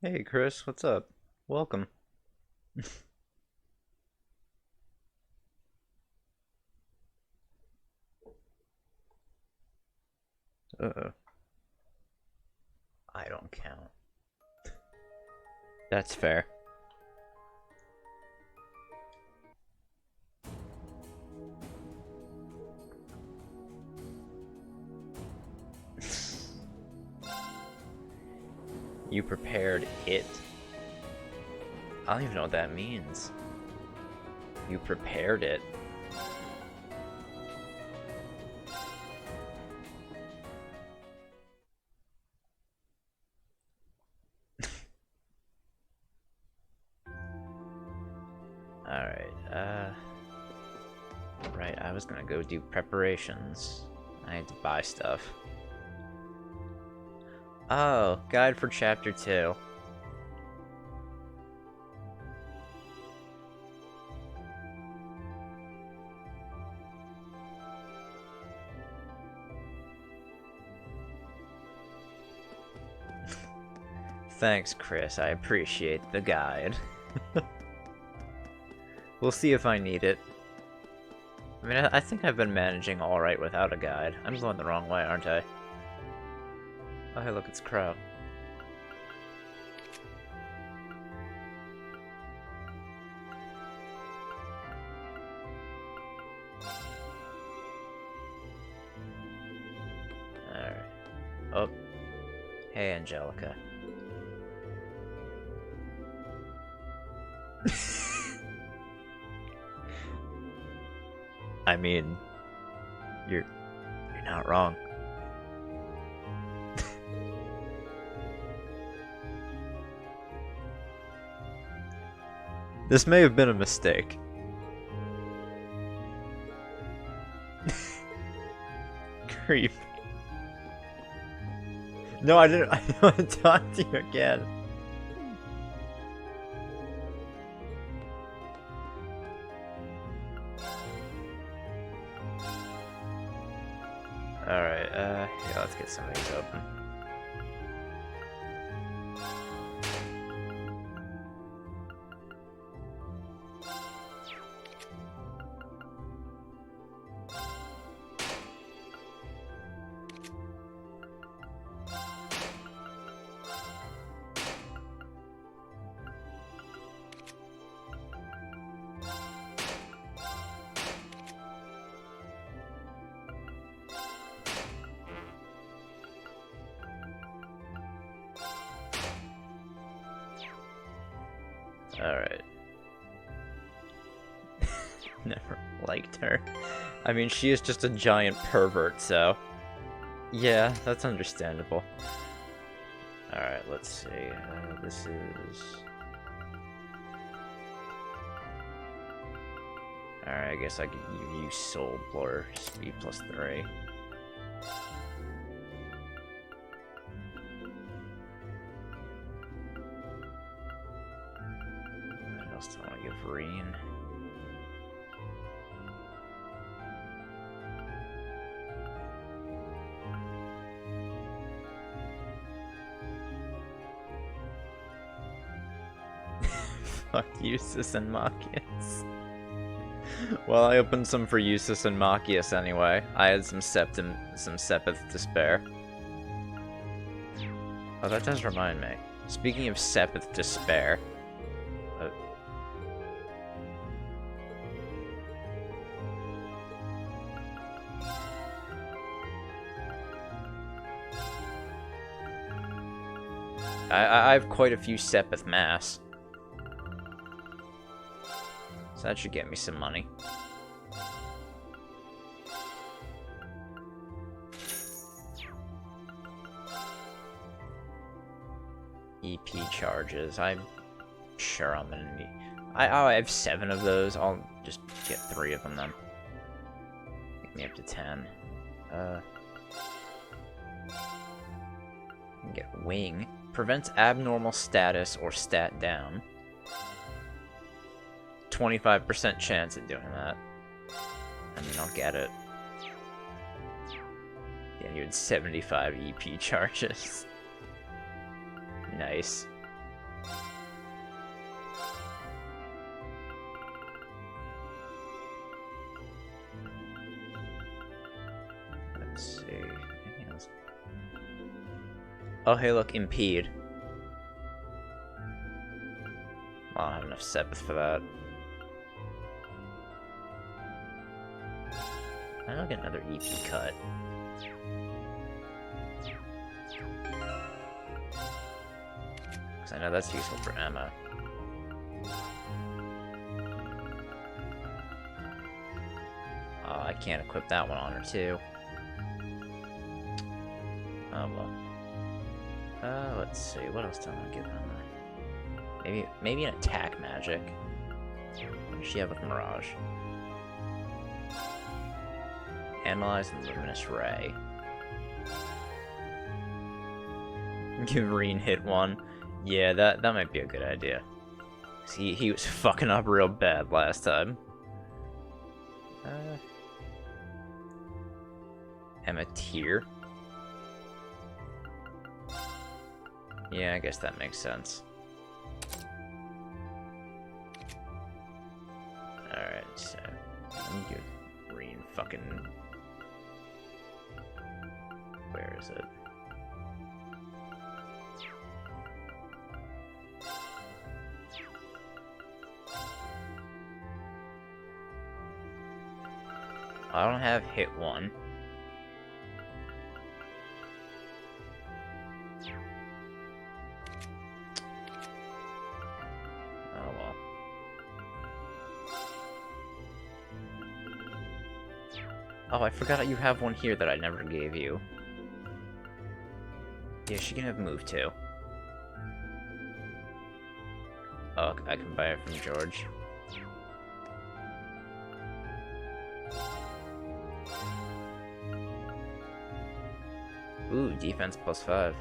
Hey Chris, what's up? Welcome. Uh-oh. I don't count. That's fair. You prepared it? I don't even know what that means. You prepared it. Alright, right, I was gonna go do preparations. I had to buy stuff. Oh, guide for chapter 2. Thanks, Chris. I appreciate the guide. We'll see if I need it. I mean, I think I've been managing alright without a guide. I'm going the wrong way, aren't I? Oh, hey, look, it's Crow. Alright. Oh. Hey, Angelica. I mean, you're not wrong. This may have been a mistake. Creep. No, I didn't. I didn't want to talk to you again. Alright, yeah, let's get some of these open. Alright. Never liked her. I mean, she is just a giant pervert, so... Yeah, that's understandable. Alright, let's see. This is... Alright, I guess I could use Soul Blur, speed plus 3. What else do I want to give Reen? Fuck Eustace and Machias. Well, I opened some for Eustace and Machias anyway. I had some Sepith to spare. Oh, that does remind me. Speaking of Sepith to spare... I have quite a few Sepith Mass. So that should get me some money. EP charges. I'm sure I'm gonna need... I have 7 of those. I'll just get 3 of them then. take me up to 10. Get Wing. Prevents abnormal status or stat down. 25% chance at doing that. I mean, I'll get it. Yeah, you had 75 EP charges. Nice. Let's see. Anything else? Oh, hey, look, Impede. Well, I don't have enough Sepith for that. I'll get another EP cut. Because I know that's useful for Emma. Oh, I can't equip that one on her, too. Oh, well. Let's see. What else do I want to give Emma? Maybe an attack magic. What does she have with Mirage? Analyze the Luminous Ray. Give Reen hit 1. Yeah, that might be a good idea. He was fucking up real bad last time. Emma Tier. Yeah, I guess that makes sense. Alright, so let me give Reen fucking... Where is it? I don't have hit 1. Oh well. Oh, I forgot you have one here that I never gave you. Yeah, she can have move too. Oh, I can buy it from George. Ooh, defense +5.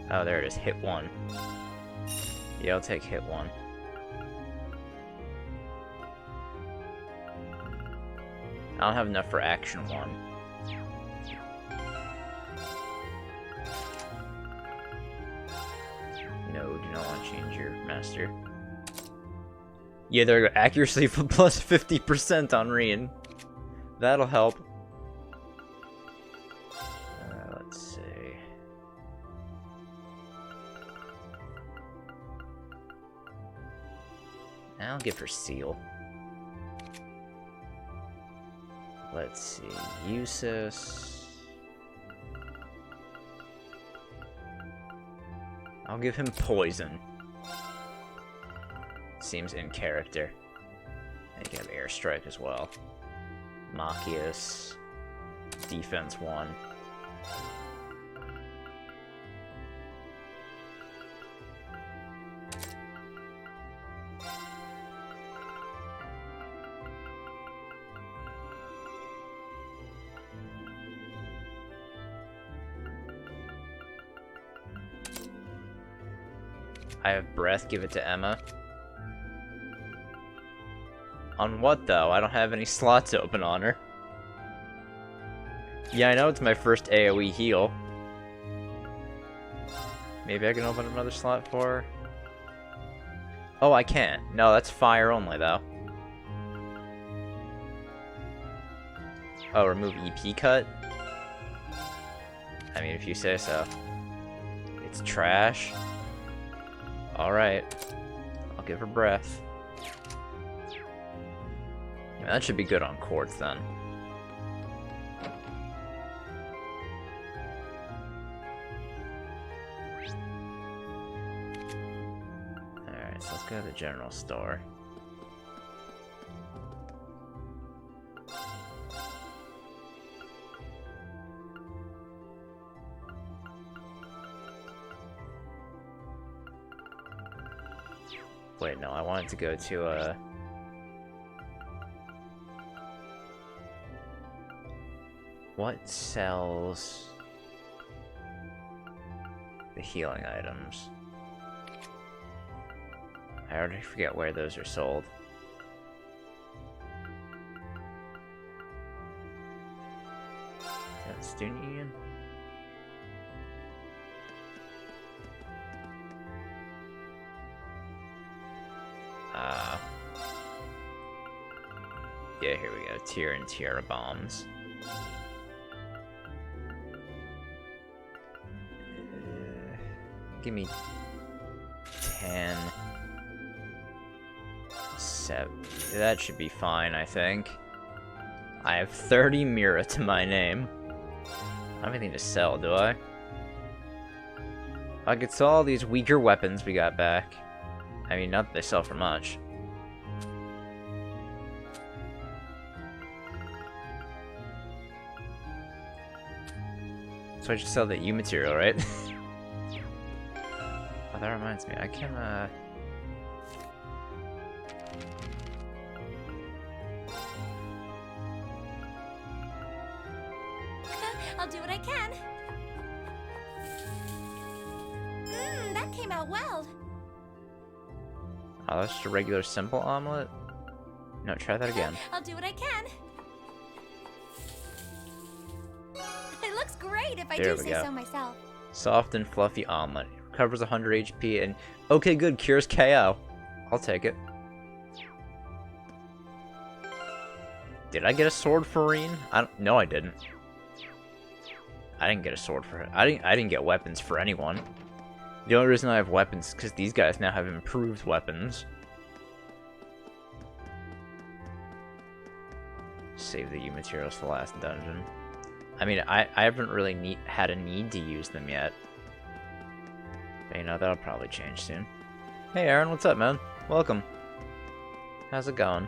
Oh, there it is. Hit 1. Yeah, I'll take hit 1. I don't have enough for action 1. No, do not want to change your master. Yeah, their accuracy for plus 50% on Reen. That'll help. Let's see. I'll give her Seal. Let's see. Usus. I'll give him Poison. Seems in character. I think I have Airstrike as well. Machias. Defense 1. I have Breath, give it to Emma. On what, though? I don't have any slots open on her. Yeah, I know it's my first AoE heal. Maybe I can open another slot for her? Oh, I can't. No, that's fire only, though. Oh, remove EP cut? I mean, if you say so. It's trash. Alright. I'll give her Breath. Yeah, that should be good on Quartz, then. Alright, so let's go to the general store. Wait, no, I wanted to go to, what sells the healing items? I already forget where those are sold. Is that Student Union? Yeah, here we go. Tier and Tierra bombs. Give me 10. 7. That should be fine, I think. I have 30 Mira to my name. I don't have anything to sell, do I? I could sell all these weaker weapons we got back. I mean, not that they sell for much. So I should sell the U material, right? Oh, that reminds me, I can, I'll do what I can. That came out well. Oh, that's just a regular simple omelet? No, try that again. I'll do what I can. It looks great if I There do we say go. so myself. Soft and fluffy omelet. Recovers 100 HP and... Okay, good. Cures KO. I'll take it. Did I get a sword for Reen? No, I didn't. I didn't get a sword for it. I didn't get weapons for anyone. The only reason I have weapons is because these guys now have improved weapons. Save the U materials for the last dungeon. I mean, I haven't really had a need to use them yet. But you know, that'll probably change soon. Hey Aaron, what's up, man? Welcome. How's it going?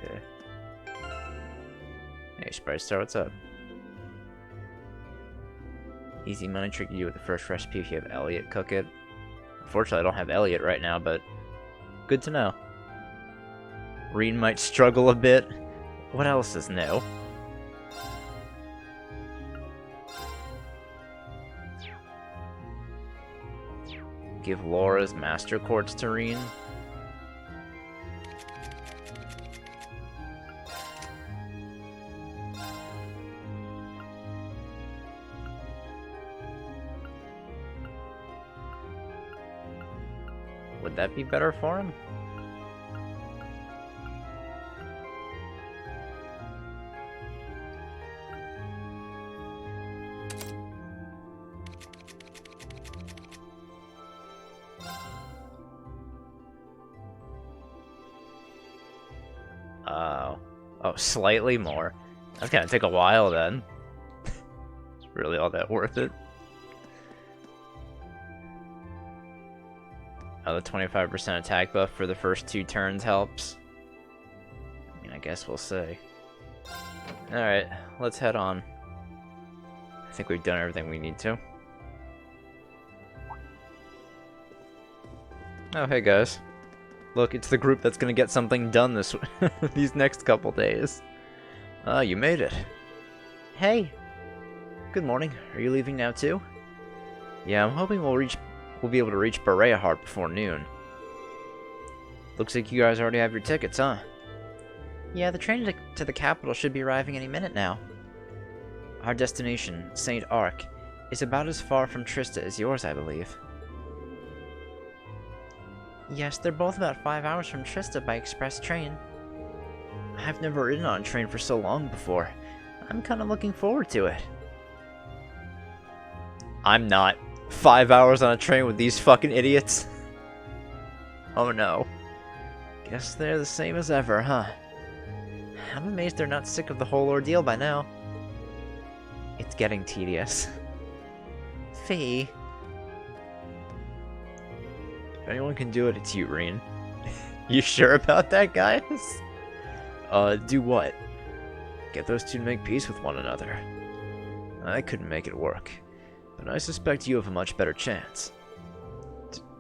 Okay. Hey Sprite Star, what's up? Easy money trick to do with the first recipe if you have Elliot cook it. Unfortunately, I don't have Elliot right now, but good to know. Reen might struggle a bit. What else is new? Give Laura's Master Quartz to Reen. Would that be better for him? Oh, slightly more. That's gonna take a while then. It's really all that worth it. Oh, the 25% attack buff for the first 2 turns helps. I mean, I guess we'll see. Alright, let's head on. I think we've done everything we need to. Oh, hey guys. Look, it's the group that's gonna get something done this these next couple days. You made it. Hey. Good morning. Are you leaving now too? Yeah, I'm hoping we'll be able to reach Berea Heart before noon. Looks like you guys already have your tickets, huh? Yeah, the train to the capital should be arriving any minute now. Our destination, St. Arc, is about as far from Trista as yours, I believe. Yes, they're both about 5 hours from Trista by express train. I've never ridden on a train for so long before. I'm kind of looking forward to it. I'm not. 5 hours on a train with these fucking idiots. Oh no. Guess they're the same as ever, huh? I'm amazed they're not sick of the whole ordeal by now. It's getting tedious. Fee. If anyone can do it, it's you, Reen. You sure about that, guys? Do what? Get those two to make peace with one another. I couldn't make it work, but I suspect you have a much better chance.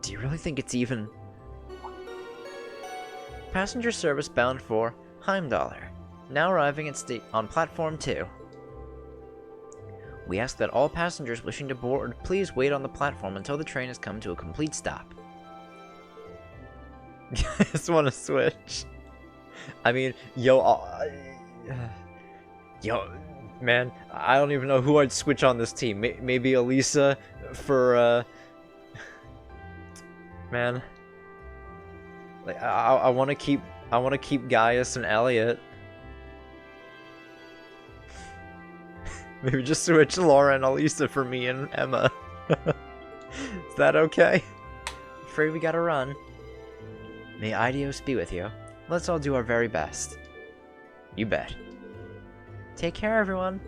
Do you really think it's even? Passenger service bound for Heimdallr, now arriving on platform 2. We ask that all passengers wishing to board please wait on the platform until the train has come to a complete stop. I just want to switch. I mean, yo, man, I don't even know who I'd switch on this team. Maybe Elisa for, man. Like, I want to keep Gaius and Elliot. Maybe just switch Laura and Elisa for me and Emma. Is that okay? Afraid we gotta run. May Idios be with you. Let's all do our very best. You bet. Take care, everyone.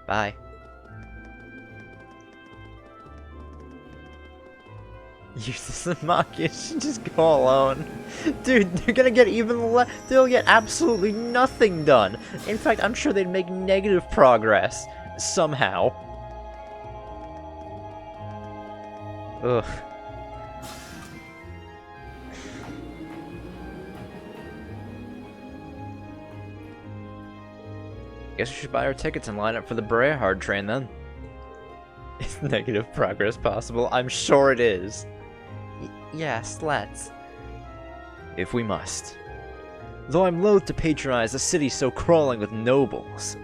Bye. Useless and Maki should just go alone. Dude, they're gonna get even less. They'll get absolutely nothing done. In fact, I'm sure they'd make negative progress. Somehow. Ugh. Guess we should buy our tickets and line up for the Breahard train then. Is negative progress possible? I'm sure it is. Yes, let's. If we must. Though I'm loath to patronize a city so crawling with nobles.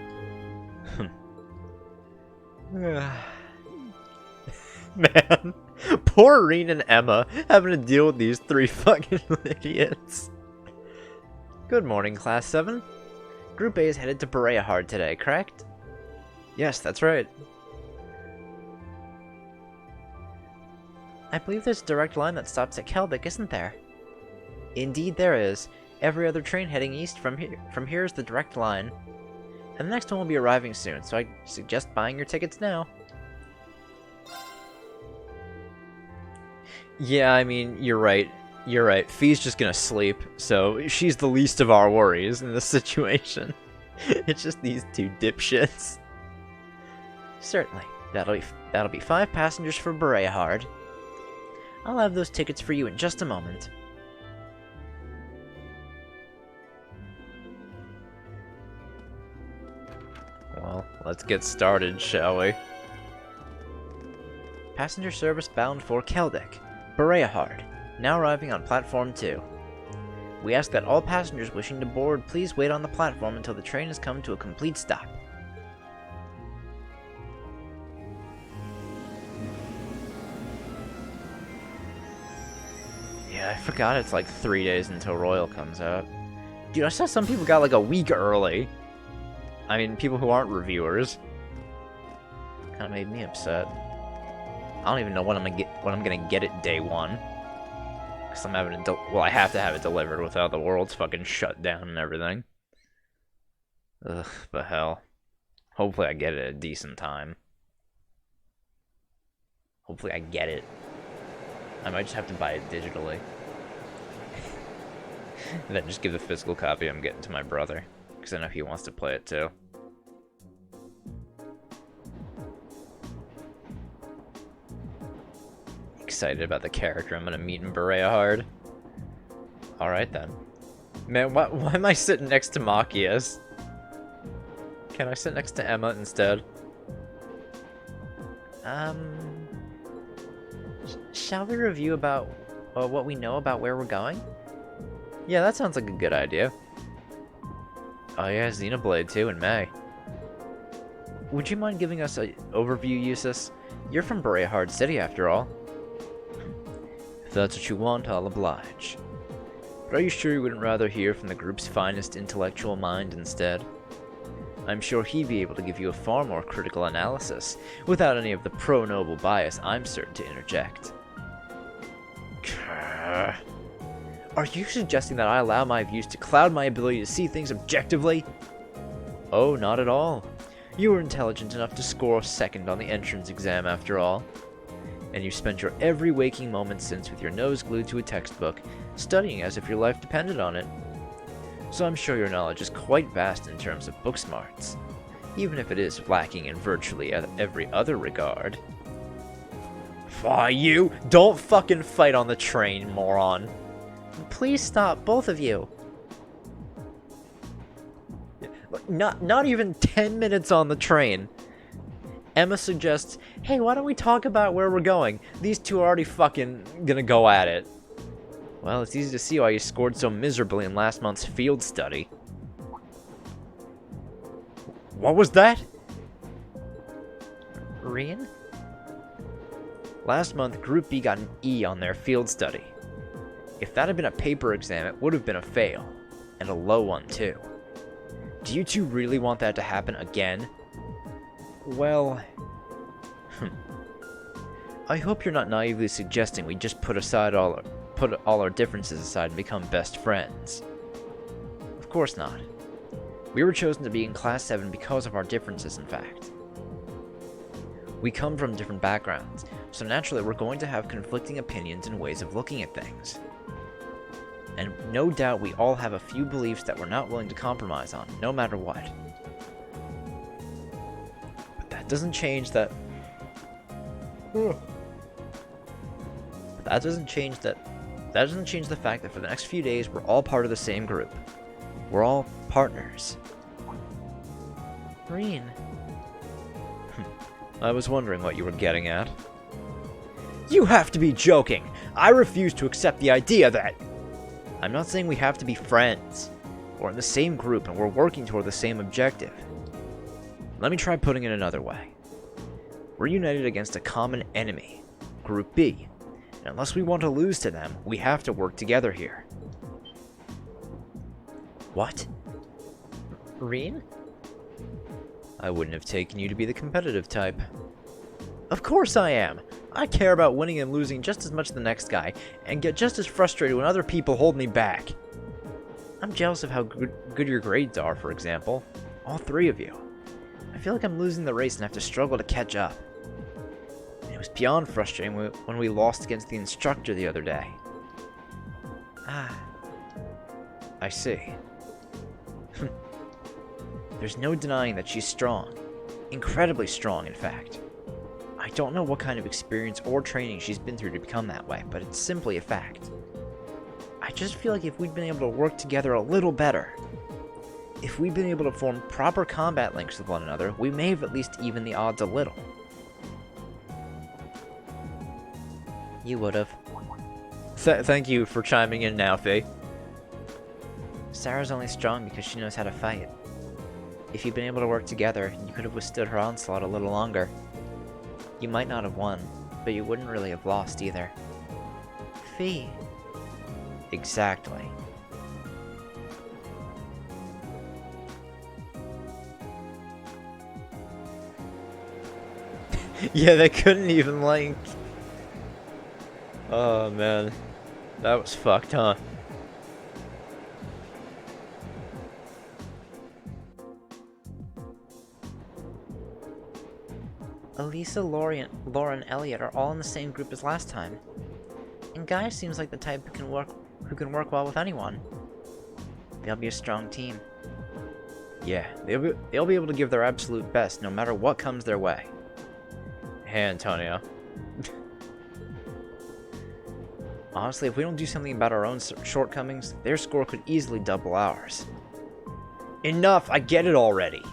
Man, poor Reen and Emma having to deal with these 3 fucking idiots. Good morning, Class 7. Group A is headed to Breahard today, correct? Yes, that's right. I believe there's a direct line that stops at Kelvik, isn't there? Indeed there is. Every other train heading east from here is the direct line. And the next one will be arriving soon, so I suggest buying your tickets now. Yeah, I mean, you're right. You're right. Fee's just gonna sleep, so she's the least of our worries in this situation. It's just these 2 dipshits. Certainly. That'll be 5 passengers for Breahard. I'll have those tickets for you in just a moment. Well, let's get started, shall we? Passenger service bound for Kelvik, Breahard, now arriving on platform 2. We ask that all passengers wishing to board please wait on the platform until the train has come to a complete stop. Yeah, I forgot it's like 3 days until Royal comes out. Dude, I saw some people got like a week early. I mean, people who aren't reviewers. Kind of made me upset. I don't even know when I'm gonna get it day 1. Cause I'm having it. Well, I have to have it delivered without the world's fucking shut down and everything. Ugh, but hell. Hopefully, I get it at a decent time. Hopefully, I get it. I might just have to buy it digitally. And then just give the physical copy I'm getting to my brother. Because I know he wants to play it too. Excited about the character I'm gonna meet in Breahard. Alright then. Man, why am I sitting next to Machias? Can I sit next to Emma instead? Shall we review about what we know about where we're going? Yeah, that sounds like a good idea. Oh yeah, Xenoblade too in May. Would you mind giving us an overview, Eustace? You're from Breahard City after all. If that's what you want, I'll oblige. But are you sure you wouldn't rather hear from the group's finest intellectual mind instead? I'm sure he'd be able to give you a far more critical analysis, without any of the pro-noble bias I'm certain to interject. Are you suggesting that I allow my views to cloud my ability to see things objectively? Oh, not at all. You were intelligent enough to score second on the entrance exam after all. And you spent your every waking moment since with your nose glued to a textbook, studying as if your life depended on it. So I'm sure your knowledge is quite vast in terms of book smarts, even if it is lacking in virtually every other regard. Why, you! Don't fucking fight on the train, moron! Please stop, both of you! Not even 10 minutes on the train. Emma suggests, hey, why don't we talk about where we're going? These two are already fucking gonna go at it. Well, it's easy to see why you scored so miserably in last month's field study. What was that? Rian? Last month, Group B got an E on their field study. If that had been a paper exam, it would have been a fail. And a low one, too. Do you two really want that to happen again? Well... I hope you're not naively suggesting we just put all our differences aside and become best friends. Of course not. We were chosen to be in Class 7 because of our differences, in fact. We come from different backgrounds, so naturally we're going to have conflicting opinions and ways of looking at things. And no doubt we all have a few beliefs that we're not willing to compromise on, no matter what. But that doesn't change that... That doesn't change the fact that for the next few days, we're all part of the same group. We're all partners. Green. I was wondering what you were getting at. You have to be joking! I refuse to accept the idea that... I'm not saying we have to be friends. We're in the same group and we're working toward the same objective. Let me try putting it another way. We're united against a common enemy, Group B. And unless we want to lose to them, we have to work together here. What? Reen? I wouldn't have taken you to be the competitive type. Of course I am! I care about winning and losing just as much as the next guy, and get just as frustrated when other people hold me back. I'm jealous of how good your grades are, for example. All three of you. I feel like I'm losing the race and have to struggle to catch up. And it was beyond frustrating when we lost against the instructor the other day. Ah. I see. There's no denying that she's strong. Incredibly strong, in fact. I don't know what kind of experience or training she's been through to become that way, but it's simply a fact. I just feel like if we'd been able to work together a little better, if we'd been able to form proper combat links with one another, we may have at least evened the odds a little. You would've. Thank you for chiming in now, Faye. Sarah's only strong because she knows how to fight. If you'd been able to work together, you could have withstood her onslaught a little longer. You might not have won, but you wouldn't really have lost either. Fee. Exactly. Yeah, they couldn't even, like... Oh, man. That was fucked, huh? Elisa, Lauren, and Elliot are all in the same group as last time. And Guy seems like the type who can work well with anyone. They'll be a strong team. Yeah, they'll be able to give their absolute best no matter what comes their way. Hey, Antonio. Honestly, if we don't do something about our own shortcomings, their score could easily double ours. Enough! I get it already!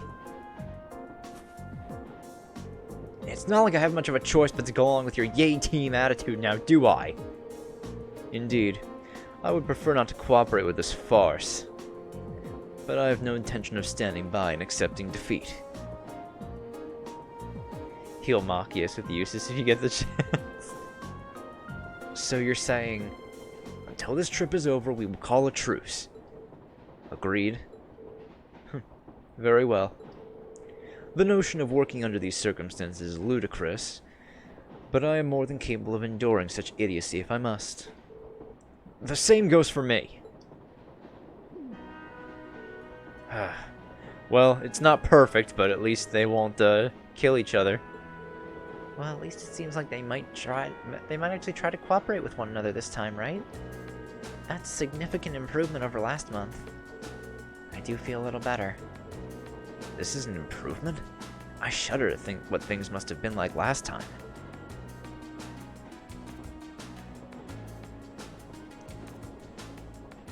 It's not like I have much of a choice but to go along with your yay team attitude now, do I? Indeed. I would prefer not to cooperate with this farce. But I have no intention of standing by and accepting defeat. He'll mock us with uses if you get the chance. So you're saying, until this trip is over, we will call a truce. Agreed? Very well. The notion of working under these circumstances is ludicrous, but I am more than capable of enduring such idiocy if I must. The same goes for me. Well, it's not perfect, but at least they won't kill each other. Well, at least it seems like they might actually try to cooperate with one another this time, right? That's significant improvement over last month. I do feel a little better. This is an improvement? I shudder to think what things must have been like last time.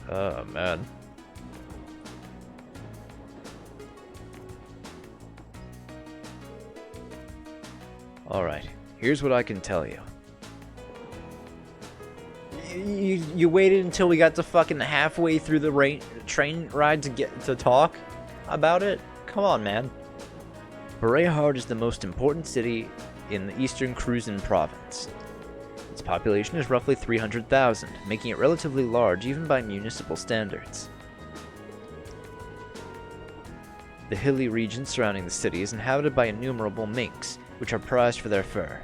Oh, man. Alright, here's what I can tell you. You waited until we got to fucking halfway through the train ride to get to talk about it? Come on, man. Berehard is the most important city in the eastern Kruzen province. Its population is roughly 300,000, making it relatively large even by municipal standards. The hilly region surrounding the city is inhabited by innumerable minks, which are prized for their fur.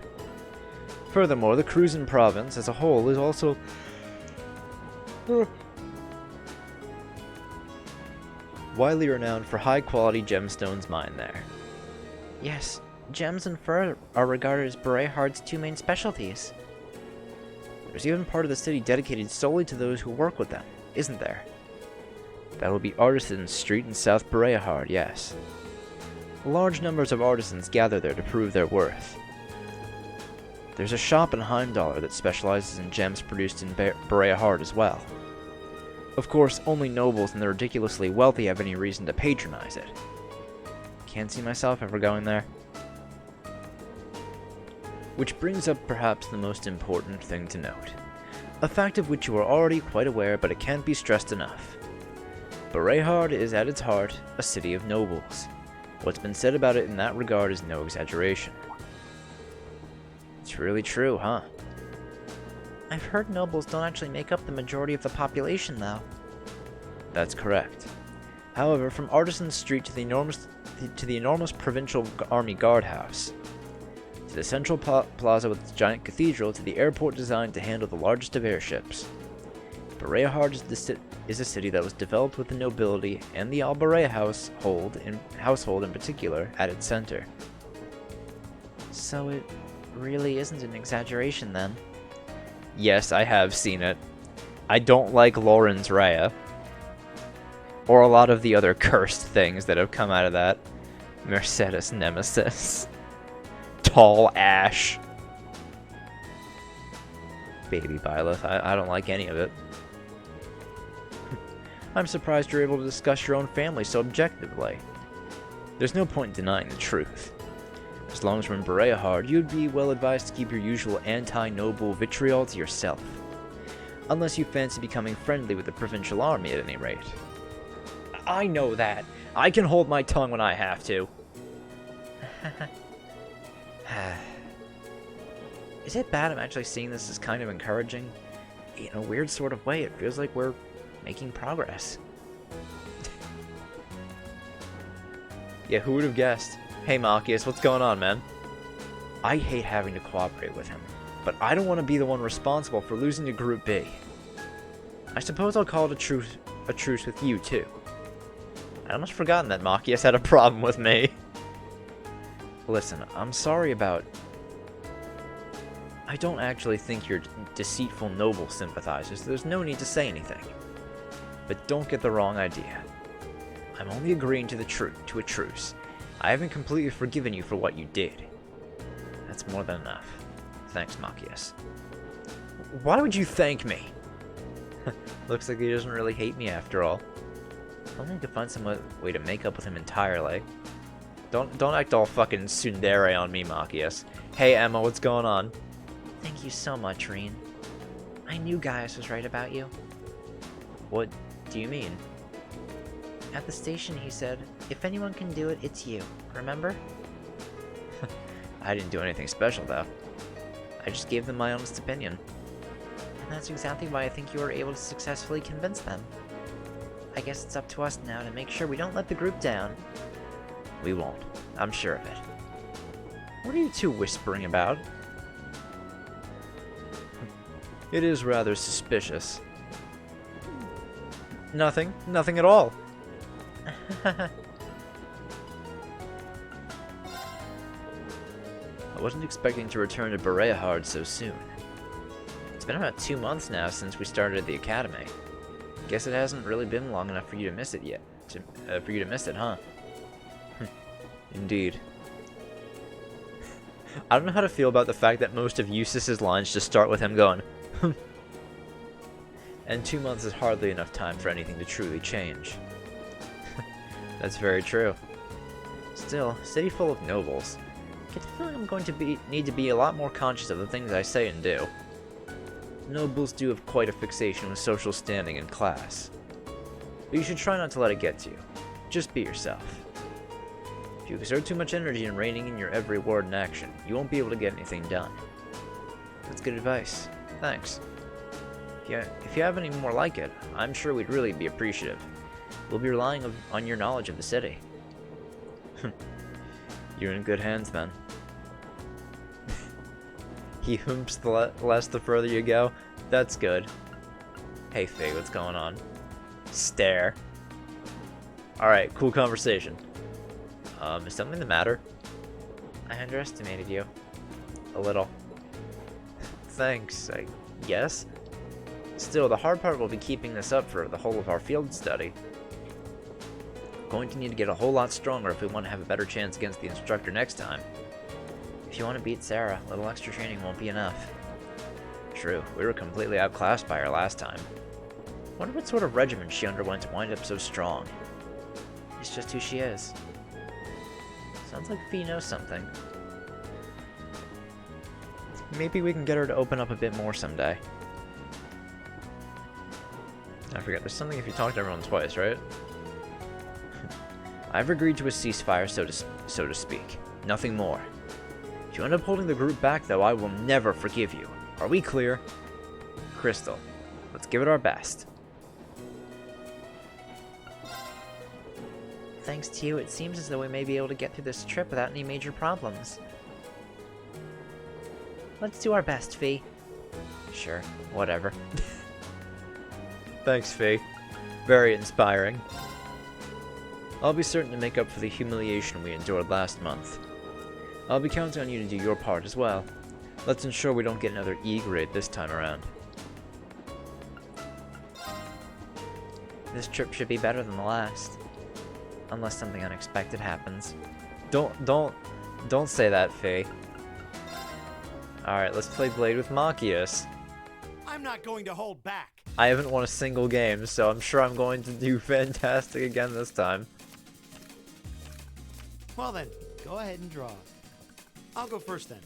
Furthermore, the Kruzen province as a whole is also widely renowned for high-quality gemstones mined there. Yes, gems and fur are regarded as Berehard's two main specialties. There's even part of the city dedicated solely to those who work with them, isn't there? That will be Artisans Street in South Berehard, yes. Large numbers of artisans gather there to prove their worth. There's a shop in Heimdallr that specializes in gems produced in Berehard as well. Of course, only nobles and the ridiculously wealthy have any reason to patronize it. Can't see myself ever going there. Which brings up perhaps the most important thing to note. A fact of which you are already quite aware, but it can't be stressed enough. Berehard is at its heart a city of nobles. What's been said about it in that regard is no exaggeration. It's really true, huh? I've heard nobles don't actually make up the majority of the population, though. That's correct. However, from Artisans Street to the enormous provincial army guardhouse, to the central plaza with its giant cathedral, to the airport designed to handle the largest of airships, Berehard is a city that was developed with the nobility and the Albaret household in particular at its center. So it really isn't an exaggeration then? Yes, I have seen it. I don't like Lorenz Raya. Or a lot of the other cursed things that have come out of that. Mercedes Nemesis. Tall Ash. Baby Byleth. I don't like any of it. I'm surprised you're able to discuss your own family so objectively. There's no point in denying the truth. As long as we're in Berehard, you'd be well advised to keep your usual anti-noble vitriol to yourself. Unless you fancy becoming friendly with the provincial army at any rate. I know that. I can hold my tongue when I have to. Is it bad I'm actually seeing this as kind of encouraging? In a weird sort of way, it feels like we're making progress. Yeah, who would have guessed? Hey Machias, what's going on, man? I hate having to cooperate with him, but I don't want to be the one responsible for losing to Group B. I suppose I'll call it a truce with you, too. I'd almost forgotten that Machias had a problem with me. Listen, I'm sorry about... I don't actually think you're deceitful noble sympathizers, so there's no need to say anything. But don't get the wrong idea. I'm only agreeing to a truce. I haven't completely forgiven you for what you did. That's more than enough. Thanks, Machias. Why would you thank me? Looks like he doesn't really hate me after all. I think to find some way to make up with him entirely. Don't act all fucking tsundere on me, Machias. Hey Emma, what's going on? Thank you so much, Reen. I knew Gaius was right about you. What do you mean? At the station, he said, if anyone can do it, it's you. Remember? I didn't do anything special, though. I just gave them my honest opinion. And that's exactly why I think you were able to successfully convince them. I guess it's up to us now to make sure we don't let the group down. We won't. I'm sure of it. What are you two whispering about? It is rather suspicious. Nothing. Nothing at all. I wasn't expecting to return to Berehard so soon. It's been about 2 months now since we started at the academy. Guess it hasn't really been long enough for you to miss it yet. For you to miss it, huh? Indeed. I don't know how to feel about the fact that most of Eustace's lines just start with him going, And 2 months is hardly enough time for anything to truly change. That's very true. Still, a city full of nobles. I get the feeling I'm going to need to be a lot more conscious of the things I say and do. Nobles do have quite a fixation with social standing and class. But you should try not to let it get to you. Just be yourself. If you exert too much energy in reining in your every word and action, you won't be able to get anything done. That's good advice. Thanks. If you have any more like it, I'm sure we'd really be appreciative. We'll be relying on your knowledge of the city. You're in good hands, then. He hoops the less the further you go. That's good. Hey, Faye, what's going on? Stare. Alright, cool conversation. Is something the matter? I underestimated you. A little. Thanks, I guess. Still, the hard part will be keeping this up for the whole of our field study. Going to need to get a whole lot stronger if we want to have a better chance against the instructor next time. If you want to beat Sarah, a little extra training won't be enough. True, we were completely outclassed by her last time. Wonder what sort of regimen she underwent to wind up so strong. It's just who she is. Sounds like Fee knows something. Maybe we can get her to open up a bit more someday. I forget, there's something if you talk to everyone twice, right? I've agreed to a ceasefire, so to speak. Nothing more. If you end up holding the group back, though, I will never forgive you. Are we clear? Crystal, let's give it our best. Thanks to you, it seems as though we may be able to get through this trip without any major problems. Let's do our best, Fee. Sure, whatever. Thanks, Fee. Very inspiring. I'll be certain to make up for the humiliation we endured last month. I'll be counting on you to do your part as well. Let's ensure we don't get another E-grade this time around. This trip should be better than the last. Unless something unexpected happens. Don't say that, Faye. Alright, let's play Blade with Machias. I'm not going to hold back. I haven't won a single game, so I'm sure I'm going to do fantastic again this time. Well then, go ahead and draw. I'll go first then.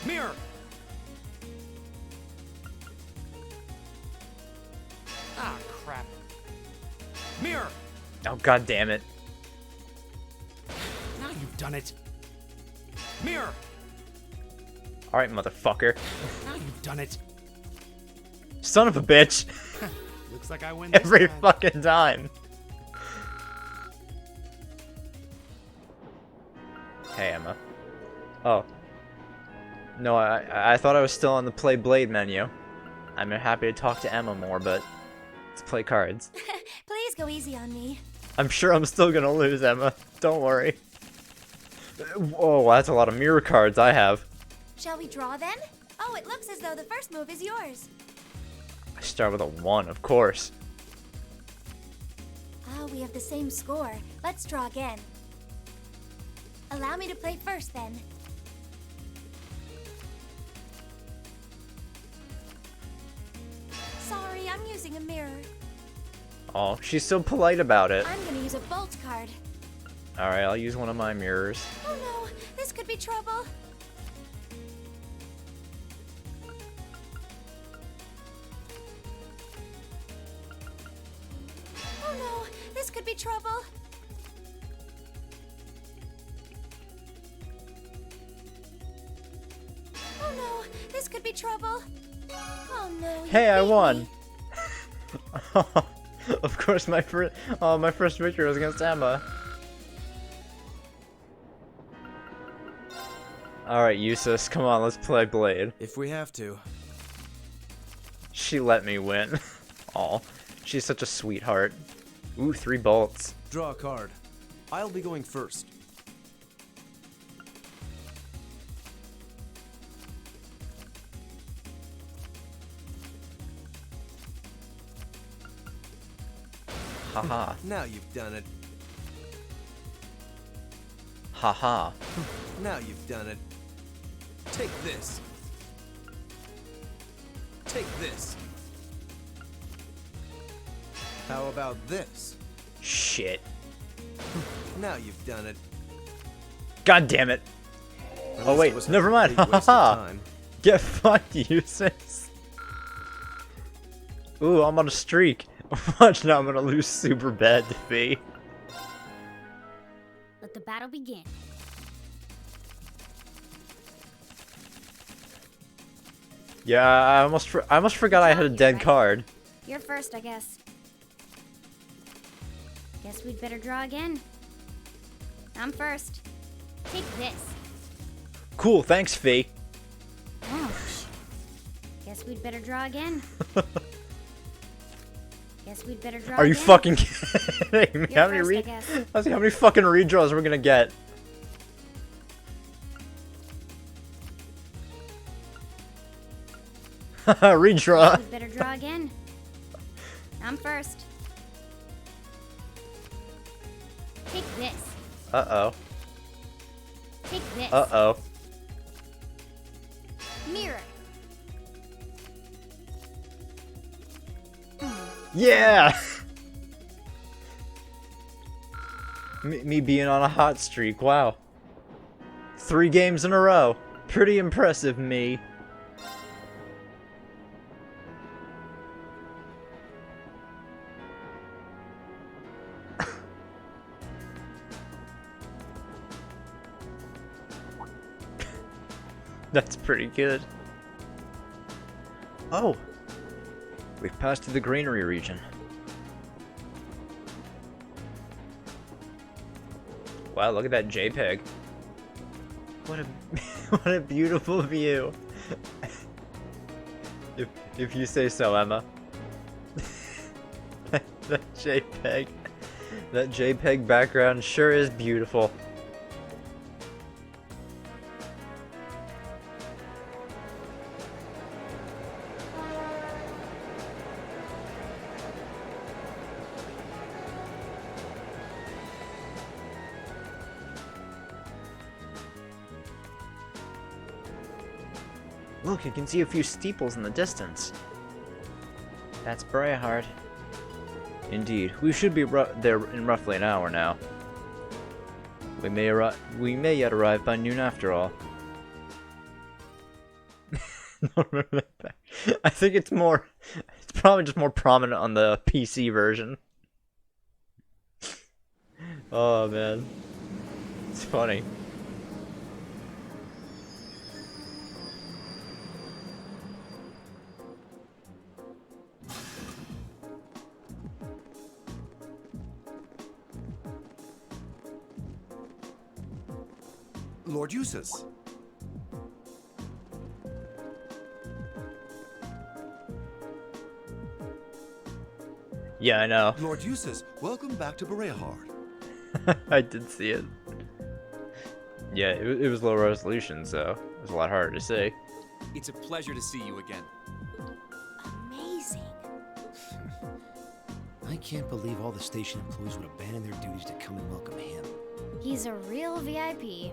Mirror! Ah, crap. Mirror! Oh, god damn it. Now you've done it. Mirror! Alright, motherfucker. Now you've done it. Son of a bitch. Looks like I win this Every time. fucking time. Hey, Emma. Oh. No, I thought I was still on the Play Blade menu. I'm happy to talk to Emma more, but let's play cards. Please go easy on me. I'm sure I'm still gonna lose, Emma. Don't worry. Whoa, that's a lot of mirror cards I have. Shall we draw then? Oh, it looks as though the first move is yours. I start with a 1, of course. Oh, we have the same score. Let's draw again. Allow me to play first then. Sorry, I'm using a mirror. Oh, she's so polite about it. I'm gonna use a bolt card. Alright, I'll use one of my mirrors. Oh no, this could be trouble. Oh no, this could be trouble. Oh no, this could be trouble. Oh no. you Hey, I beat won. me. Of course, my first victory was against Emma. Alright, Eustace, come on, let's play Blade. If we have to. She let me win. Aw, she's such a sweetheart. Ooh, 3 bolts. Draw a card. I'll be going first. Haha. Now you've done it. Haha. Now you've done it. Take this. Take this. How about this? Shit. Now you've done it. God damn it. At Oh least wait, it wasn't never a mind. complete waste of Haha. time. Get fucked, useless. Ooh, I'm on a streak. Watch now, I'm gonna lose super bad to Fee. Let the battle begin. Yeah, I almost forgot I had a dead card. You're first, I guess. Guess we'd better draw again. I'm first. Take this. Cool, thanks, Fee. Ouch. Guess we'd better draw again. Guess we'd better draw Are you again. fucking kidding me? You're How many first, I guess. Let's see how many fucking redraws we're gonna get. Redraw. We'd better draw again. I'm first. Take this. Uh-oh. Take this. Uh-oh. Mirror. Yeah! me being on a hot streak, wow. 3 games in a row. Pretty impressive, me. That's pretty good. Oh! We've passed through the greenery region. Wow, look at that JPEG. What a what a beautiful view. if you say so, Emma. that JPEG background sure is beautiful. Look, you can see a few steeples in the distance. That's Briarheart. Indeed, we should be there in roughly an hour now. We may yet arrive by noon after all. Don't remember that back. I think it's probably just more prominent on the PC version. Oh man, it's funny. Lord Eustace. Yeah, I know. Lord Eustace, welcome back to Briarheart. I did see it. Yeah, it was low resolution, so it was a lot harder to see. It's a pleasure to see you again. Amazing. I can't believe all the station employees would abandon their duties to come and welcome him. He's a real VIP.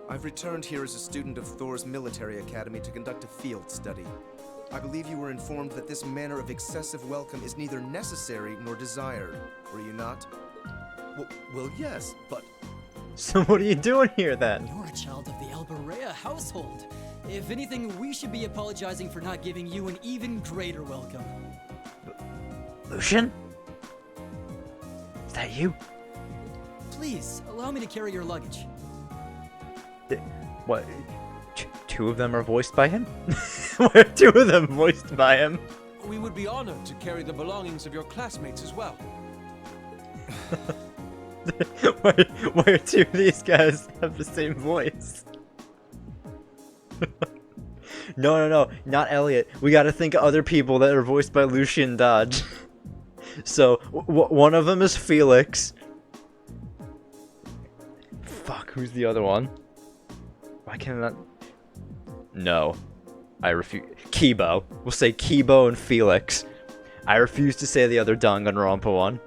I've returned here as a student of Thor's military academy to conduct a field study. I believe you were informed that this manner of excessive welcome is neither necessary nor desired. Were you not? Well, yes, but... So what are you doing here then? You're a child of the Alberea household. If anything, we should be apologizing for not giving you an even greater welcome. Lucian? Is that you? Please, allow me to carry your luggage. What? Two of them are voiced by him? Why are 2 of them voiced by him? We would be honored to carry the belongings of your classmates as well. why are 2 of these guys have the same voice? No, not Elliot. We gotta think of other people that are voiced by Lucian Dodge. So, one of them is Felix. Fuck, who's the other one? Why can't I not... No. I refuse. Kibo. We'll say Kibo and Felix. I refuse to say the other Danganronpa one.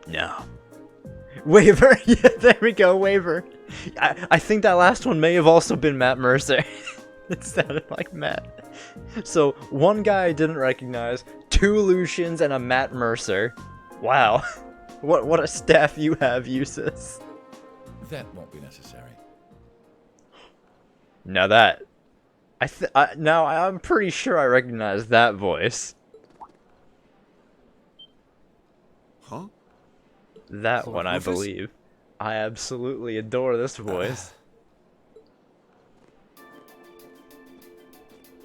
No. Waver! Yeah, there we go, Waver. I think that last one may have also been Matt Mercer. It sounded like Matt. So, one guy I didn't recognize, 2 Lucians, and a Matt Mercer. Wow. What a staff you have, Eustace. That won't be necessary. Now that... now I'm pretty sure I recognize that voice. Huh? That Lord one, I Rufus? believe. I absolutely adore this voice.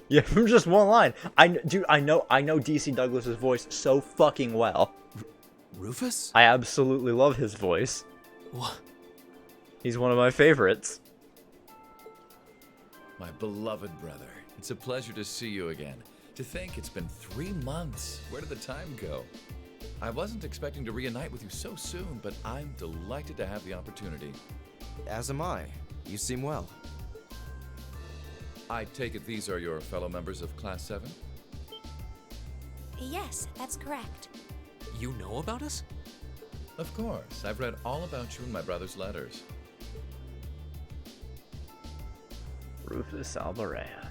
Yeah, from just one line. Dude, I know DC Douglas's voice so fucking well. Rufus? I absolutely love his voice. What? He's one of my favorites. My beloved brother. It's a pleasure to see you again. To think it's been 3 months. Where did the time go? I wasn't expecting to reunite with you so soon, but I'm delighted to have the opportunity. As am I. You seem well. I take it these are your fellow members of Class 7? Yes, that's correct. You know about us? Of course. I've read all about you in my brother's letters. Rufus Albarella.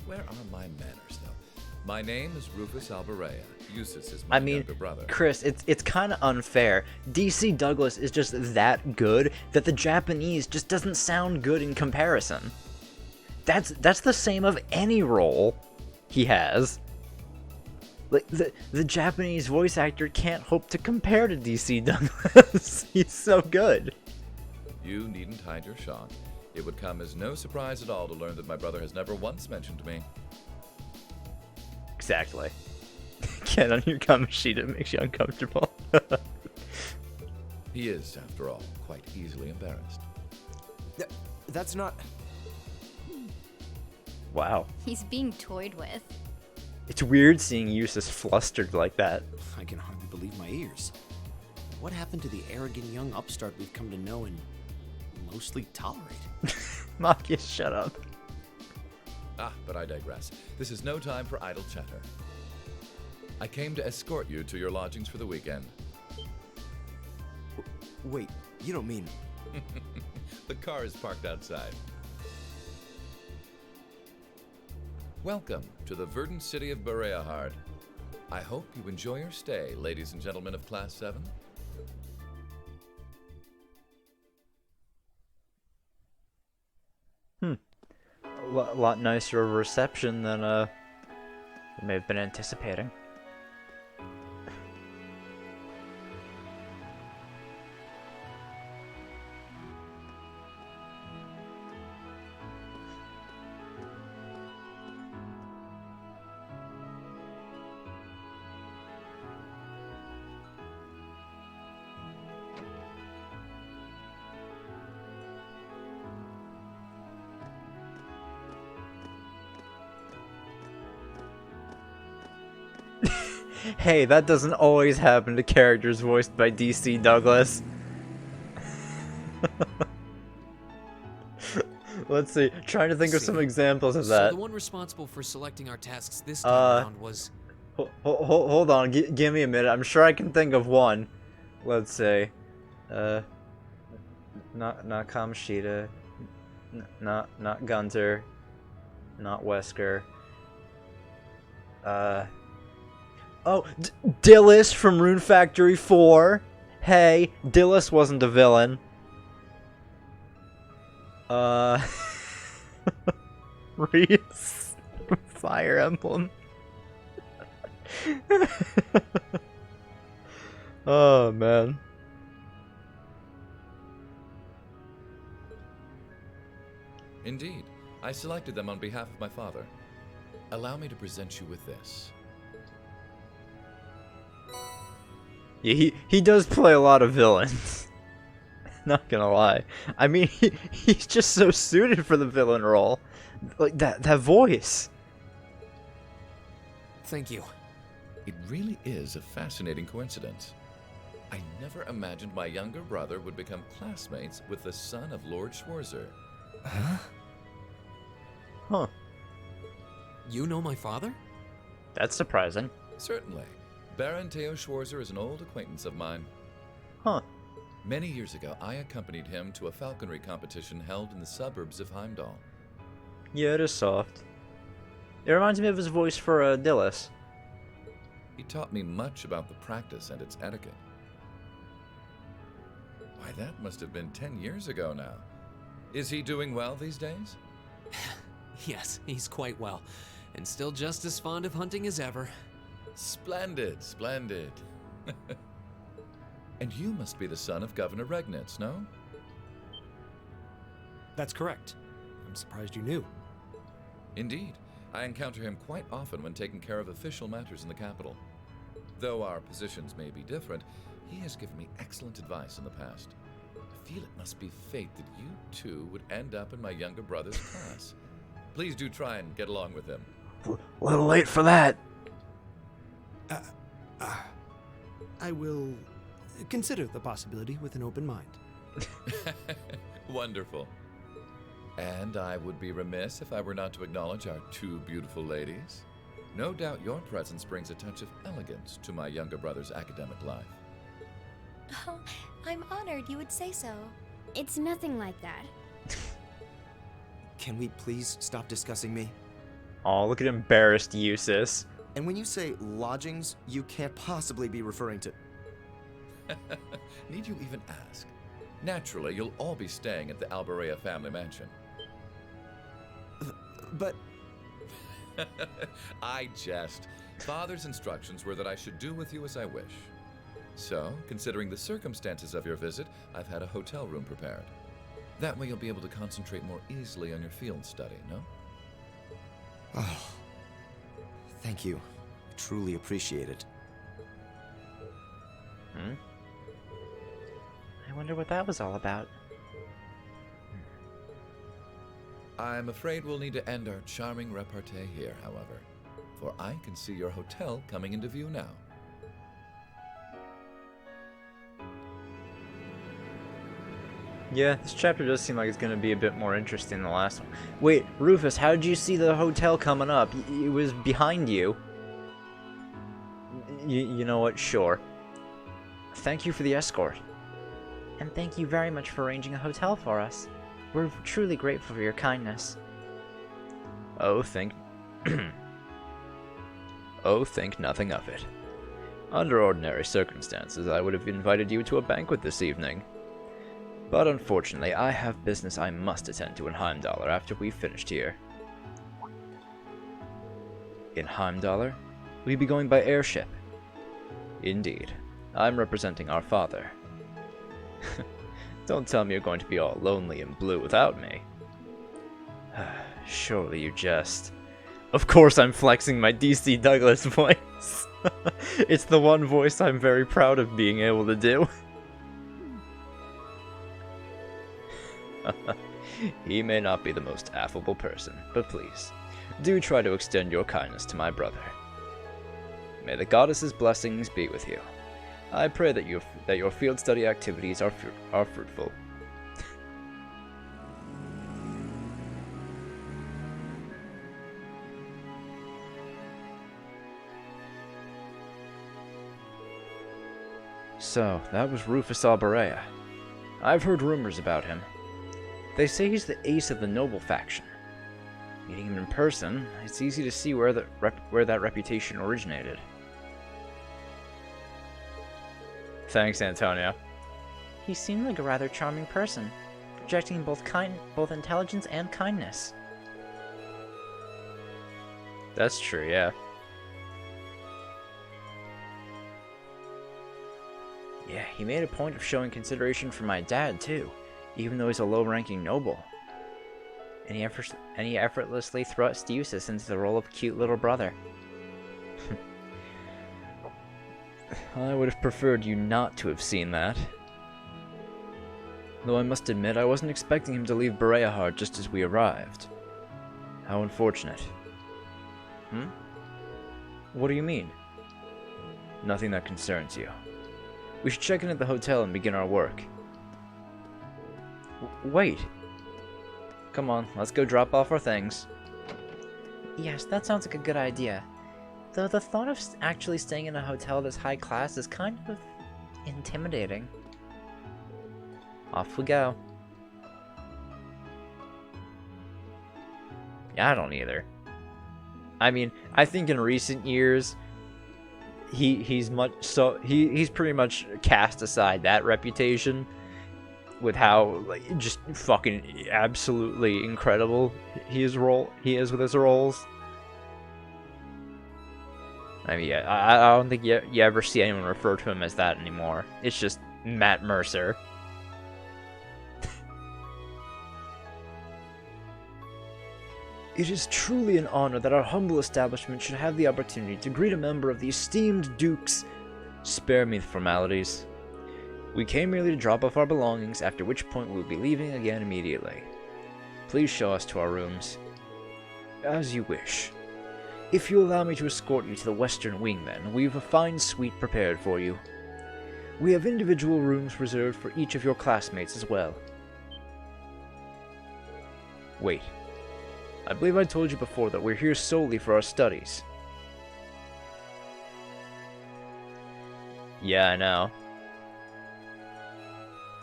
Where are my manners, though? My name is Rufus Albarella. Eustace is my I mean, younger brother. Chris, it's kind of unfair. DC Douglas is just that good that the Japanese just doesn't sound good in comparison. That's the same of any role he has. Like the Japanese voice actor can't hope to compare to DC Douglas. He's so good. You needn't hide your shock. It would come as no surprise at all to learn that my brother has never once mentioned me. Exactly. Get on your Kamoshida, makes you uncomfortable. He is, after all, quite easily embarrassed. That's not... Wow. He's being toyed with. It's weird seeing Eustace flustered like that. I can hardly believe my ears. What happened to the arrogant young upstart we've come to know and mostly tolerate? Makia, shut up. Ah, but I digress. This is no time for idle chatter. I came to escort you to your lodgings for the weekend. Wait, you don't mean... The car is parked outside. Welcome to the verdant city of Bereahard. I hope you enjoy your stay, ladies and gentlemen of Class 7. A lot nicer of a reception than we may have been anticipating. Hey, that doesn't always happen to characters voiced by DC Douglas. Let's see. Trying to think of some examples of So that. the one responsible for selecting our tasks this time around was... Hold on. Give me a minute. I'm sure I can think of one. Let's say, not Kamoshida, not Gunter, not Wesker. Oh, Dillis from Rune Factory 4. Hey, Dillis wasn't a villain. Reese from Fire Emblem. Oh, man. Indeed, I selected them on behalf of my father. Allow me to present you with this. Yeah, he does play a lot of villains. Not gonna lie. I mean, he's just so suited for the villain role. Like, that voice. Thank you. It really is a fascinating coincidence. I never imagined my younger brother would become classmates with the son of Lord Schwarzer. Huh. You know my father? That's surprising. Certainly. Baron Theo Schwarzer is an old acquaintance of mine. Huh. Many years ago, I accompanied him to a falconry competition held in the suburbs of Heimdall. Yeah, it is soft. It reminds me of his voice for Dillis. He taught me much about the practice and its etiquette. Why, that must have been 10 years ago now. Is he doing well these days? Yes, he's quite well, and still just as fond of hunting as ever. Splendid, splendid. And you must be the son of Governor Regnitz, no? That's correct. I'm surprised you knew. Indeed. I encounter him quite often when taking care of official matters in the capital. Though our positions may be different, he has given me excellent advice in the past. I feel it must be fate that you two would end up in my younger brother's class. Please do try and get along with him. A little late for that. I will consider the possibility with an open mind. Wonderful. And I would be remiss if I were not to acknowledge our two beautiful ladies. No doubt your presence brings a touch of elegance to my younger brother's academic life. Oh, I'm honored you would say so. It's nothing like that. Can we please stop discussing me? Oh, look at embarrassed Eustace. And when you say lodgings, you can't possibly be referring to... Need you even ask? Naturally, you'll all be staying at the Alborea family mansion. But... I jest. Father's instructions were that I should do with you as I wish. So, considering the circumstances of your visit, I've had a hotel room prepared. That way you'll be able to concentrate more easily on your field study, no? Oh, thank you. I truly appreciate it. I wonder what that was all about. I'm afraid we'll need to end our charming repartee here, however, for I can see your hotel coming into view now. Yeah, this chapter does seem like it's going to be a bit more interesting than the last one. Wait, Rufus, how did you see the hotel coming up? It was behind you. You know what? Sure. Thank you for the escort. And thank you very much for arranging a hotel for us. We're truly grateful for your kindness. Oh, think nothing of it. Under ordinary circumstances, I would have invited you to a banquet this evening. But unfortunately, I have business I must attend to in Heimdallr after we've finished here. In Heimdallr? We'll be going by airship. Indeed. I'm representing our father. Don't tell me you're going to be all lonely and blue without me. Surely you jest. Of course I'm flexing my DC Douglas voice. It's the one voice I'm very proud of being able to do. He may not be the most affable person, but please, do try to extend your kindness to my brother. May the goddess's blessings be with you. I pray that your field study activities are fruitful. So, that was Rufus Alborea. I've heard rumors about him. They say he's the ace of the noble faction. Meeting him in person, it's easy to see where that reputation originated. Thanks, Antonio. He seemed like a rather charming person, projecting both intelligence and kindness. That's true, yeah. Yeah, he made a point of showing consideration for my dad, too, even though he's a low-ranking noble. And he effortlessly thrust Eustace into the role of cute little brother. I would have preferred you not to have seen that. Though I must admit, I wasn't expecting him to leave Bereahard just as we arrived. How unfortunate. What do you mean? Nothing that concerns you. We should check in at the hotel and begin our work. Wait. Come on, let's go drop off our things. Yes, that sounds like a good idea. Though the thought of actually staying in a hotel this high class is kind of intimidating. Off we go. Yeah, I don't either. I mean, I think in recent years, he's pretty much cast aside that reputation with how like just fucking absolutely incredible he is with his roles. I mean, yeah, I don't think you ever see anyone refer to him as that anymore. It's just Matt Mercer. It is truly an honor that our humble establishment should have the opportunity to greet a member of the esteemed Dukes. Spare me the formalities. We came merely to drop off our belongings, after which point we will be leaving again immediately. Please show us to our rooms. As you wish. If you allow me to escort you to the western wing, then, we have a fine suite prepared for you. We have individual rooms reserved for each of your classmates as well. Wait. I believe I told you before that we're here solely for our studies. Yeah, I know.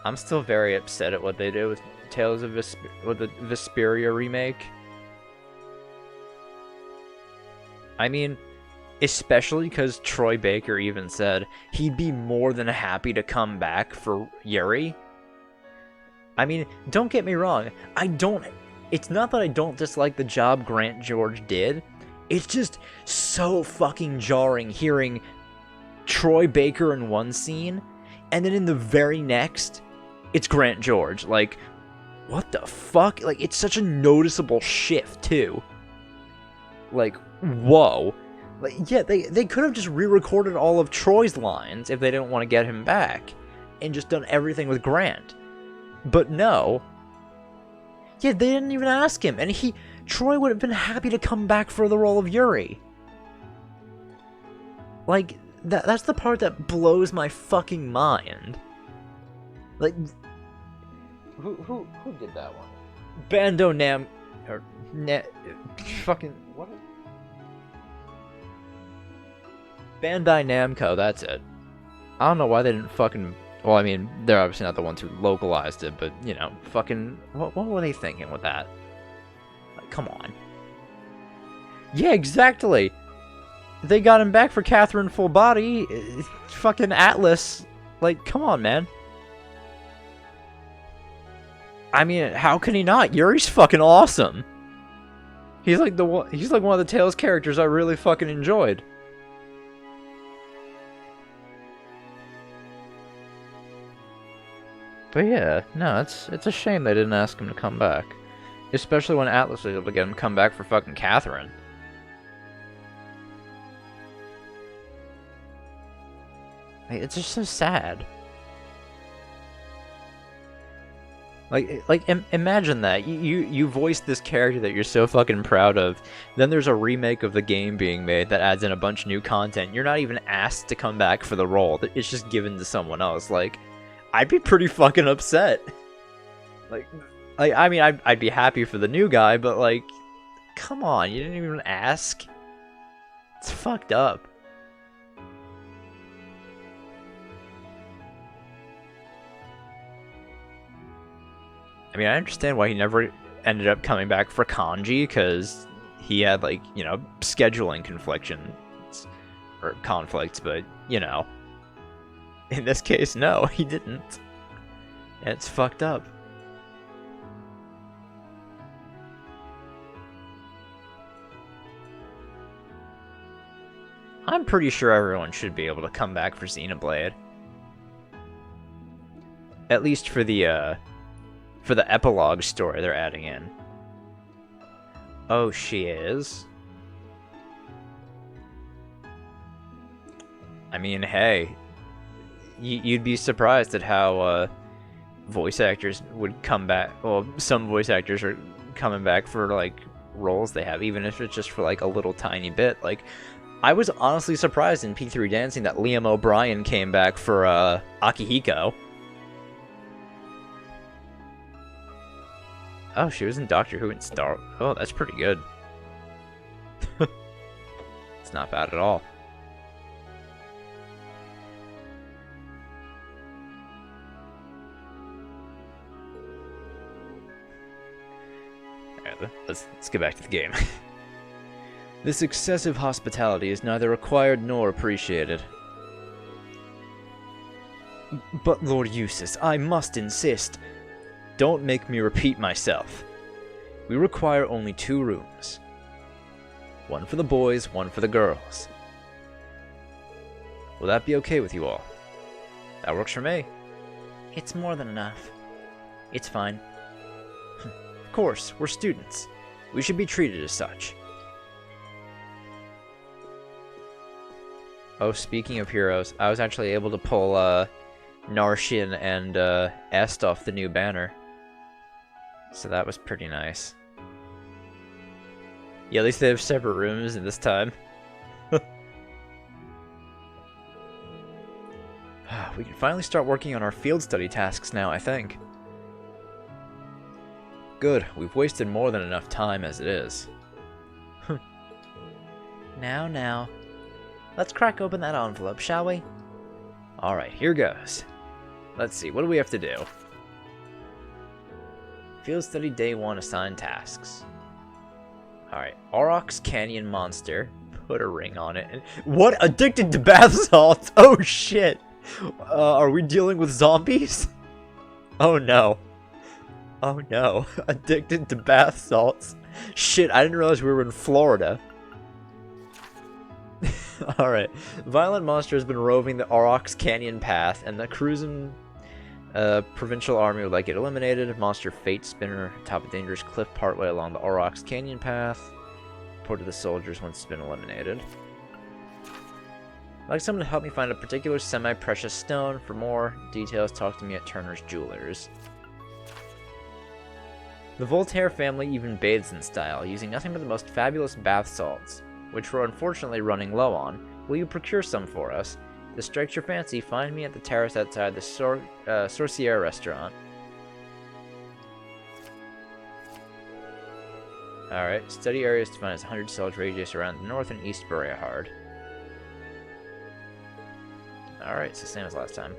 I'm still very upset at what they did with Tales of with the Vesperia remake. I mean, especially because Troy Baker even said he'd be more than happy to come back for Yuri. I mean, don't get me wrong, it's not that I don't dislike the job Grant George did, it's just so fucking jarring hearing Troy Baker in one scene, and then in the very next, it's Grant George. Like, what the fuck? Like, it's such a noticeable shift, too. Like, whoa. Like, yeah, they could have just re-recorded all of Troy's lines if they didn't want to get him back, and just done everything with Grant. But no. Yeah, they didn't even ask him, and Troy would have been happy to come back for the role of Yuri. Like, that's the part that blows my fucking mind. Like, who did that one? What? Bandai Namco, that's it. I don't know why they didn't fucking... Well, I mean, they're obviously not the ones who localized it, but, you know, fucking... What were they thinking with that? Like, come on. Yeah, exactly! They got him back for Catherine Full Body. Fucking Atlas. Like, come on, man. I mean, how can he not? Yuri's fucking awesome. He's like one of the Tales characters I really fucking enjoyed. But yeah, no, it's a shame they didn't ask him to come back. Especially when Atlas was able to get him to come back for fucking Catherine. It's just so sad. Like imagine that. You voiced this character that you're so fucking proud of. Then there's a remake of the game being made that adds in a bunch of new content. You're not even asked to come back for the role. It's just given to someone else. Like, I'd be pretty fucking upset. Like I mean, I'd be happy for the new guy, but like, come on, you didn't even ask. It's fucked up. I mean, I understand why he never ended up coming back for Kanji, because he had, like, you know, scheduling conflicts, but, you know, in this case, no, he didn't. And it's fucked up. I'm pretty sure everyone should be able to come back for Xenoblade. At least for the epilogue story they're adding in. Oh, she is? I mean, hey, you'd be surprised at how voice actors would come back. Well, some voice actors are coming back for, like, roles they have, even if it's just for, like, a little tiny bit. Like, I was honestly surprised in P3 Dancing that Liam O'Brien came back for Akihiko. Oh, she was in Doctor Who and Star. Oh, that's pretty good. It's not bad at all. Alright, let's get back to the game. This excessive hospitality is neither required nor appreciated. But Lord Eustace, I must insist. Don't make me repeat myself. We require only 2 rooms. One for the boys, one for the girls. Will that be okay with you all? That works for me. It's more than enough. It's fine. Of course, we're students. We should be treated as such. Oh, speaking of heroes, I was actually able to pull Narshin and Est off the new banner. So that was pretty nice. Yeah, at least they have separate rooms in this time. We can finally start working on our field study tasks now, I think. Good, we've wasted more than enough time as it is. Now. Let's crack open that envelope, shall we? Alright, here goes. Let's see, what do we have to do? Field Study Day 1 assigned tasks. Alright, Aurochs Canyon Monster. Put a ring on it. What? Addicted to bath salts? Oh shit! Are we dealing with zombies? Oh no. Oh no. Addicted to bath salts. Shit, I didn't realize we were in Florida. Alright. Violent monster has been roving the Aurochs Canyon path, and the Cruisin provincial army would like it eliminated. Monster Fate Spinner atop a dangerous cliff partway along the Aurochs Canyon path. Report to the soldiers once it's been eliminated. I'd like someone to help me find a particular semi-precious stone. For more details, talk to me at Turner's Jewelers. The Voltaire family even bathes in style, using nothing but the most fabulous bath salts, which we're unfortunately running low on. Will you procure some for us? If this strikes your fancy, find me at the terrace outside the Sorcière restaurant. Alright, study areas defined as 100 cells radius around the north and east Bereahard. Alright, it's the same as last time.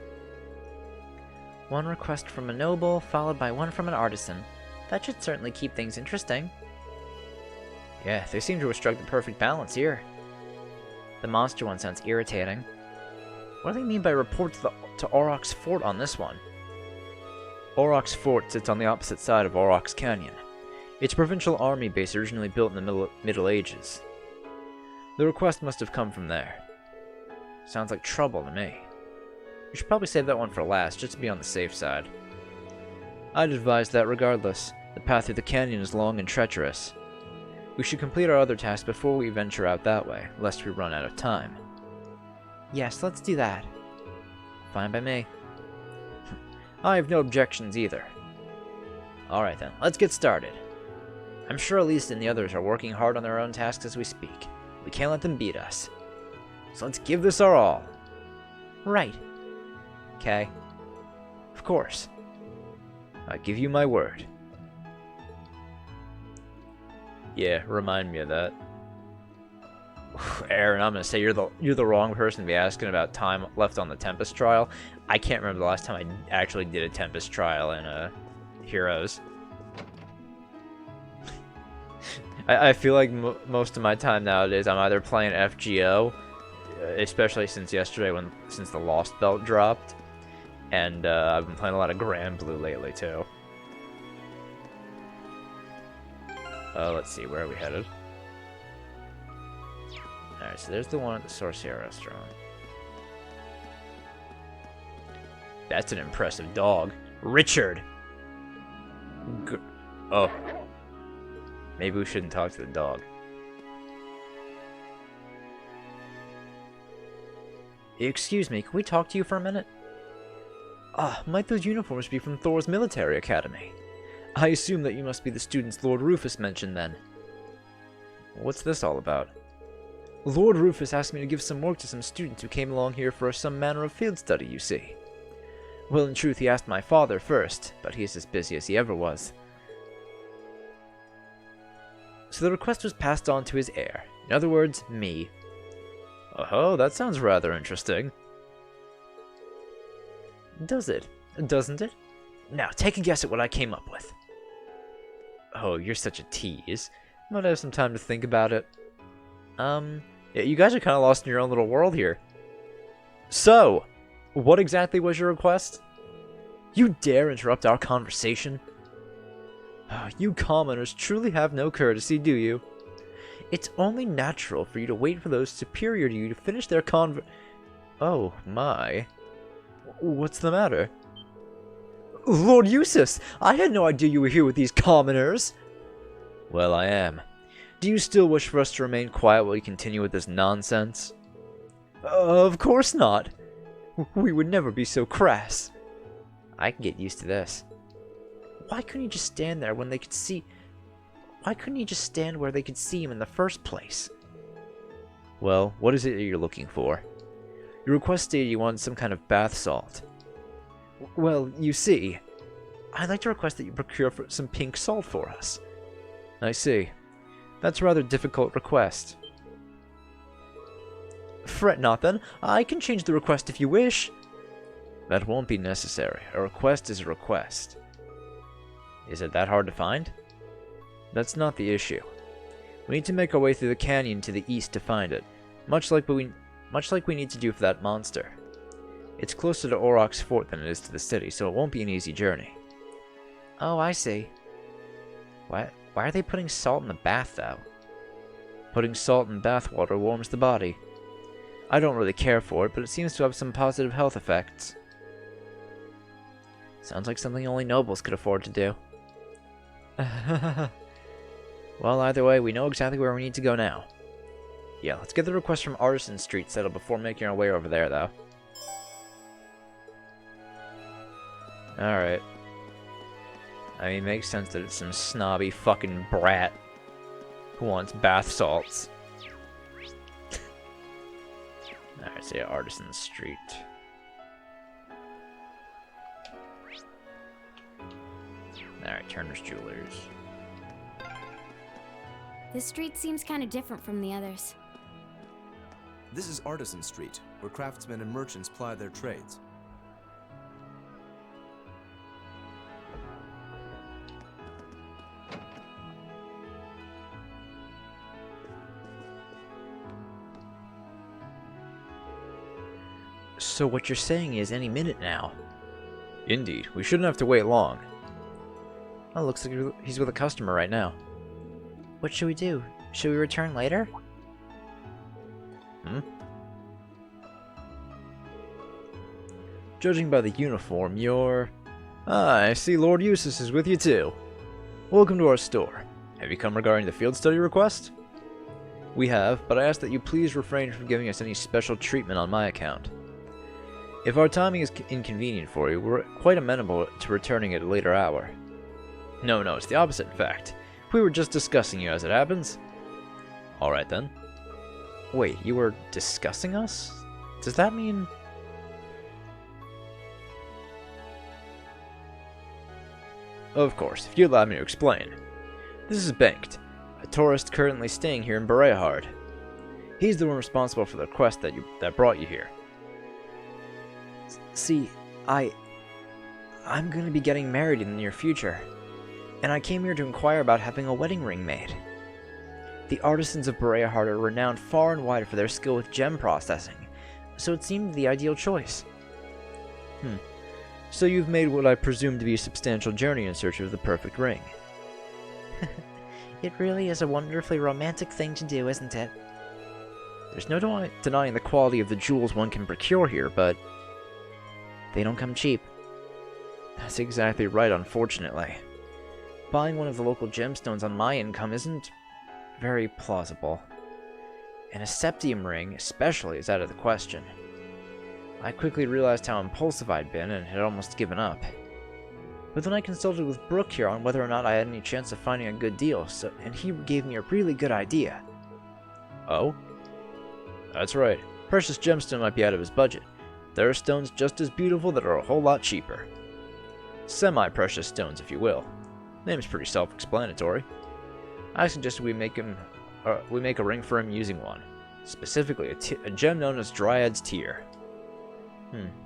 One request from a noble, followed by one from an artisan. That should certainly keep things interesting. Yeah, they seem to have struck the perfect balance here. The monster one sounds irritating. What do they mean by report to Aurochs Fort on this one? Aurochs Fort sits on the opposite side of Aurochs Canyon. It's a provincial army base originally built in the Middle Ages. The request must have come from there. Sounds like trouble to me. We should probably save that one for last, just to be on the safe side. I'd advise that regardless. The path through the canyon is long and treacherous. We should complete our other tasks before we venture out that way, lest we run out of time. Yes, let's do that. Fine by me. I have no objections either. Alright then, let's get started. I'm sure Elise and the others are working hard on their own tasks as we speak. We can't let them beat us. So let's give this our all. Right. Okay. Of course. I give you my word. Yeah, remind me of that. Aaron, I'm gonna say you're the wrong person to be asking about time left on the Tempest trial. I can't remember the last time I actually did a Tempest trial in Heroes. I feel like most of my time nowadays I'm either playing FGO, especially since yesterday since the Lost Belt dropped, and I've been playing a lot of Grand Blue lately too. Let's see, where are we headed? Alright, so there's the one at the Sorcière restaurant. That's an impressive dog. Richard! Oh. Maybe we shouldn't talk to the dog. Excuse me, can we talk to you for a minute? Might those uniforms be from Thor's military academy? I assume that you must be the students Lord Rufus mentioned then. What's this all about? Lord Rufus asked me to give some work to some students who came along here for some manner of field study, you see. Well, in truth, he asked my father first, but he's as busy as he ever was. So the request was passed on to his heir. In other words, me. Oh, that sounds rather interesting. Does it? Doesn't it? Now, take a guess at what I came up with. Oh, you're such a tease. Might have some time to think about it. Yeah, you guys are kind of lost in your own little world here. So, what exactly was your request? You dare interrupt our conversation? Oh, you commoners truly have no courtesy, do you? It's only natural for you to wait for those superior to you to finish their Oh, my. What's the matter? Lord Eustace! I had no idea you were here with these commoners! Well, I am. Do you still wish for us to remain quiet while you continue with this nonsense? Of course not. We would never be so crass. I can get used to this. Why couldn't you just stand there when they could see... Why couldn't you just stand where they could see him in the first place? Well, what is it you're looking for? Your request stated you wanted some kind of bath salt. Well, you see, I'd like to request that you procure some pink salt for us. I see. That's a rather difficult request. Fret not then, I can change the request if you wish. That won't be necessary. A request is a request. Is it that hard to find? That's not the issue. We need to make our way through the canyon to the east to find it, much like we need to do for that monster. It's closer to Aurochs Fort than it is to the city, so it won't be an easy journey. Oh, I see. Why are they putting salt in the bath, though? Putting salt in bath water warms the body. I don't really care for it, but it seems to have some positive health effects. Sounds like something only nobles could afford to do. Well, either way, we know exactly where we need to go now. Yeah, let's get the request from Artisan Street settled before making our way over there, though. Alright. I mean, it makes sense that it's some snobby fucking brat who wants bath salts. Alright, so yeah, Artisan Street. Alright, Turner's Jewelers. This street seems kind of different from the others. This is Artisan Street, where craftsmen and merchants ply their trades. So what you're saying is any minute now? Indeed, we shouldn't have to wait long. Oh, looks like he's with a customer right now. What should we do? Should we return later? Judging by the uniform, you're... Ah, I see Lord Eustace is with you too. Welcome to our store. Have you come regarding the field study request? We have, but I ask that you please refrain from giving us any special treatment on my account. If our timing is inconvenient for you, we're quite amenable to returning at a later hour. No, it's the opposite, in fact. We were just discussing you, as it happens. Alright then. Wait, you were discussing us? Does that mean... Of course, if you'd allow me to explain. This is Bengt, a tourist currently staying here in Bereahard. He's the one responsible for the request that brought you here. See, I'm going to be getting married in the near future, and I came here to inquire about having a wedding ring made. The artisans of Bereahard are renowned far and wide for their skill with gem processing, so it seemed the ideal choice. So you've made what I presume to be a substantial journey in search of the perfect ring. It really is a wonderfully romantic thing to do, isn't it? There's no denying the quality of the jewels one can procure here, but they don't come cheap. That's exactly right, unfortunately. Buying one of the local gemstones on my income isn't very plausible. And a septium ring, especially, is out of the question. I quickly realized how impulsive I'd been and had almost given up. But then I consulted with Brooke here on whether or not I had any chance of finding a good deal, and he gave me a really good idea. Oh? That's right. Precious gemstone might be out of his budget. There are stones just as beautiful that are a whole lot cheaper. Semi-precious stones, if you will. Name's pretty self-explanatory. I suggest we make a ring for him using one. Specifically, a gem known as Dryad's Tear.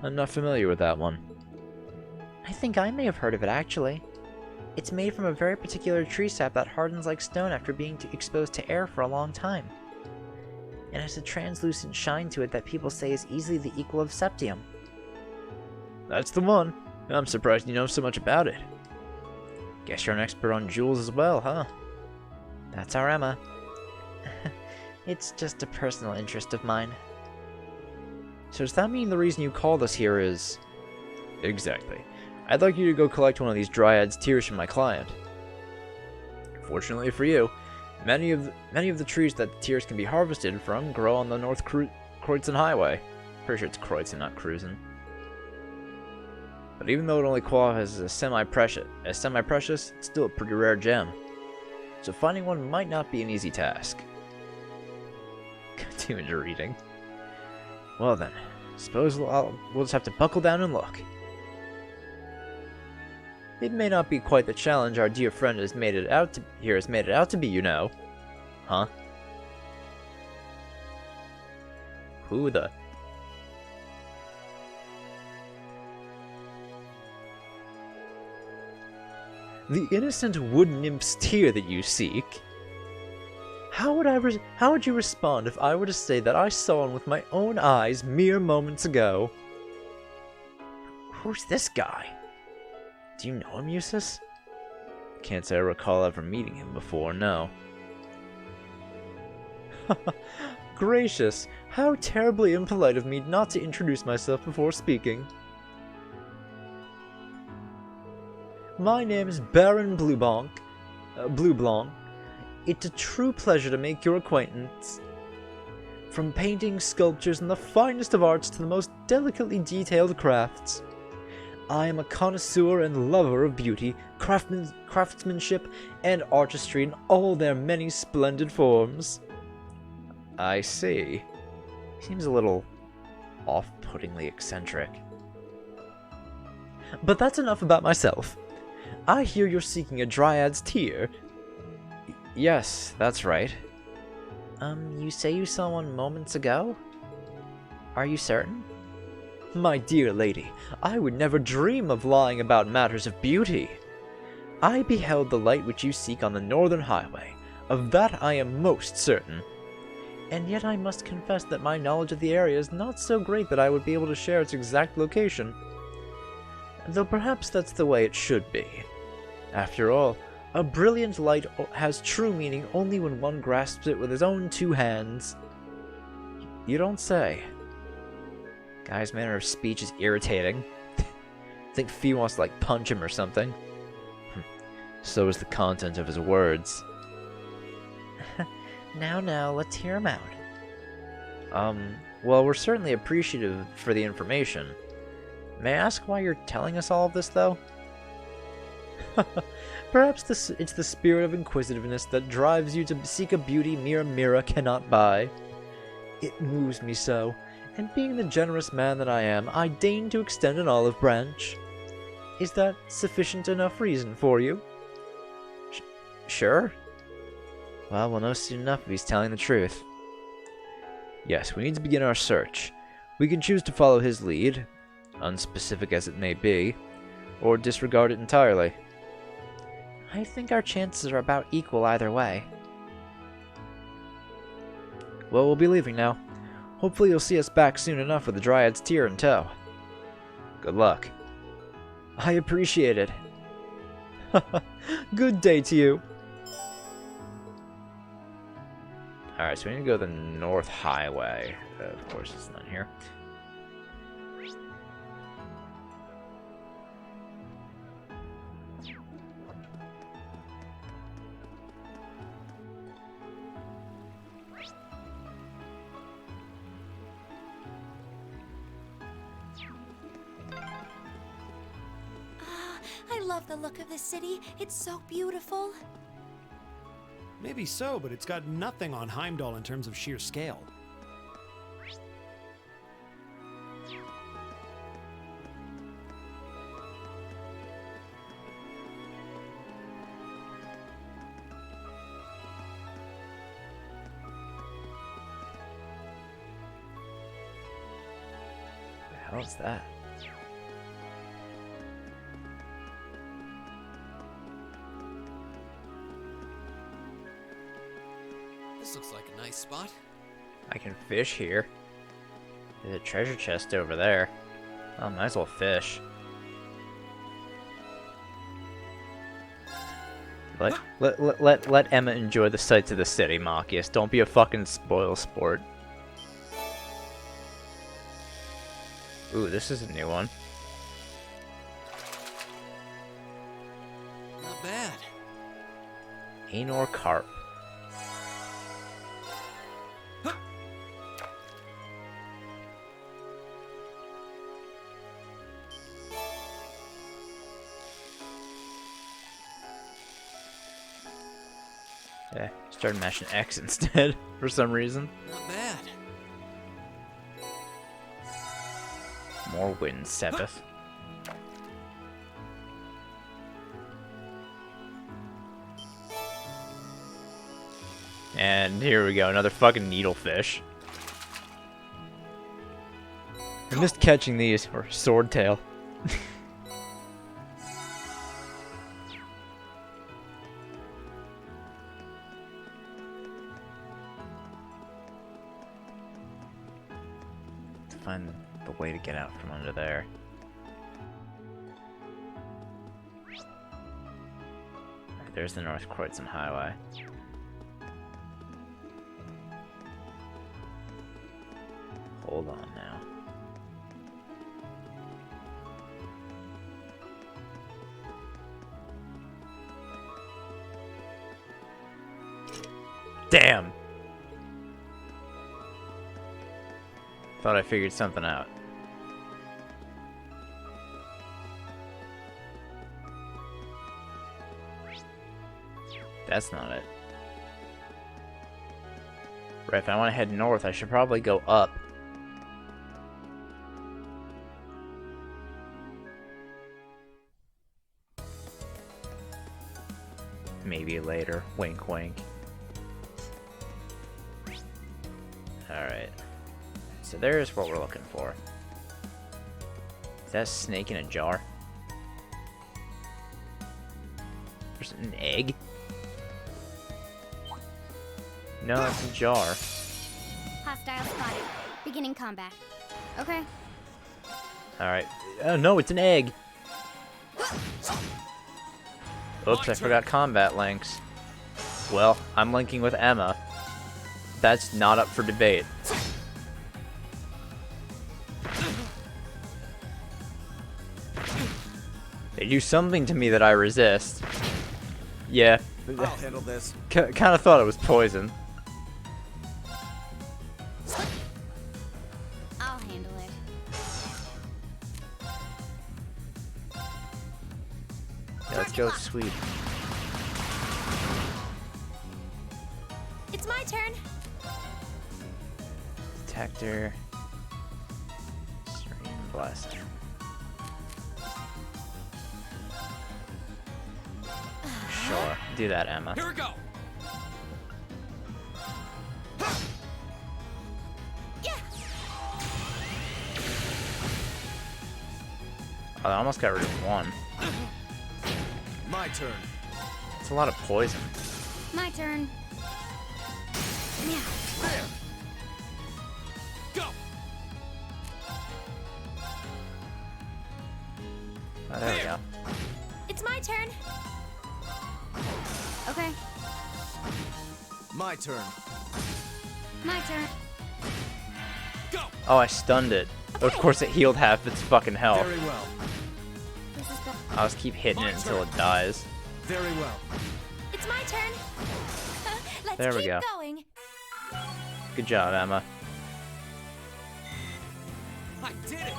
I'm not familiar with that one. I think I may have heard of it, actually. It's made from a very particular tree sap that hardens like stone after being exposed to air for a long time. It has a translucent shine to it that people say is easily the equal of septium. That's the one. I'm surprised you know so much about it. Guess you're an expert on jewels as well, huh? That's our Emma. It's just a personal interest of mine. So does that mean the reason you called us here is... Exactly. I'd like you to go collect one of these Dryad's Tears from my client. Fortunately for you, many of the trees that the tears can be harvested from grow on the North Kreutzen Highway. Pretty sure it's Kreutzen, not Cruisen. But even though it only qualifies as a semi-precious, it's still a pretty rare gem. So finding one might not be an easy task. Continue reading. Well then, suppose we'll just have to buckle down and look. It may not be quite the challenge our dear friend has made it out to be, you know. Huh? Who the... The innocent wood nymph's tear that you seek? How would you respond if I were to say that I saw one with my own eyes mere moments ago? Who's this guy? Do you know him, Eustace? Can't say I recall ever meeting him before, no. Gracious, how terribly impolite of me not to introduce myself before speaking. My name is Baron Blueblanc. It's a true pleasure to make your acquaintance. From painting, sculptures, and the finest of arts to the most delicately detailed crafts, I am a connoisseur and lover of beauty, craftsmanship, and artistry in all their many splendid forms. I see. Seems a little off-puttingly eccentric. But that's enough about myself. I hear you're seeking a Dryad's Tear. Yes, that's right. You say you saw one moments ago? Are you certain? My dear lady, I would never dream of lying about matters of beauty. I beheld the light which you seek on the Northern Highway. Of that I am most certain. And yet I must confess that my knowledge of the area is not so great that I would be able to share its exact location. Though perhaps that's the way it should be. After all, a brilliant light has true meaning only when one grasps it with his own two hands. You don't say. Guy's manner of speech is irritating. I think Fee wants to punch him or something. So is the content of his words. Now, let's hear him out. Well, we're certainly appreciative for the information. May I ask why you're telling us all of this, though? Perhaps it's the spirit of inquisitiveness that drives you to seek a beauty mere Mira cannot buy. It moves me so, and being the generous man that I am, I deign to extend an olive branch. Is that sufficient enough reason for you? Sure. Well, we'll know soon enough if he's telling the truth. Yes, we need to begin our search. We can choose to follow his lead, unspecific as it may be, or disregard it entirely. I think our chances are about equal either way. Well, we'll be leaving now. Hopefully you'll see us back soon enough with the Dryad's Tear in tow. Good luck. I appreciate it. Good day to you. Alright, so we need to go to the North Highway. Of course, it's not here. I love the look of this city. It's so beautiful. Maybe so, but it's got nothing on Heimdall in terms of sheer scale. hell is that? This looks like a nice spot. I can fish here. There's a treasure chest over there. Oh, might as well fish. Let Emma enjoy the sights of the city, Marcus. Don't be a fucking spoil sport. Ooh, this is a new one. Not bad. Anor carp. Yeah, started mashing X instead for some reason. Not bad. More wind, Sepith. And here we go, another fucking needlefish. I missed catching these, or swordtail. Find the way to get out from under there. Right, there's the North Croydon Highway. Hold on now. Damn! Thought I figured something out. That's not it. Right, if I want to head north, I should probably go up. Maybe later. Wink, wink. Alright. So there's what we're looking for. Is that a snake in a jar? There's an egg? No, it's a jar. Hostile spotted. Beginning combat. Okay. Alright. Oh no, it's an egg! Oops, I forgot combat links. Well, I'm linking with Emma. That's not up for debate. They do something to me that I resist. Yeah. I'll handle this. Kind of thought it was poison. I'll handle it. Yeah, let's go sweet. It's my turn. Detector. Serene Blessing. Sure, do that, Emma. Here we go. Oh, I almost got rid of one. My turn. It's a lot of poison. My turn. Yeah. There. Go. Oh, there we go. It's my turn. Okay. My turn. My turn. Go. Oh, I stunned it. Of course, it healed half its fucking health. Very well. This is the. I'll just keep hitting it until it dies. Very well. It's my turn. Let's There we keep go. going. Good job, Emma. I did it.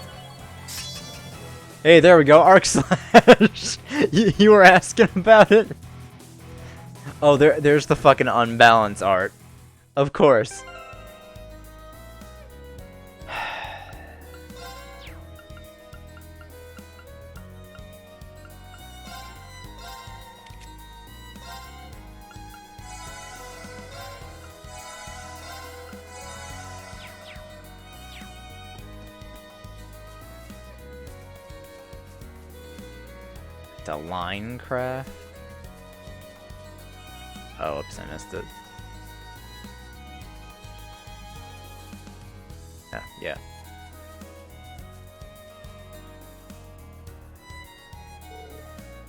Hey, there we go. Arc Slash. You were asking about it? Oh, there's the fucking unbalance art. Of course. a line craft. Oh, oops, I missed it. Yeah.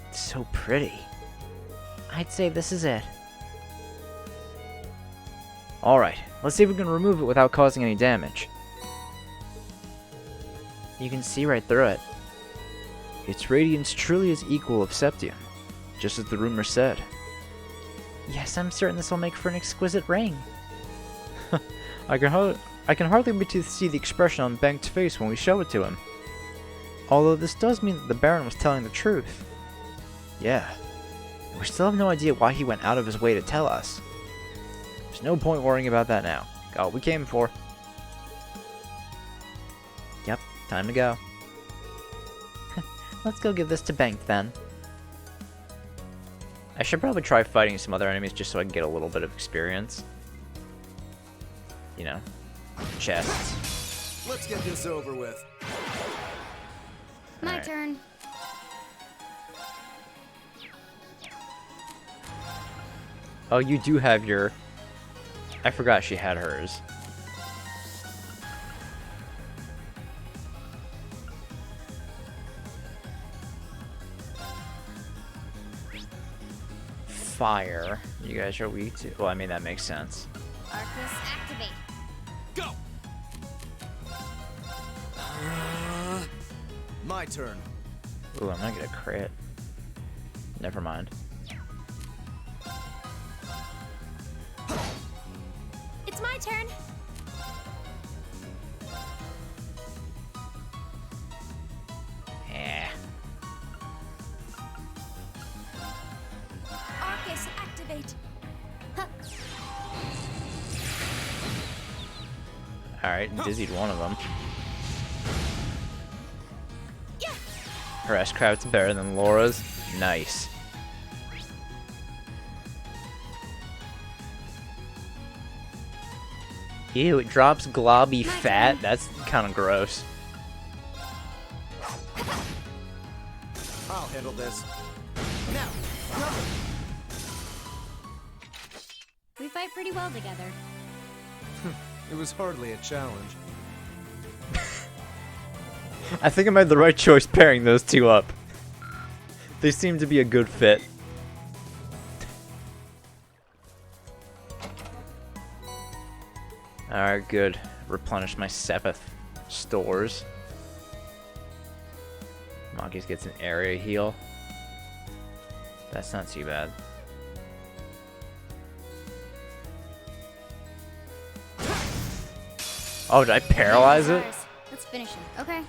It's so pretty. I'd say this is it. Alright, let's see if we can remove it without causing any damage. You can see right through it. Its radiance truly is equal of Septium, just as the rumor said. Yes, I'm certain this will make for an exquisite ring. I can hardly wait to see the expression on Bank's face when we show it to him. Although this does mean that the Baron was telling the truth. Yeah, We still have no idea why he went out of his way to tell us. there's no point worrying about that now. Got what we came for. Yep, time to go. Let's go give this to Bank then. I should probably try fighting some other enemies just so I can get a little bit of experience. You know, chests. Let's get this over with. My Alright. turn. Oh, you do have your... I forgot she had hers. Fire. You guys are weak to... Well, I mean, that makes sense. Arcus, activate. Go! My turn. Ooh, I'm gonna get a crit. Never mind. It's my turn. Eh. Arcus, activate. Huh. Alright, dizzied one of them. Yeah. Her S-Craft's better than Laura's. Nice. Ew, it drops globby fat? That's kind of gross. I'll handle this. Now, We fight pretty well together. it was hardly a challenge. I think I made the right choice pairing those two up. They seem to be a good fit. Alright, good. Replenish my Sepith stores. Monkeys gets an area heal. That's not too bad. Oh, did I paralyze it? Let's finish him, okay?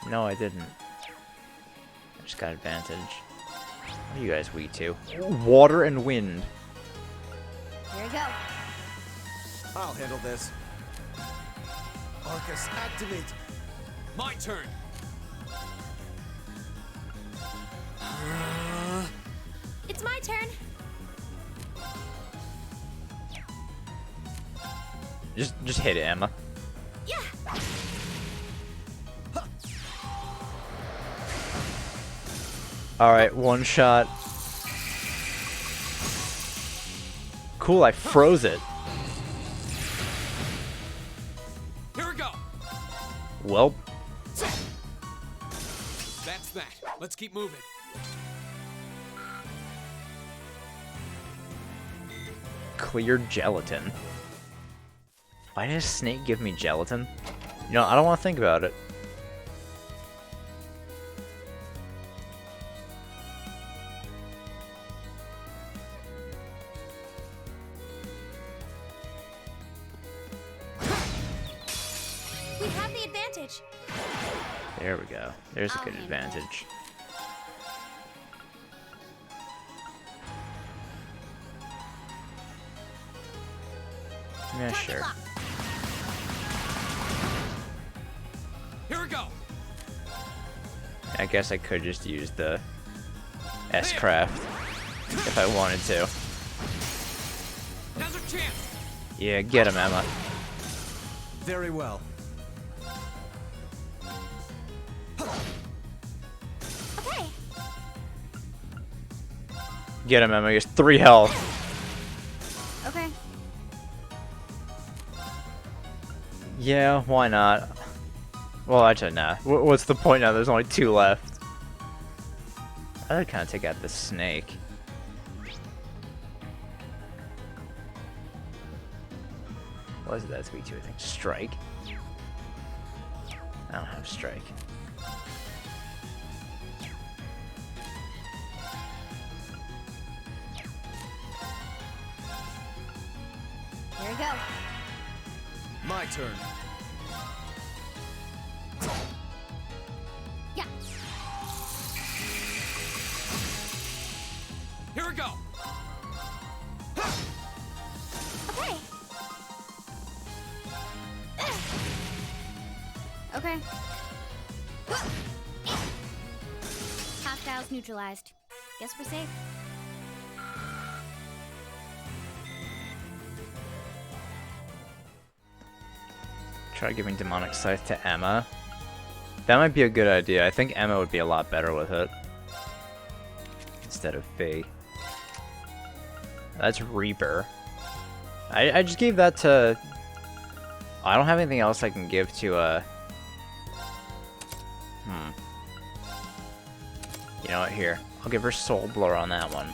No, I didn't. I just got advantage. What are you guys weak to? Water and wind. Here we go. I'll handle this. Arcus, activate. My turn. It's my turn. Just hit it, Emma. Yeah. Alright, one shot. Cool, I froze it. Here we go. Well, That's that. Let's keep moving. cleared gelatin. Why did a snake give me gelatin? You know, I don't want to think about it. We have the advantage. There we go. There's a I'll good handle it. advantage. Yeah, Target sure. lock. Here we go. I guess I could just use the S-Craft if I wanted to. Now's our chance. Yeah, get him, Emma. Very well. Okay. Okay. Get him, Emma. He has 3 health. Okay. Yeah, why not? Well, actually, nah. What's the point now? There's only 2 left. I would kind of take out the snake. What is it that's weak to? I think strike. I don't have strike. Here we go. My turn. Yeah. Here we go. Okay. Okay. Hostiles neutralized. Guess we're safe. Try giving Demonic Scythe to Emma. That might be a good idea. I think Emma would be a lot better with it. Instead of Fee. That's Reaper. I just gave that to... I don't have anything else I can give to, You know what, here. I'll give her Soul Blower on that one.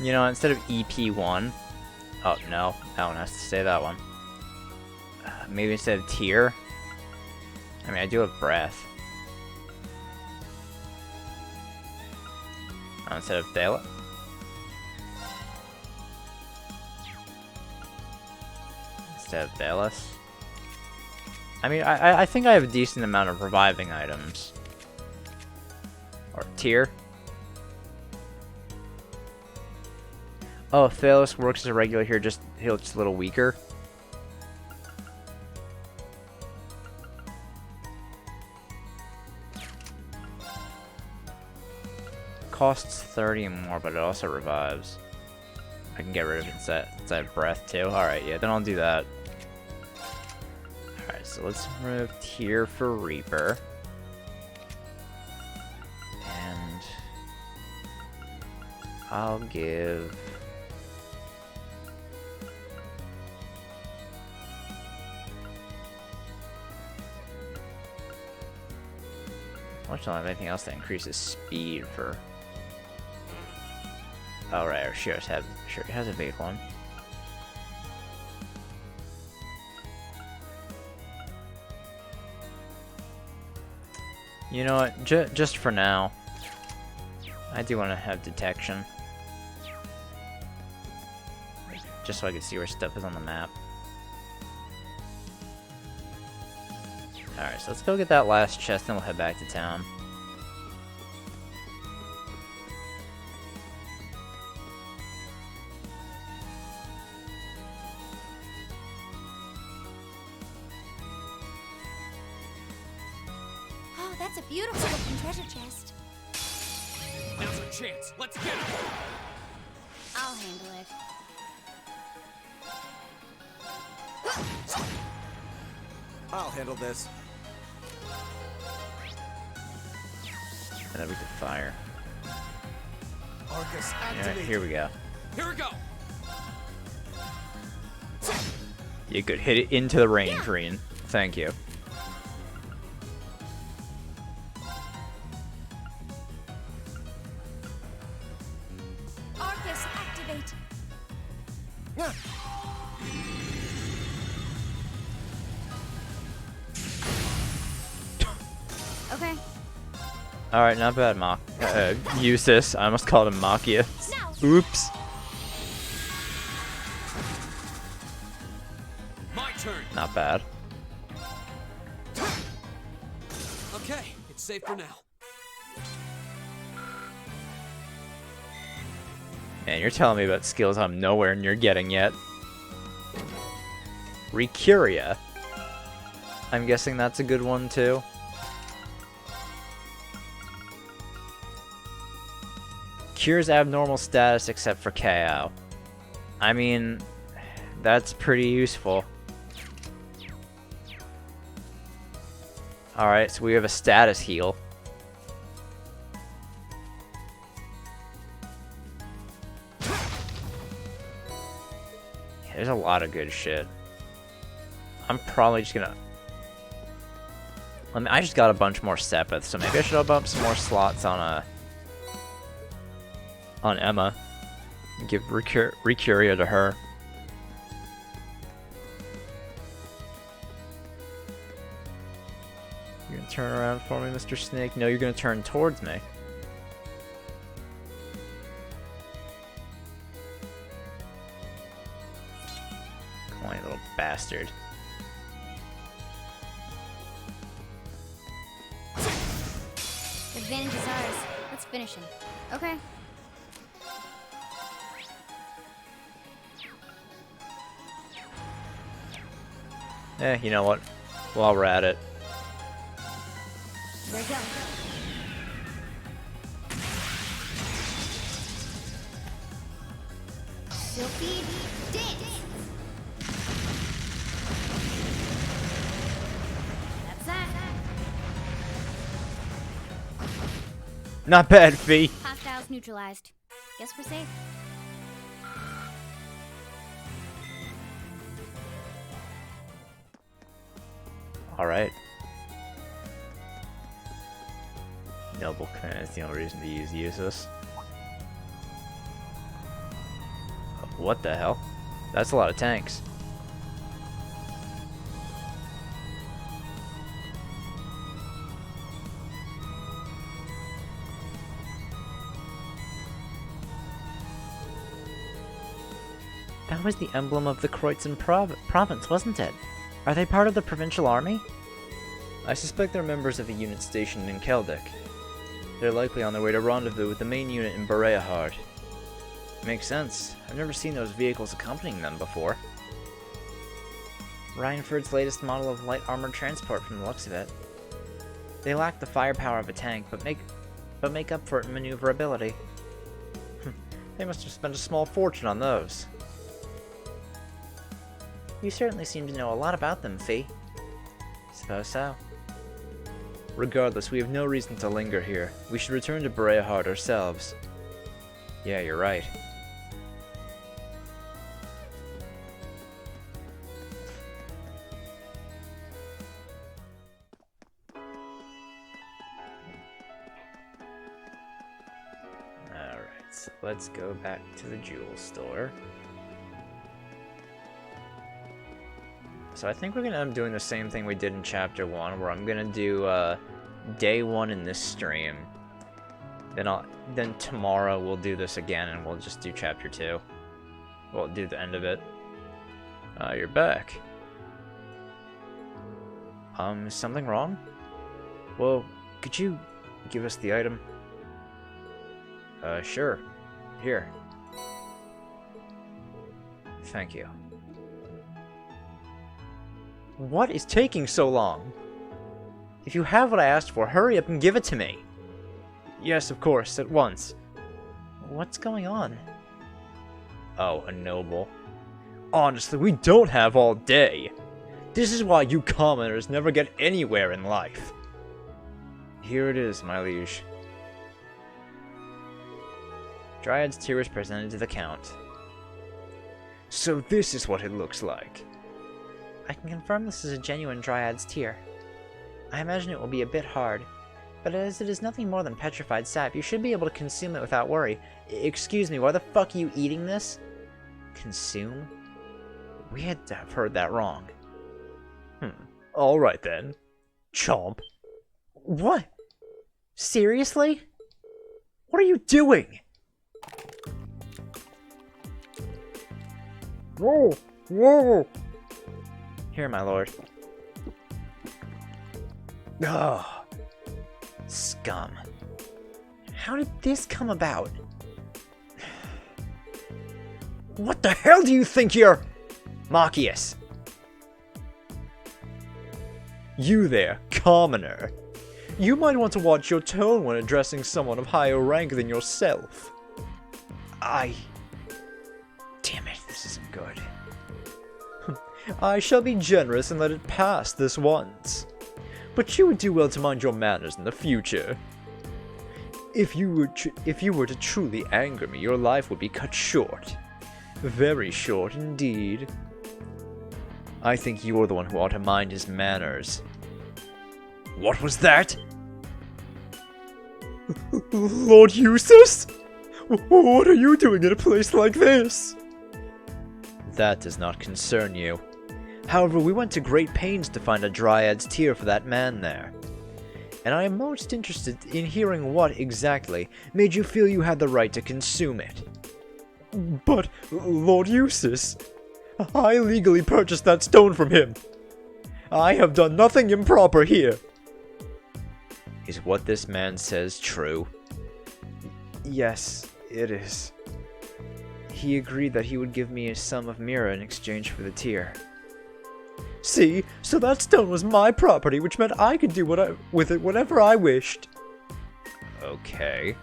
You know, instead of EP1... Oh, no. That one has to stay that one. Maybe instead of Tear? I mean, I do have Breath. Instead of Thala? Instead of Thalos? I mean, I think I have a decent amount of reviving items. Or Tear. Oh, if Thalos works as a regular here, just he'll just a little weaker. Costs 30 more, but it also revives. I can get rid of it inside Breath too. Alright, yeah, then I'll do that. Alright, so let's remove Tear for Reaper. And I'll give... I don't have anything else that increases speed for... Oh right, she has a big one. You know what? Just for now, I do want to have detection, just so I can see where stuff is on the map. Alright, so let's go get that last chest, and we'll head back to town. Oh, that's a beautiful looking treasure chest. Now's our chance. Let's get it. I'll handle it. I'll handle this. And then we can fire. Arcus, Alright, activate. here we go. Here we go. You could hit it into the range, Reen. Thank you. Arcus, activate. Yeah. Okay. Alright, not bad, Eustace. I almost called him Machia. Now. Oops. My turn. Not bad. Okay, it's safe for now. Man, you're telling me about skills I'm nowhere near getting yet. Recuria. I'm guessing that's a good one too. Cures abnormal status except for KO. I mean, that's pretty useful. Alright, so we have a status heal. Yeah, there's a lot of good shit. I'm probably just gonna... I just got a bunch more Sepith, so maybe I should open up some more slots on Emma. Give Recuria to her. You're gonna turn around for me, Mr. Snake? No, you're gonna turn towards me. Come on, you little bastard. The advantage is ours. Let's finish him. Okay. You know what? While we're at it. There you go. Silky dance. That's that. Not bad, Fee. Hostiles neutralized. Guess we're safe. Alright. Noble Command is the only reason to use Usus. What the hell? That's a lot of tanks. That was the emblem of the Kreutzen province, wasn't it? Are they part of the provincial army? I suspect they're members of a unit stationed in Keldic. They're likely on their way to rendezvous with the main unit in Bereahard. Makes sense. I've never seen those vehicles accompanying them before. Reinford's latest model of light armored transport from the looks of it. They lack the firepower of a tank, but make up for it in maneuverability. They must have spent a small fortune on those. You certainly seem to know a lot about them, Fee. Suppose so. Regardless, we have no reason to linger here. We should return to Bereahard ourselves. Yeah, you're right. Alright, so let's go back to the jewel store. So I think we're gonna end up doing the same thing we did in Chapter 1, where I'm gonna do Day 1 in this stream. Then tomorrow we'll do this again, and we'll just do Chapter 2. We'll do the end of it. You're back. Is something wrong? Well, could you give us the item? Sure. Here. Thank you. What is taking so long? If you have what I asked for, hurry up and give it to me. Yes, of course, at once. What's going on? Oh, a noble. Honestly, we don't have all day. This is why you commoners never get anywhere in life. Here it is, my liege. Dryad's Tear is presented to the Count. So this is what it looks like. I can confirm this is a genuine Dryad's Tear. I imagine it will be a bit hard, but as it is nothing more than petrified sap, you should be able to consume it without worry. Excuse me, why the fuck are you eating this? Consume? We had to have heard that wrong. Alright then. Chomp. What? Seriously? What are you doing? Whoa! Whoa! Here, my lord. Ugh. Scum. How did this come about? What the hell do you think you're... Marcius. You there, commoner. You might want to watch your tone when addressing someone of higher rank than yourself. Damn it, this isn't good. I shall be generous and let it pass this once. but you would do well to mind your manners in the future. If you were to truly anger me, your life would be cut short. Very short indeed. I think you're the one who ought to mind his manners. What was that? Lord Eustace? What are you doing in a place like this? That does not concern you. However, we went to great pains to find a Dryad's tear for that man there. And I am most interested in hearing what exactly made you feel you had the right to consume it. But, Lord Eustace, I legally purchased that stone from him. I have done nothing improper here. Is what this man says true? Yes, it is. He agreed that he would give me a sum of mira in exchange for the tear. See, so that stone was my property, which meant I could do with it whatever I wished. Okay.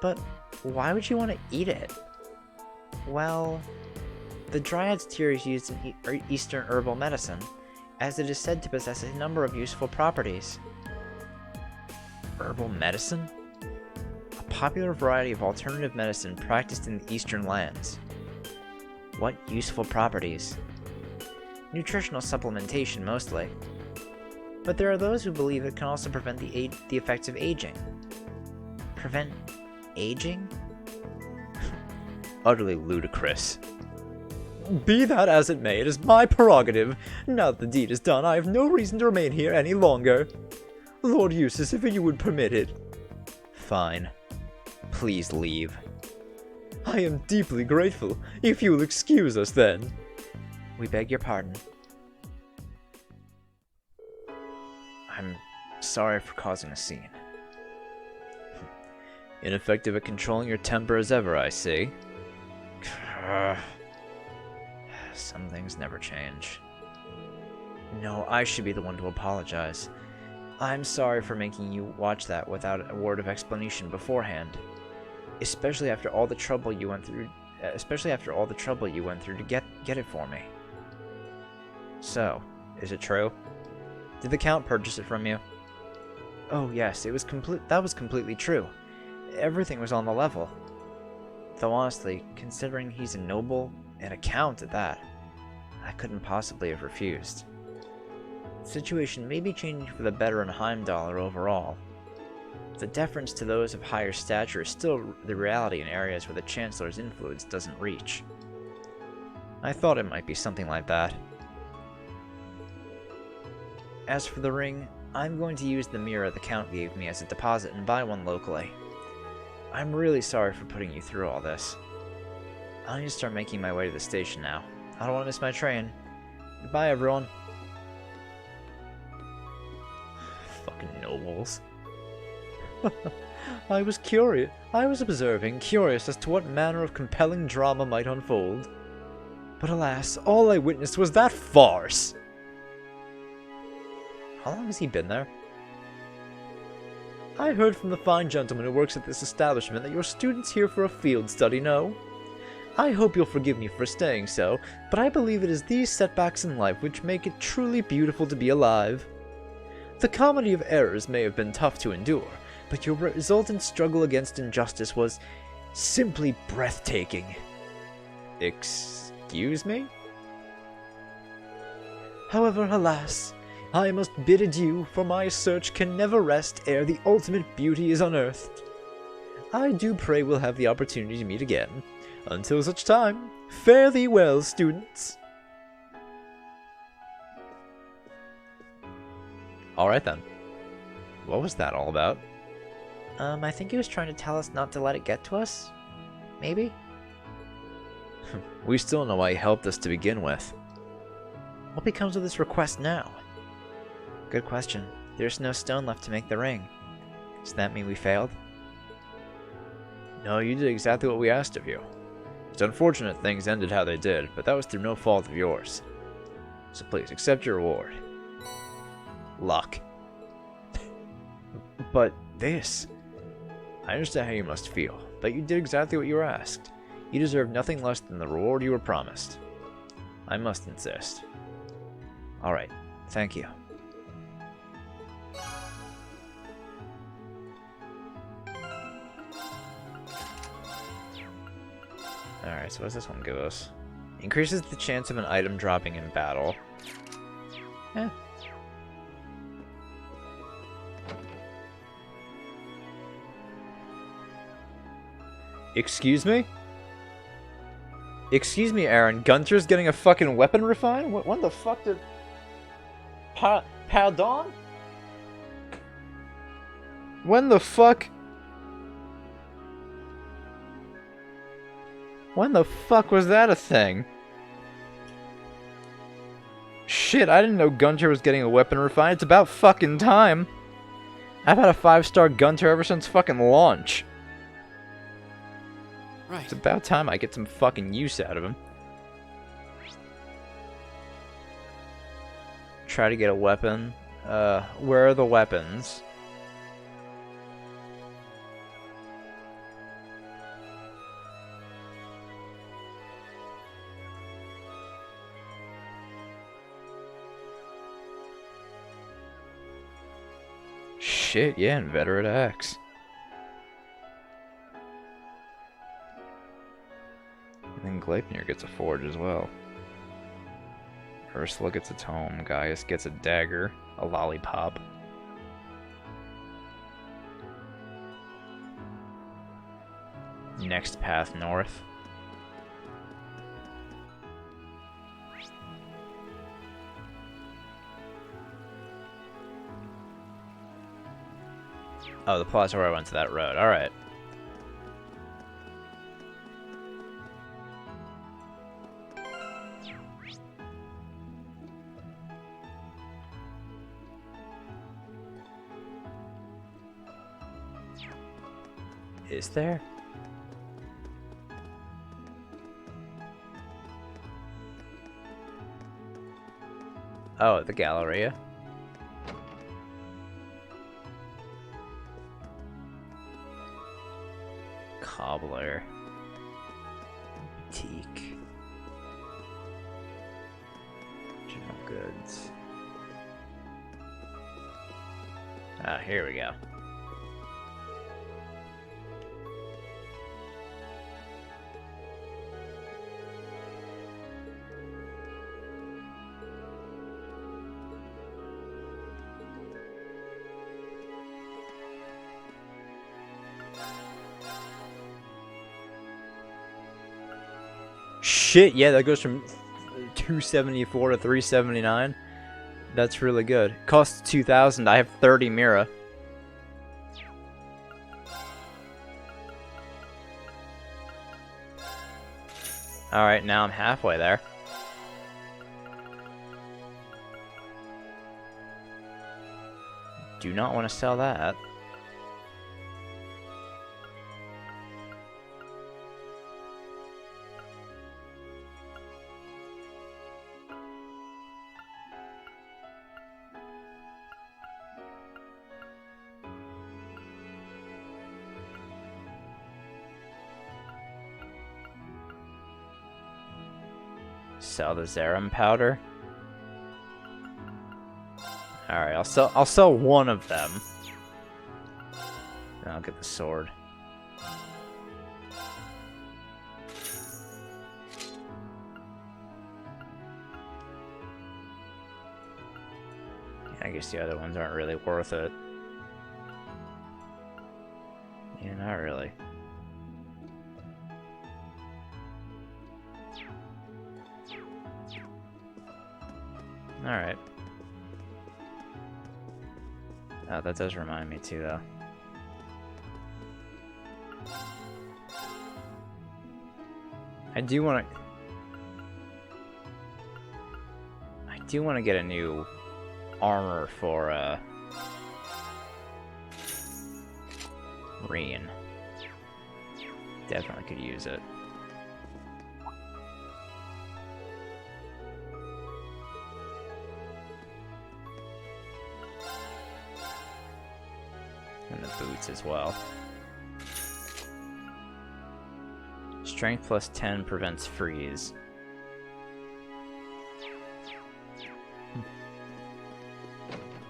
But why would you want to eat it? Well, the Dryad's tear is used in Eastern herbal medicine, as it is said to possess a number of useful properties. Herbal medicine? A popular variety of alternative medicine practiced in the Eastern lands. What useful properties? Nutritional supplementation, mostly. But there are those who believe it can also prevent the effects of aging. Prevent aging? Utterly ludicrous. Be that as it may, it is my prerogative. Now that the deed is done, I have no reason to remain here any longer. Lord Eustace, if you would permit it. Fine. Please leave. I am deeply grateful. If you will excuse us, then. We beg your pardon. I'm sorry for causing a scene. Ineffective at controlling your temper as ever, I see. Some things never change. No, I should be the one to apologize. I'm sorry for making you watch that without a word of explanation beforehand. Especially after all the trouble you went through to get it for me. So, is it true? Did the Count purchase it from you? Oh yes, that was completely true. Everything was on the level. Though honestly, considering he's a noble and a count at that, I couldn't possibly have refused. The situation may be changing for the better in Heimdall overall. The deference to those of higher stature is still the reality in areas where the Chancellor's influence doesn't reach. I thought it might be something like that. As for the ring, I'm going to use the mirror the Count gave me as a deposit and buy one locally. I'm really sorry for putting you through all this. I need to start making my way to the station now. I don't want to miss my train. Goodbye, everyone. Fucking nobles. I was observing, curious as to what manner of compelling drama might unfold. But alas, all I witnessed was that farce! How long has he been there? I heard from the fine gentleman who works at this establishment that your student's here for a field study, no? I hope you'll forgive me for staying so, but I believe it is these setbacks in life which make it truly beautiful to be alive. The comedy of errors may have been tough to endure, but your resultant struggle against injustice was simply breathtaking. Excuse me? However, alas, I must bid adieu, for my search can never rest ere the ultimate beauty is unearthed. I do pray we'll have the opportunity to meet again. Until such time, fare thee well, students. Alright then. What was that all about? I think he was trying to tell us not to let it get to us? Maybe? We still know why he helped us to begin with. What becomes of this request now? Good question. There's no stone left to make the ring. Does that mean we failed? No, you did exactly what we asked of you. It's unfortunate things ended how they did, but that was through no fault of yours. So please, accept your reward. Luck. But this... I understand how you must feel, but you did exactly what you were asked. You deserve nothing less than the reward you were promised. I must insist. Alright, thank you. Alright, so what does this one give us? Increases the chance of an item dropping in battle. Eh. Excuse me? Excuse me, Aaron. Gunter's getting a fucking weapon refine? When the fuck did... Pardon? When the fuck... When the fuck was that a thing? Shit, I didn't know Gunter was getting a weapon refine. It's about fucking time. I've had a 5-star Gunter ever since fucking launch. Right. It's about time I get some fucking use out of him. Try to get a weapon. Where are the weapons? Shit, yeah, Inveterate Axe. And then Gleipnir gets a forge as well. Ursula gets a tome, Gaius gets a dagger, a lollipop. Next path north. Oh, the plaza where I went to that road. Alright. Is there? Oh, the Galleria. Cobbler. Boutique. General goods. Ah, here we go. Shit, yeah, that goes from 274 to 379. That's really good. Costs 2,000. I have 30 Mira. Alright, now I'm halfway there. Do not want to sell that. Sell the Zerum powder. Alright, I'll sell one of them. Then I'll get the sword. I guess the other ones aren't really worth it. Yeah, not really. Alright. Oh, that does remind me too, though. I do want to get a new armor for, Reen. Definitely could use it. And the boots as well. Strength plus 10 prevents freeze.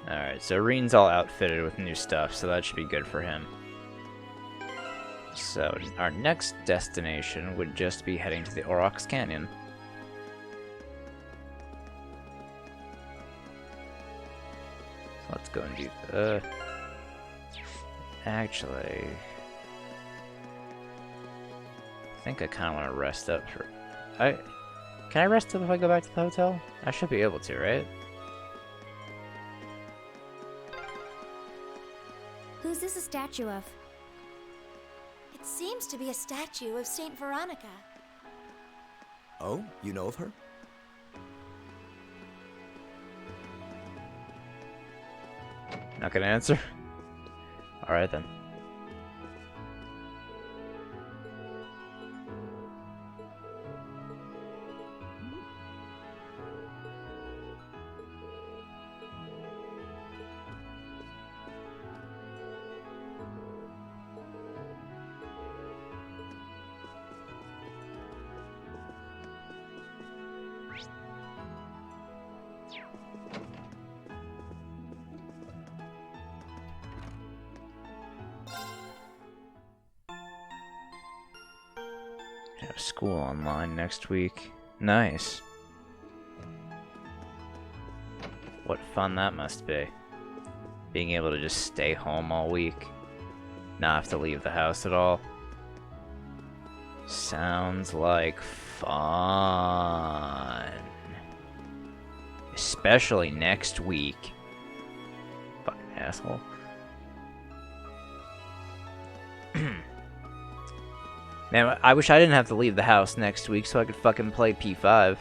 Alright, so Reen's all outfitted with new stuff, so that should be good for him. So our next destination would just be heading to the Aurochs Canyon. So let's go and do the... Actually... I think I kind of want to rest up for... Can I rest up if I go back to the hotel? I should be able to, right? Who's this a statue of? It seems to be a statue of Saint Veronica. Oh, you know of her? Not gonna answer? Alright then. Have school online next week. Nice. What fun that must be. Being able to just stay home all week. Not have to leave the house at all. Sounds like fun. Especially next week. Fucking asshole. Man, I wish I didn't have to leave the house next week so I could fucking play P5.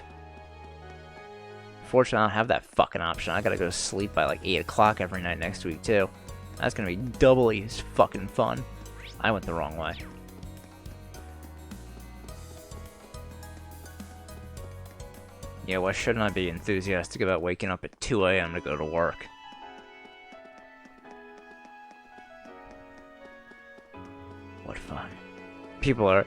Fortunately, I don't have that fucking option. I gotta go to sleep by like 8 o'clock every night next week, too. That's gonna be doubly as fucking fun. I went the wrong way. Yeah, why shouldn't I be enthusiastic about waking up at 2 a.m. to go to work? What fun. People are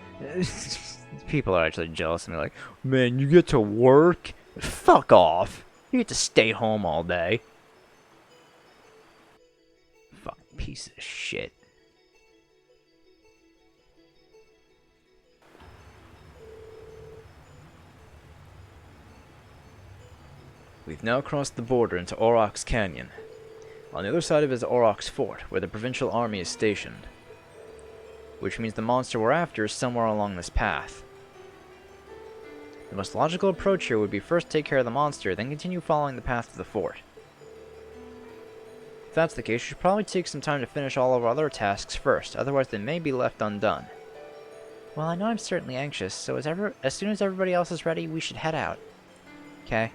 actually jealous of me, like, man, you get to work? Fuck off. You get to stay home all day. Fucking piece of shit. We've now crossed the border into Aurochs Canyon. On the other side of it is Aurochs Fort, where the provincial army is stationed. Which means the monster we're after is somewhere along this path. The most logical approach here would be first take care of the monster, then continue following the path to the fort. If that's the case, we should probably take some time to finish all of our other tasks first, otherwise they may be left undone. Well, I know I'm certainly anxious, so as soon as everybody else is ready, we should head out. Okay?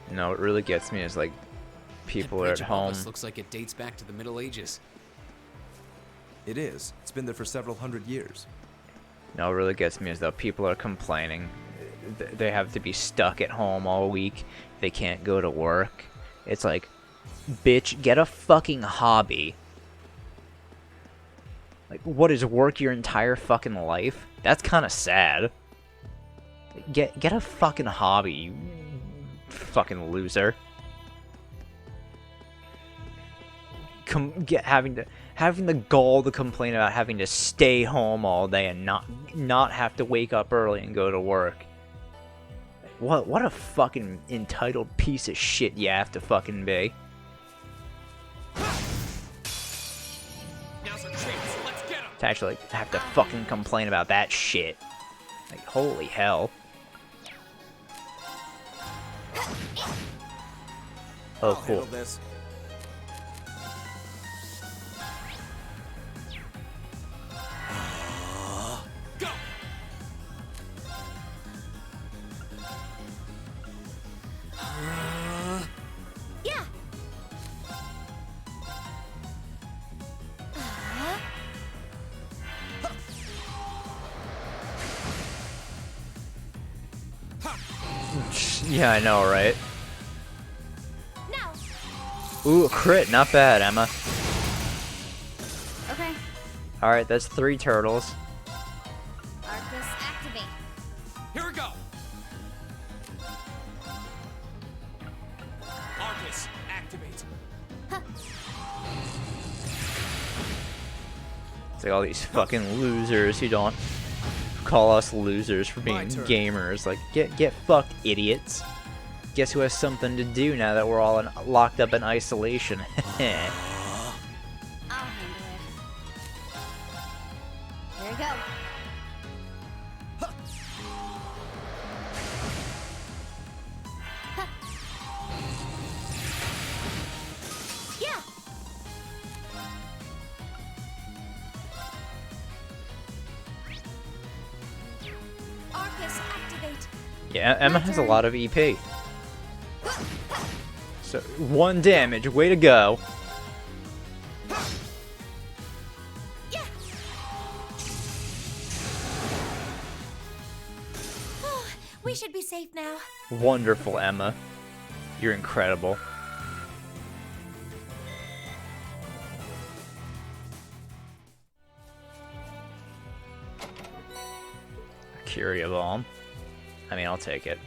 No, what really gets me is, like, people are at home. This looks like it dates back to the Middle Ages. It is. It's been there for several hundred years. No, what really gets me is though people are complaining. They have to be stuck at home all week. They can't go to work. It's like, bitch, get a fucking hobby. Like, what is work your entire fucking life? That's kind of sad. Get a fucking hobby, you fucking loser. Having the gall to complain about having to stay home all day and not have to wake up early and go to work. What a fucking entitled piece of shit you have to fucking be. Now's our chance. Let's get him. To actually have to fucking complain about that shit. Like, holy hell. Oh, cool. This. Go. Yeah. Yeah, I know, right? No. Ooh, a crit. Not bad, Emma. Okay. Alright, that's 3 turtles. Arcus, activate. Here we go. Arcus, activate. It's like all these fucking losers who don't call us losers for being gamers. Like, get fucked, idiots. Guess who has something to do now that we're all locked up in isolation? I'll handle it. Here we go. Yeah. Arcus, activate. Yeah, Emma has a lot of EP. So, 1 damage, way to go. Yeah. We should be safe now. Wonderful, Emma. You're incredible. Curia Bomb. I mean, I'll take it.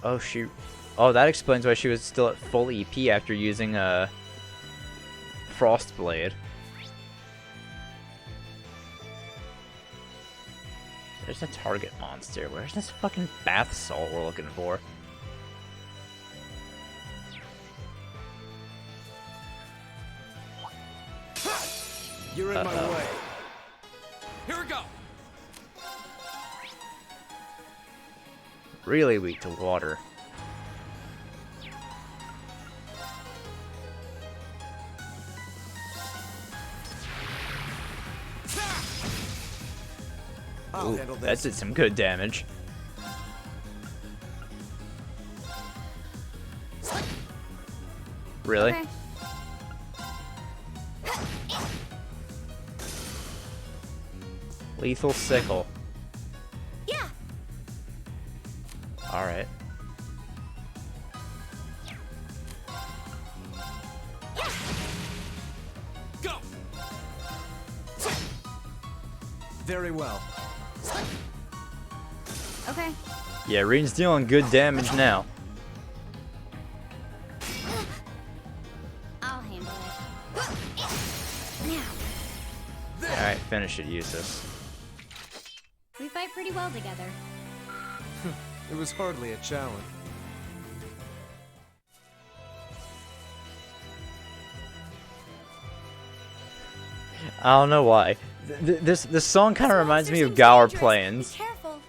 Oh shoot. Oh, that explains why she was still at full EP after using a Frostblade. There's a target monster. Where's this fucking bath salt we're looking for? You're in my way. Here we go. Really weak to water. I'll Ooh, handle that this. did some good damage. Really? Okay. Lethal Sickle. Yeah. Alright. Go. Very well. Okay. Yeah, Reen's dealing good damage now. I'll handle it. Now. Alright, finish it, Usus. We fight pretty well together. It was hardly a challenge. I don't know why. This song kind of reminds me of Seems Gower dangerous. Plains. Be careful.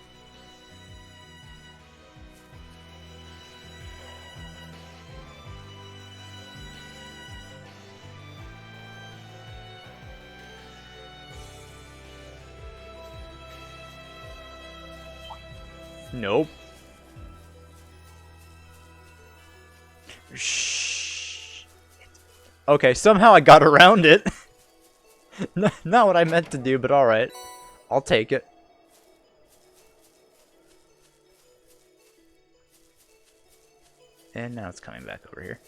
Nope. Shh. Okay, somehow I got around it. Not what I meant to do, but alright. I'll take it. And now it's coming back over here.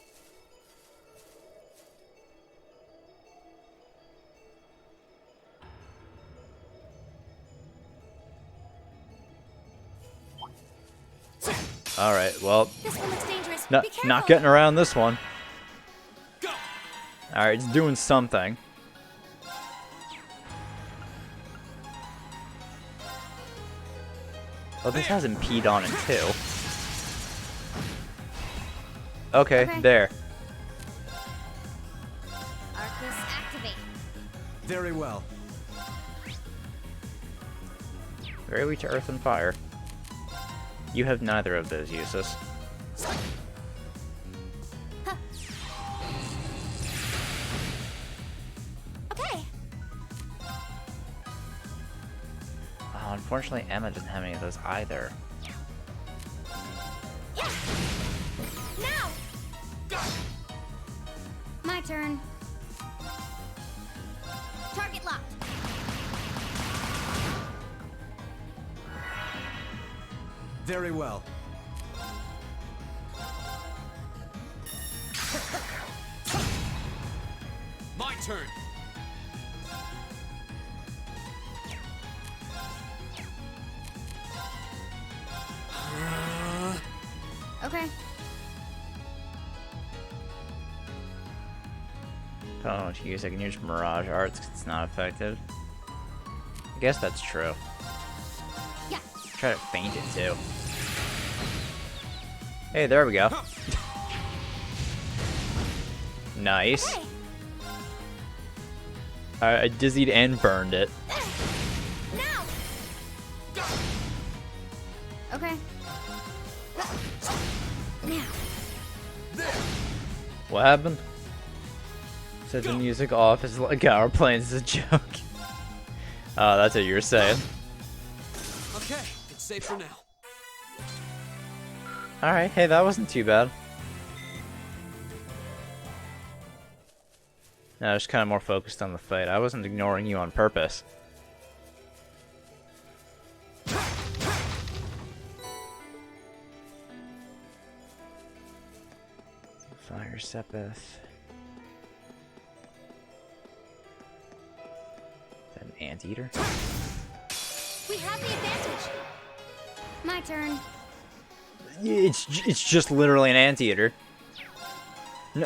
Alright, well, This one looks dangerous. not Be careful. not getting around this one. Go. Alright, it's doing something. Oh, this has impede on it too. Okay, Okay. there. Arcus, activate. Very well. Very weak to earth and fire. You have neither of those uses. Okay. Oh, unfortunately, Emma doesn't have any of those either. Yeah. Now. My turn. Target locked. Very well. My turn. opponent to use, I can use Mirage Arts 'cause it's not effective. I guess that's true. Yeah. Try to feint it too. Hey, there we go. Nice. Hey. I dizzied and burned it. Now. Okay. Now. What happened? Set the music off as like our planes is a joke. Oh, that's what you were saying. Okay, it's safe for now. Alright, hey, that wasn't too bad. No, I was kind of more focused on the fight. I wasn't ignoring you on purpose. Fire Sepith. Is that an anteater? We have the advantage. My turn. It's just literally an anteater.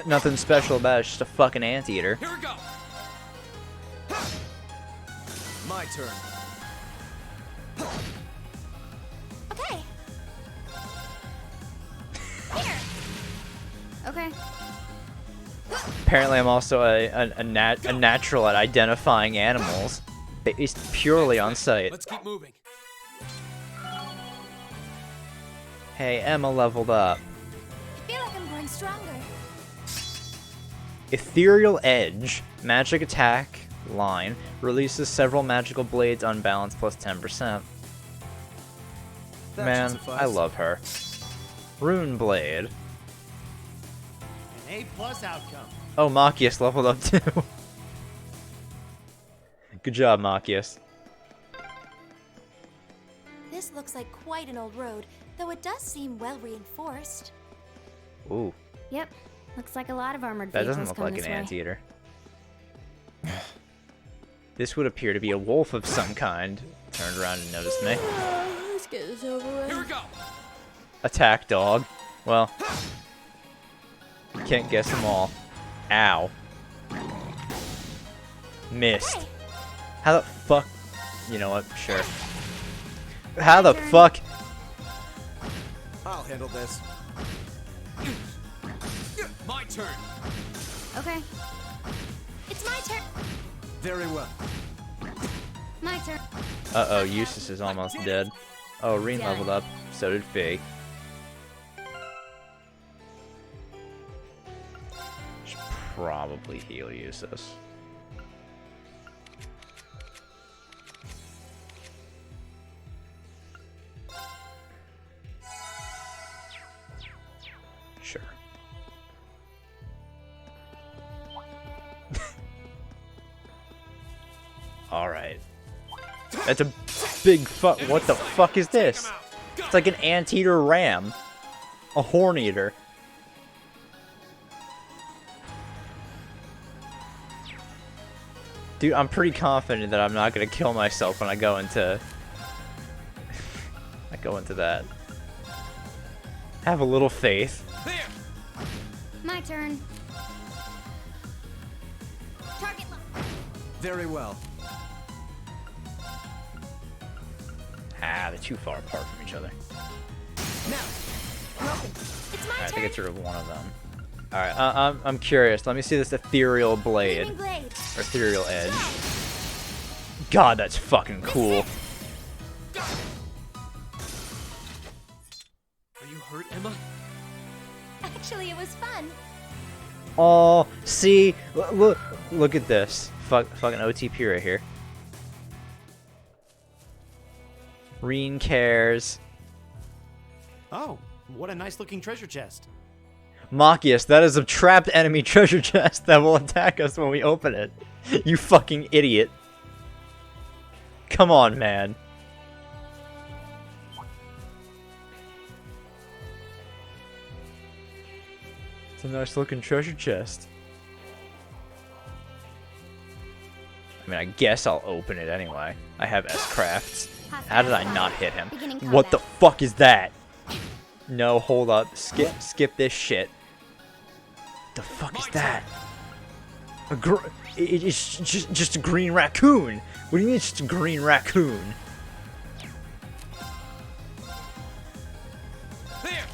Nothing special about it, it's just a fucking anteater. Here we go. My turn. Okay. Here. Okay. Apparently I'm also a natural at identifying animals, based purely on sight. Let's keep moving. Hey, Emma leveled up. I feel like I'm growing stronger. Ethereal Edge, magic attack line, releases several magical blades unbalanced plus 10%. That Man, should suffice. I love her. Rune Blade. An A+ outcome. Oh, Machias leveled up too. Good job, Machias. This looks like quite an old road, though it does seem well reinforced. Ooh, Yep. Looks like a lot of armored that vehicles doesn't look come like this an way. anteater. This would appear to be a wolf of some kind. Turned around and noticed me. Let's get this over with. Here we go. Attack dog. Well, can't guess them all. Ow. Missed. Hey. How the fuck? You know what? Sure. How the fuck? I'll handle this. My turn. Okay. It's my turn. Very well. My turn. Uh-oh, Eustace is almost dead. Oh, Reen Done. leveled up. So did Fee. Should probably heal Eustace. Sure. Alright. That's a big fuck. What the fuck is this? It's like an anteater ram. A horn eater. Dude, I'm pretty confident that I'm not gonna kill myself when I go into... that. Have a little faith. There. My turn. Target lock. Very well. Ah, they're too far apart from each other. Now. Welcome. It's my Alright, I turn. think it's rid of one of them. Alright, I'm curious. Let me see this ethereal blade. Gleaming blade. Or ethereal edge. God, that's fucking cool. Are you hurt, Emma? Actually, it was fun. Oh, see? Look at this. Fucking OTP right here. Reen cares. Oh, what a nice looking treasure chest. Machias, that is a trapped enemy treasure chest that will attack us when we open it. You fucking idiot. Come on, man. It's a nice looking treasure chest. I mean, I guess I'll open it anyway. I have S-Crafts. How did I not hit him? Beginning What the combat. fuck is that? No, hold up. Skip this shit. The fuck is that? It's just a green raccoon. What do you mean it's just a green raccoon? There!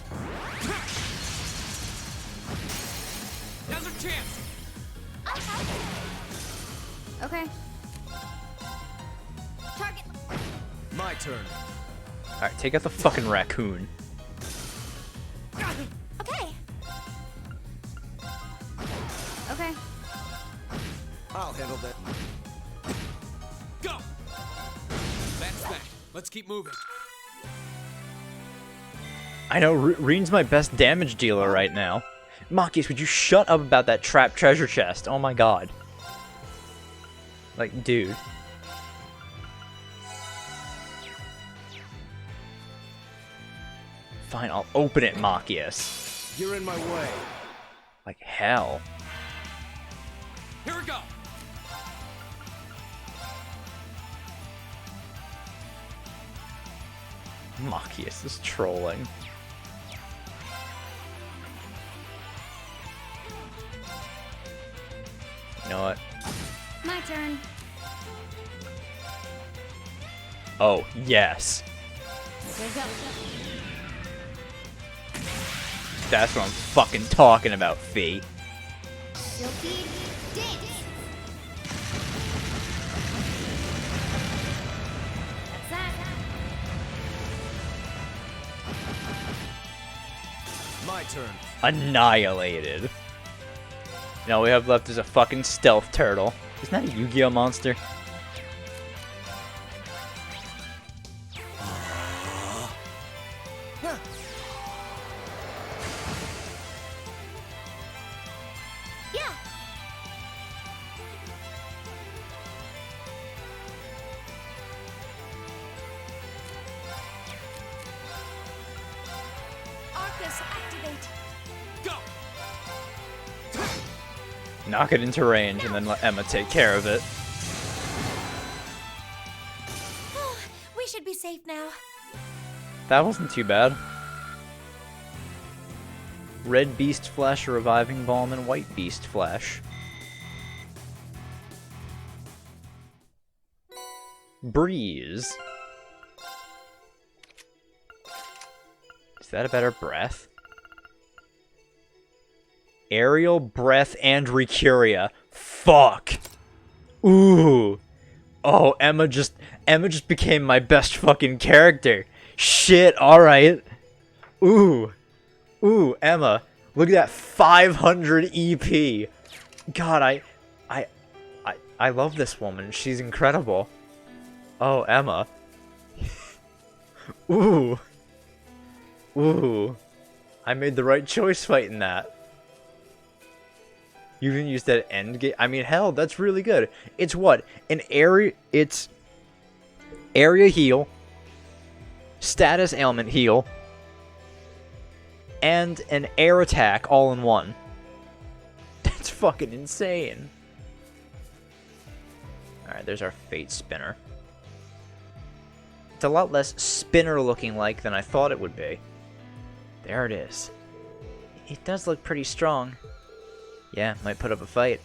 Now's our chance! Okay. Target. My turn. Alright, take out the fucking raccoon. Okay. Okay. I'll handle that. Go! That's that. Let's keep moving. I know, Reen's my best damage dealer right now. Machias, would you shut up about that trapped treasure chest? Oh my god. Like, dude. Fine, I'll open it, Machias. You're in my way. Like hell. Here we go! Machias is trolling. You know what? My turn. Oh, yes. Here goes. That's what I'm fucking talking about, Fee. Silky dance. That's that. My turn. Annihilated. And all we have left is a fucking stealth turtle. Isn't that a Yu-Gi-Oh monster? Yeah. Arcus activate. Go! Knock it into range and then let Emma take care of it. We should be safe now. That wasn't too bad. Red Beast Flesh, Reviving Balm, and White Beast Flesh. Breeze. Is that a better breath? Aerial, Breath, and Recuria. Fuck! Ooh! Oh, Emma just became my best fucking character. Shit, alright. Ooh. Ooh, Emma. Look at that 500 EP. God, I love this woman. She's incredible. Oh, Emma. Ooh. Ooh. I made the right choice fighting that. You even used that end game. I mean, hell, that's really good. It's what? It's area heal, status ailment heal, and an air attack all in one. That's fucking insane. Alright, there's our Fate Spinner. It's a lot less spinner looking like than I thought it would be. There it is. It does look pretty strong. Yeah, might put up a fight.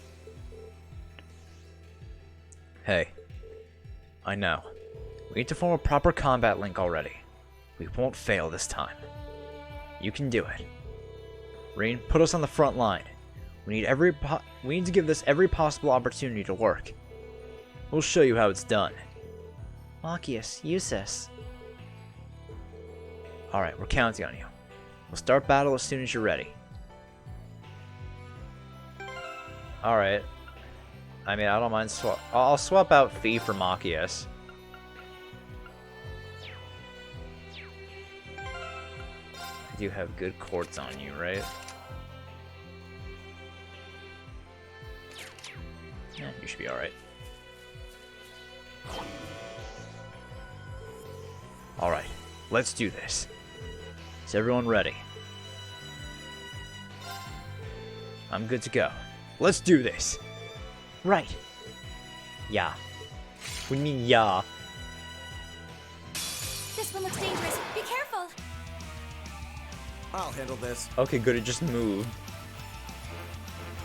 Hey. I know. We need to form a proper combat link already. We won't fail this time. You can do it. Reen, put us on the front line. We need to give this every possible opportunity to work. We'll show you how it's done. Machias, use this. Alright, we're counting on you. We'll start battle as soon as you're ready. Alright. I mean, I don't mind I'll swap out Fee for Machias. I do have good quartz on you, right? Yeah, you should be alright. Alright, let's do this. Is everyone ready? I'm good to go. Let's do this. Right. Yeah. What do you mean, yeah? This one looks dangerous. Be careful. I'll handle this. Okay, good, it just moved.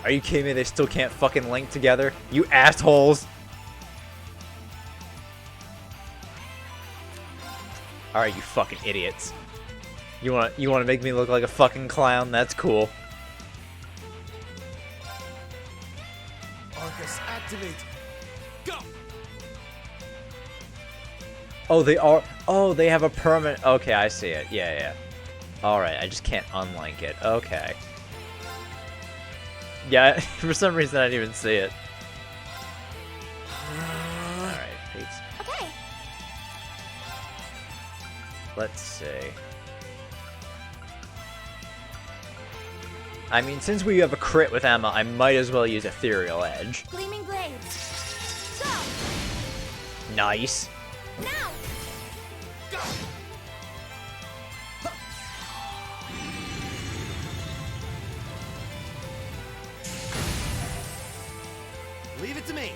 Are you kidding me? They still can't fucking link together? You assholes! Alright, you fucking idiots. You wanna make me look like a fucking clown? That's cool. Arcus, activate. Go! Oh, they are. Oh, they have a permanent. Okay, I see it. Yeah, yeah. Alright, I just can't unlink it. Okay. Yeah, for some reason I didn't even see it. Alright, peace. Okay. Let's see. I mean, since we have a crit with Emma, I might as well use Ethereal Edge. Gleaming blades. Go. Nice. Now. Go! Leave it to me.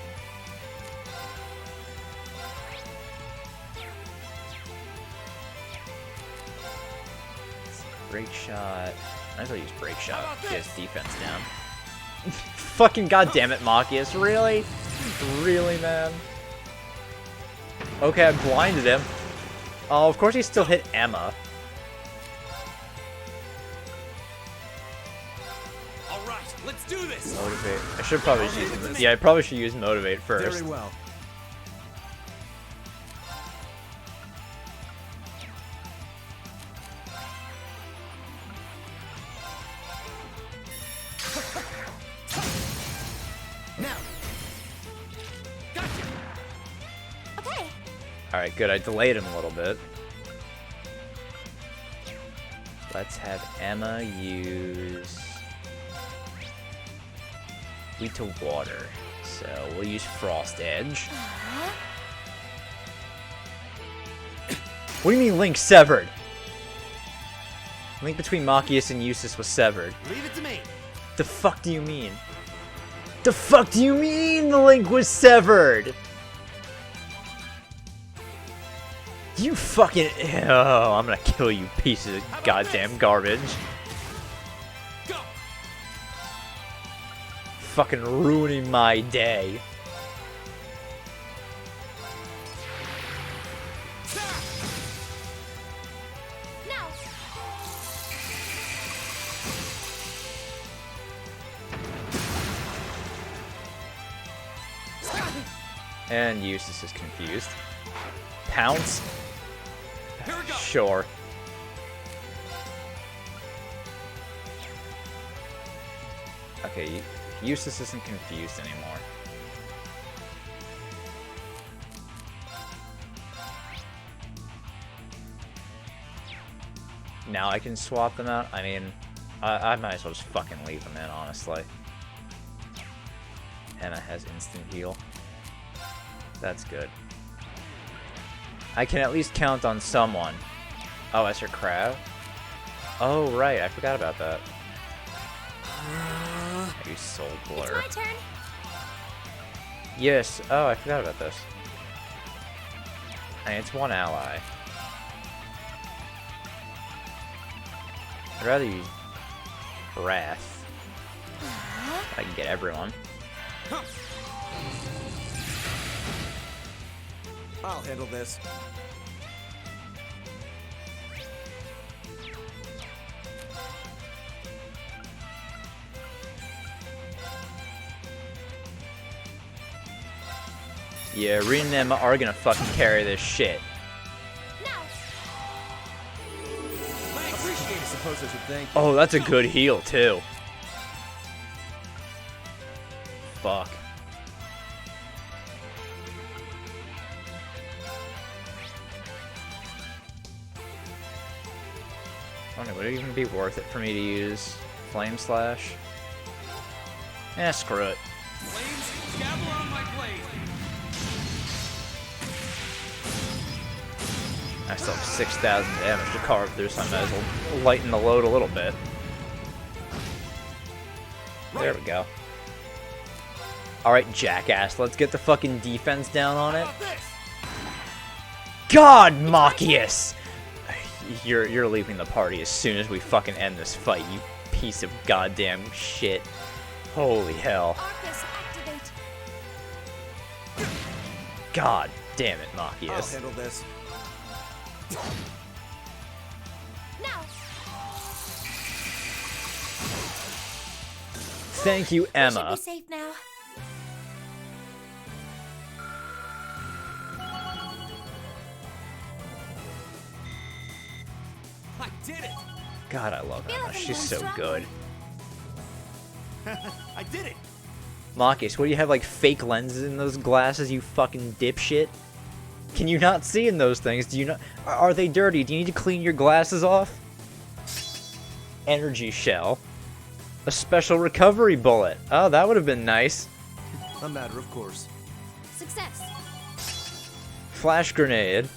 Break shot. Might as well use break shot. How about Get his this? defense down. Fucking goddamn it, Machias. Really? Really, man? Okay, I blinded him. Oh, of course he still hit Emma. All right, let's do this. Motivate. I should probably use. Yeah, I probably should use motivate first. Very well. Now. Gotcha. Okay. Alright, good. I delayed him a little bit. Let's have Emma use Heat to Water. So we'll use Frost Edge. What do you mean Link severed? Link between Machias and Eustace was severed. Leave it to me. The fuck do you mean? The fuck do you mean the link was severed? You fucking... Oh, I'm gonna kill you pieces of goddamn garbage. Go! Fucking ruining my day. Now. And Eustace is confused. Pounce? Here we go. Sure. Okay, Eustace isn't confused anymore. Now I can swap them out? I mean, I might as well just fucking leave them in, honestly. Emma has instant heal. That's good. I can at least count on someone. Oh, that's her crab? Oh, right, I forgot about that. I use Soul Blur. It's my turn. Yes, oh, I forgot about this. I mean, it's one ally. I'd rather use Wrath. I can get everyone. I'll handle this. Yeah, Rin and Emma are gonna fucking carry this shit. Now. Appreciate it. Suppose I should thank you. Oh, that's a good heal, too. Fuck. I don't know, would it even be worth it for me to use Flame Slash? Eh, screw it. Flames, gather on my blade. I still have 6,000 damage to carve through, so I might as well lighten the load a little bit. There we go. Alright, jackass, let's get the fucking defense down on it. How about this? God, Machias! You're leaving the party as soon as we fucking end this fight, you piece of goddamn shit. Holy hell. Arcus, activate. God damn it, I'll Machias. handle this. Now. Thank you, We should Emma. be safe now. I did it! God, I love feel Emma. like I'm She's going so stronger. good. I did it! Machias, what do you have, like, fake lenses in those glasses, you fucking dipshit? Can you not see in those things? Do you not... Are they dirty? Do you need to clean your glasses off? Energy shell. A special recovery bullet. Oh, that would have been nice. A matter of course. Success. Flash grenade.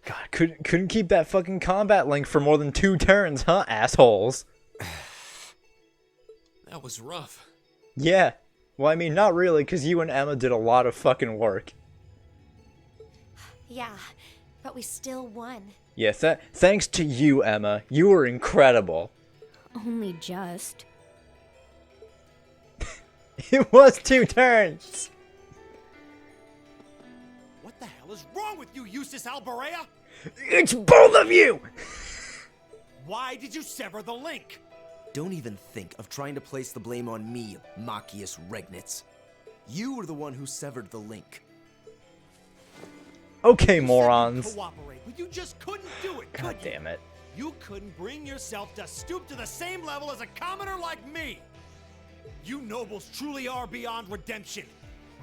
God, couldn't keep that fucking combat link for more than 2 turns, huh, assholes? That was rough. Yeah. Well, I mean, not really, because you and Emma did a lot of fucking work. Yeah, but we still won. Yeah, thanks to you, Emma. You were incredible. Only just. It was 2 turns! What the hell is wrong with you, Eustace Alberea? It's both of you! Why did you sever the link? Don't even think of trying to place the blame on me, Machias Regnitz. You were the one who severed the link. Okay, You said morons. you'd cooperate, but you just couldn't do it, God could you? damn it. You couldn't bring yourself to stoop to the same level as a commoner like me. You nobles truly are beyond redemption.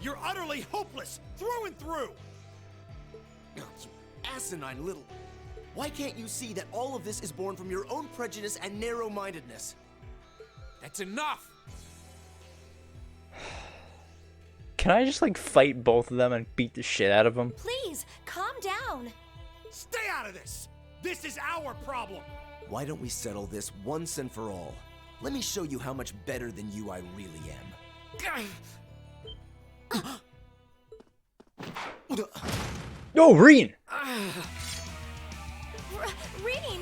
You're utterly hopeless, through and through. You asinine little... Why can't you see that all of this is born from your own prejudice and narrow-mindedness? That's enough. Can I just, like, fight both of them and beat the shit out of them? Please, calm down. Stay out of this. This is our problem. Why don't we settle this once and for all? Let me show you how much better than you I really am. No, Reen! Reen!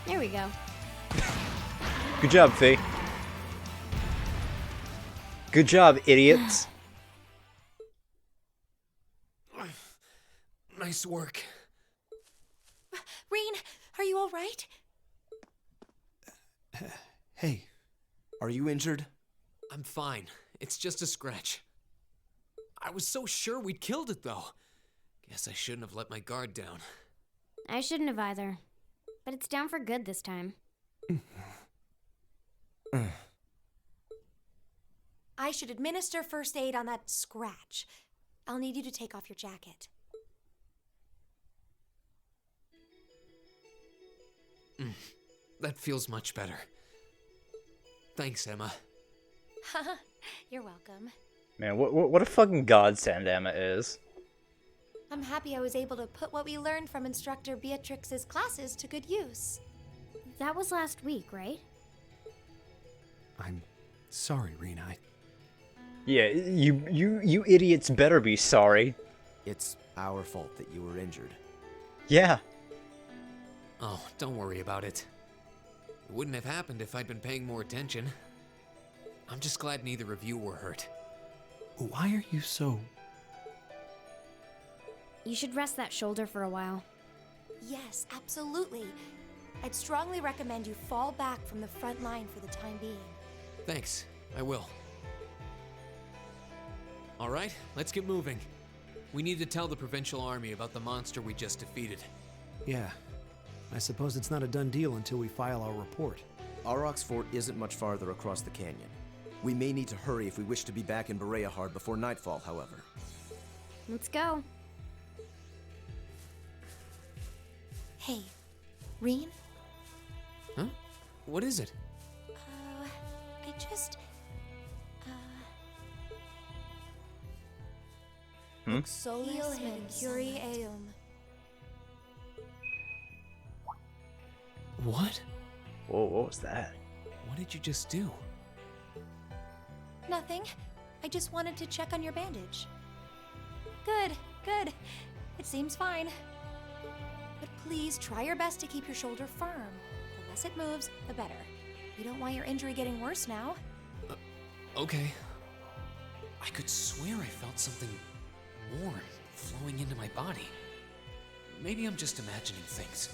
There we go. Good job, Faye. Good job, idiots. Nice work. Reen, are you alright? Hey, Are you injured? I'm fine. It's just a scratch. I was so sure we'd killed it, though. Guess I shouldn't have let my guard down. I shouldn't have either. But it's down for good this time. I should administer first aid on that scratch. I'll need you to take off your jacket. That feels much better. Thanks, Emma. You're welcome. Man, what a fucking godsend Emma is. I'm happy I was able to put what we learned from Instructor Beatrix's classes to good use. That was last week, right? I'm sorry, Reen. Yeah, you idiots better be sorry. It's our fault that you were injured. Yeah. Oh, don't worry about it. It wouldn't have happened if I'd been paying more attention. I'm just glad neither of you were hurt. Why are you so... You should rest that shoulder for a while. Yes, absolutely. I'd strongly recommend you fall back from the front line for the time being. Thanks, I will. Alright, let's get moving. We need to tell the Provincial Army about the monster we just defeated. Yeah. I suppose it's not a done deal until we file our report. Aurochs Fort isn't much farther across the canyon. We may need to hurry if we wish to be back in Bereahard before nightfall, however. Let's go. Hey, Reen? Huh? What is it? I just... Solus Mercuri Eum. What? Whoa, what was that? What did you just do? Nothing. I just wanted to check on your bandage. Good, good. It seems fine. But please try your best to keep your shoulder firm. The less it moves, the better. We don't want your injury getting worse now. Okay. I could swear I felt something warm flowing into my body. Maybe I'm just imagining things.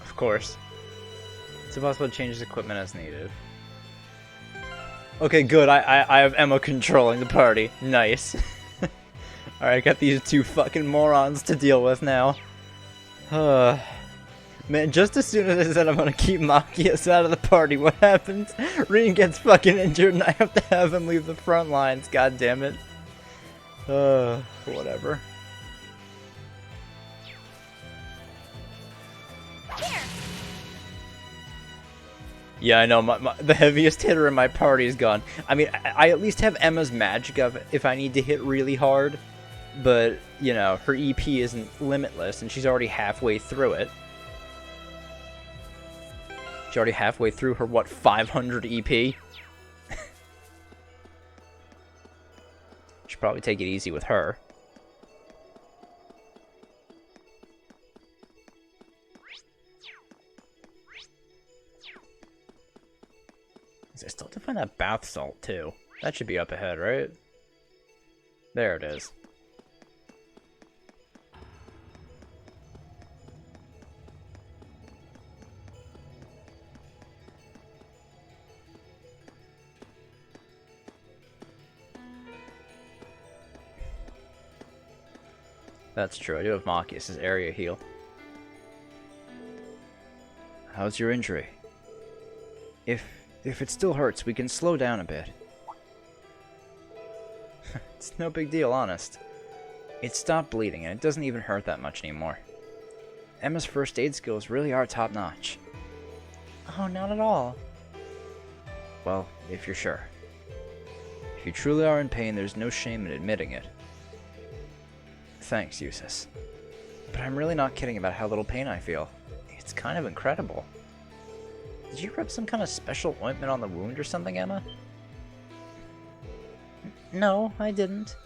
Of course. It's possible to change his equipment as needed. Okay, good. I have Emma controlling the party. Nice. Alright, I got these two fucking morons to deal with now. Man, just as soon as I said I'm gonna keep Machias out of the party, what happens? Rin gets fucking injured and I have to have him leave the front lines, god damn it. Whatever. Yeah, I know, the heaviest hitter in my party is gone. I mean, I at least have Emma's magic of if I need to hit really hard. But, you know, her EP isn't limitless and she's already halfway through it. She's already halfway through her, what, 500 EP? Should probably take it easy with her. I still have to find that bath salt, too. That should be up ahead, right? There it is. That's true, I do have Machias' area heal. How's your injury? If it still hurts, we can slow down a bit. It's no big deal, honest. It stopped bleeding, and it doesn't even hurt that much anymore. Emma's first aid skills really are top-notch. Oh, not at all. Well, if you're sure. If you truly are in pain, there's no shame in admitting it. Thanks, Eustace. But I'm really not kidding about how little pain I feel. It's kind of incredible. Did you rub some kind of special ointment on the wound or something, Emma? No, I didn't.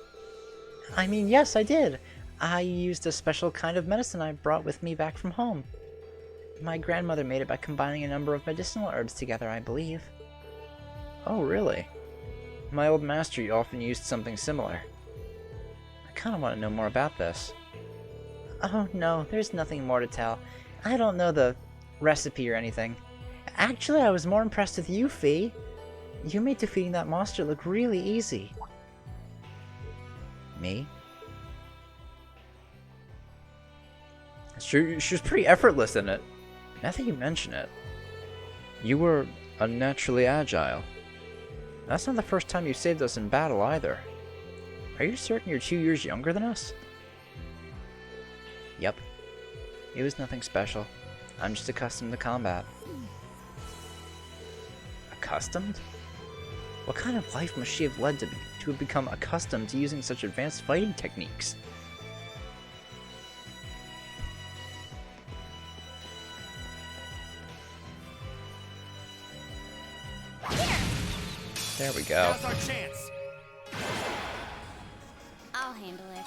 I mean, yes, I did. I used a special kind of medicine I brought with me back from home. My grandmother made it by combining a number of medicinal herbs together, I believe. Oh, really? My old master often used something similar. I kind of want to know more about this. Oh, no, there's nothing more to tell. I don't know the recipe or anything. Actually, I was more impressed with you, Fee. You made defeating that monster look really easy. Me? She was pretty effortless in it. Now that you mention it. You were unnaturally agile. That's not the first time you saved us in battle either. Are you certain you're 2 years younger than us? Yep. It was nothing special. I'm just accustomed to combat. Accustomed? What kind of life must she have led to have become accustomed to using such advanced fighting techniques? There we go. Now's our chance. I'll handle it.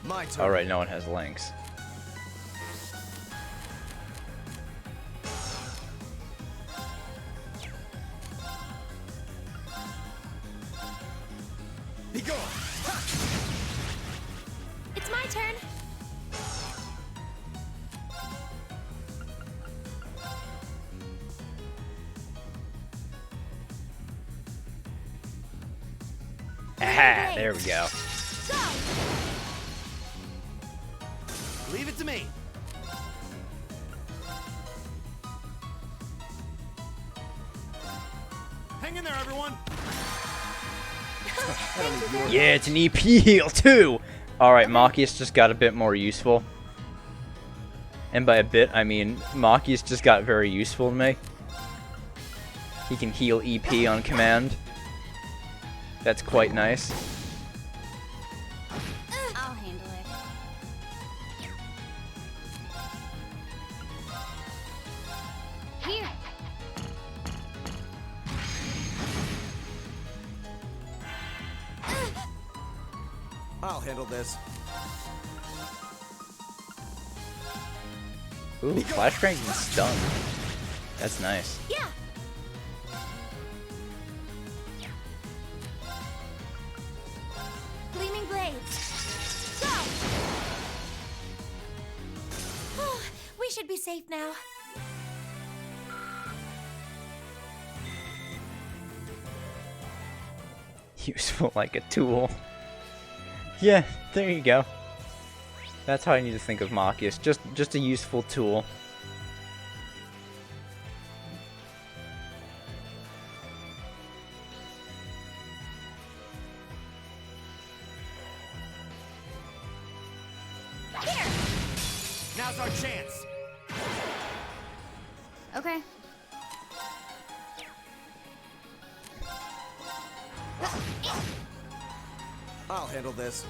My turn. Alright, no one has links. Be gone. It's my turn. Aha! There we go. Go! Leave it to me. Hang in there, everyone. Yeah, it's an EP heal too! Alright, Machias just got a bit more useful. And by a bit, I mean Machias just got very useful to me. He can heal EP on command. That's quite nice. I'll handle it. I'll handle this. Ooh, Flash Crank and Stun. That's nice. Yeah. Gleaming blades. Go. Oh, we should be safe now. Useful like a tool. Yeah, there you go. That's how I need to think of Machias. Just a useful tool. Here! Now's our chance. Okay. I'll handle this.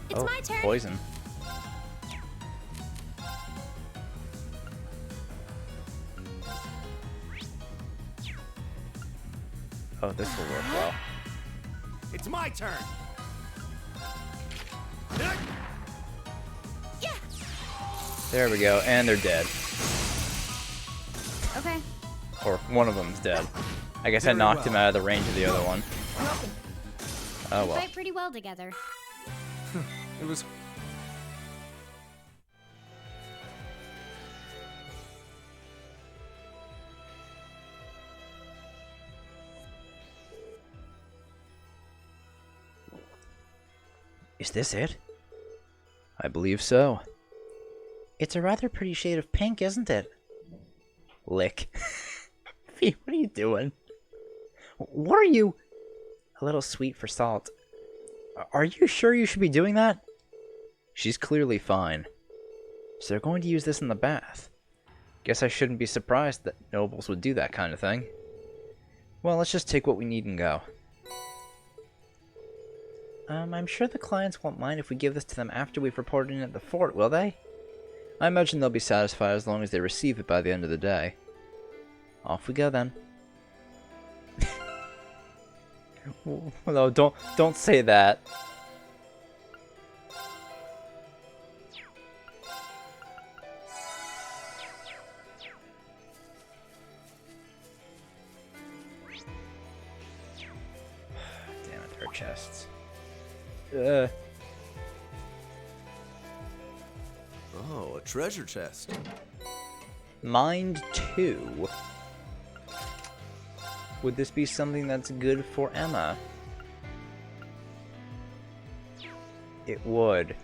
It's my turn. Poison. Oh, this will work well. It's my turn. Yeah. There we go, and they're dead. Okay. Or one of them's dead. I guess I knocked him out of the range of the other one. Oh We well. fight pretty well together. It was... Is this it? I believe so. It's a rather pretty shade of pink, isn't it? Lick. Fee, what are you doing? What are you... A little sweet for salt. Are you sure you should be doing that? She's clearly fine. So they're going to use this in the bath. Guess I shouldn't be surprised that nobles would do that kind of thing. Well, let's just take what we need and go. I'm sure the clients won't mind if we give this to them after we've reported in at the fort, will they? I imagine they'll be satisfied as long as they receive it by the end of the day. Off we go then. No, don't say that. Damn it, her chests. Oh, a treasure chest. Mind 2. Would this be something that's good for Emma? It would.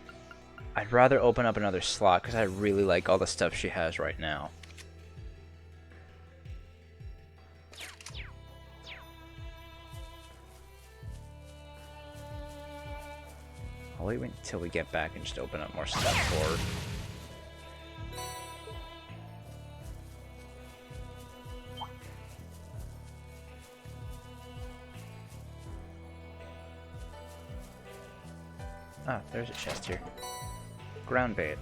I'd rather open up another slot because I really like all the stuff she has right now. I'll wait until we get back and just open up more stuff for her. Ah, there's a chest here. Ground bait.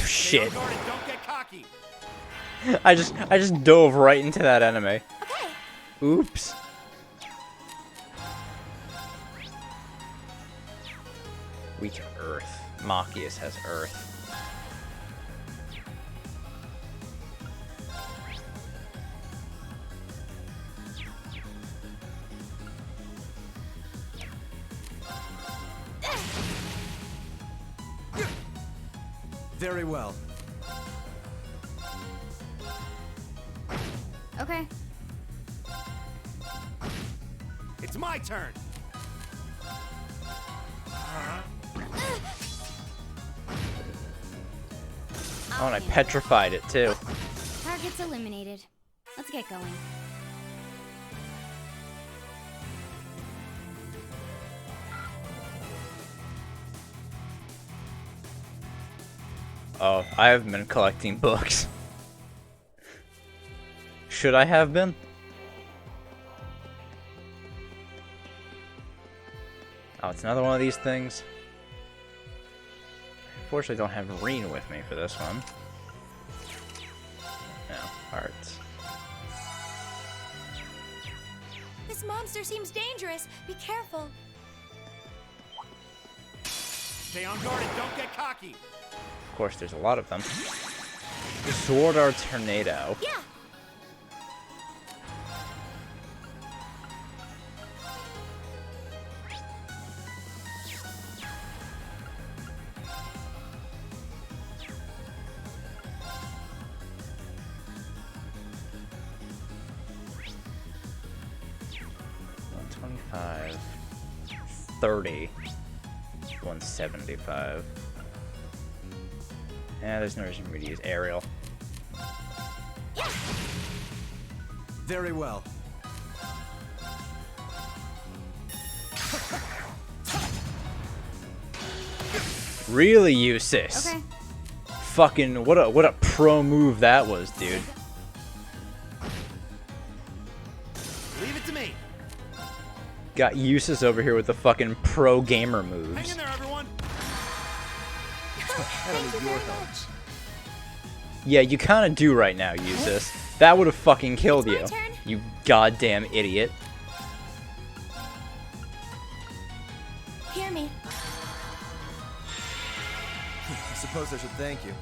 Shit. Don't get cocky. I just dove right into that enemy. Okay. Oops. Weak earth. Machias has earth. Very well. Okay. It's my turn. Oh, and I petrified it too. Target's eliminated. Let's get going. Oh, I haven't been collecting books. Should I have been? Oh, it's another one of these things. Unfortunately, don't have Reen with me for this one. No, hearts. This monster seems dangerous. Be careful. Stay on guard and don't get cocky. Of course, there's a lot of them. Sword Art Tornado. Yeah. $125, $30, $175. Yeah, there's no reason for me to use aerial. Very well. Really, Eustace? Okay. Fucking what a pro move that was, dude. Leave it to me. Got Eustace over here with the fucking pro gamer moves. Hang in there, everyone. Thank you very much. Yeah, you kind of do right now, Eustace. That would have fucking killed you. It's my turn. You goddamn idiot. Hear me. I suppose I should thank you.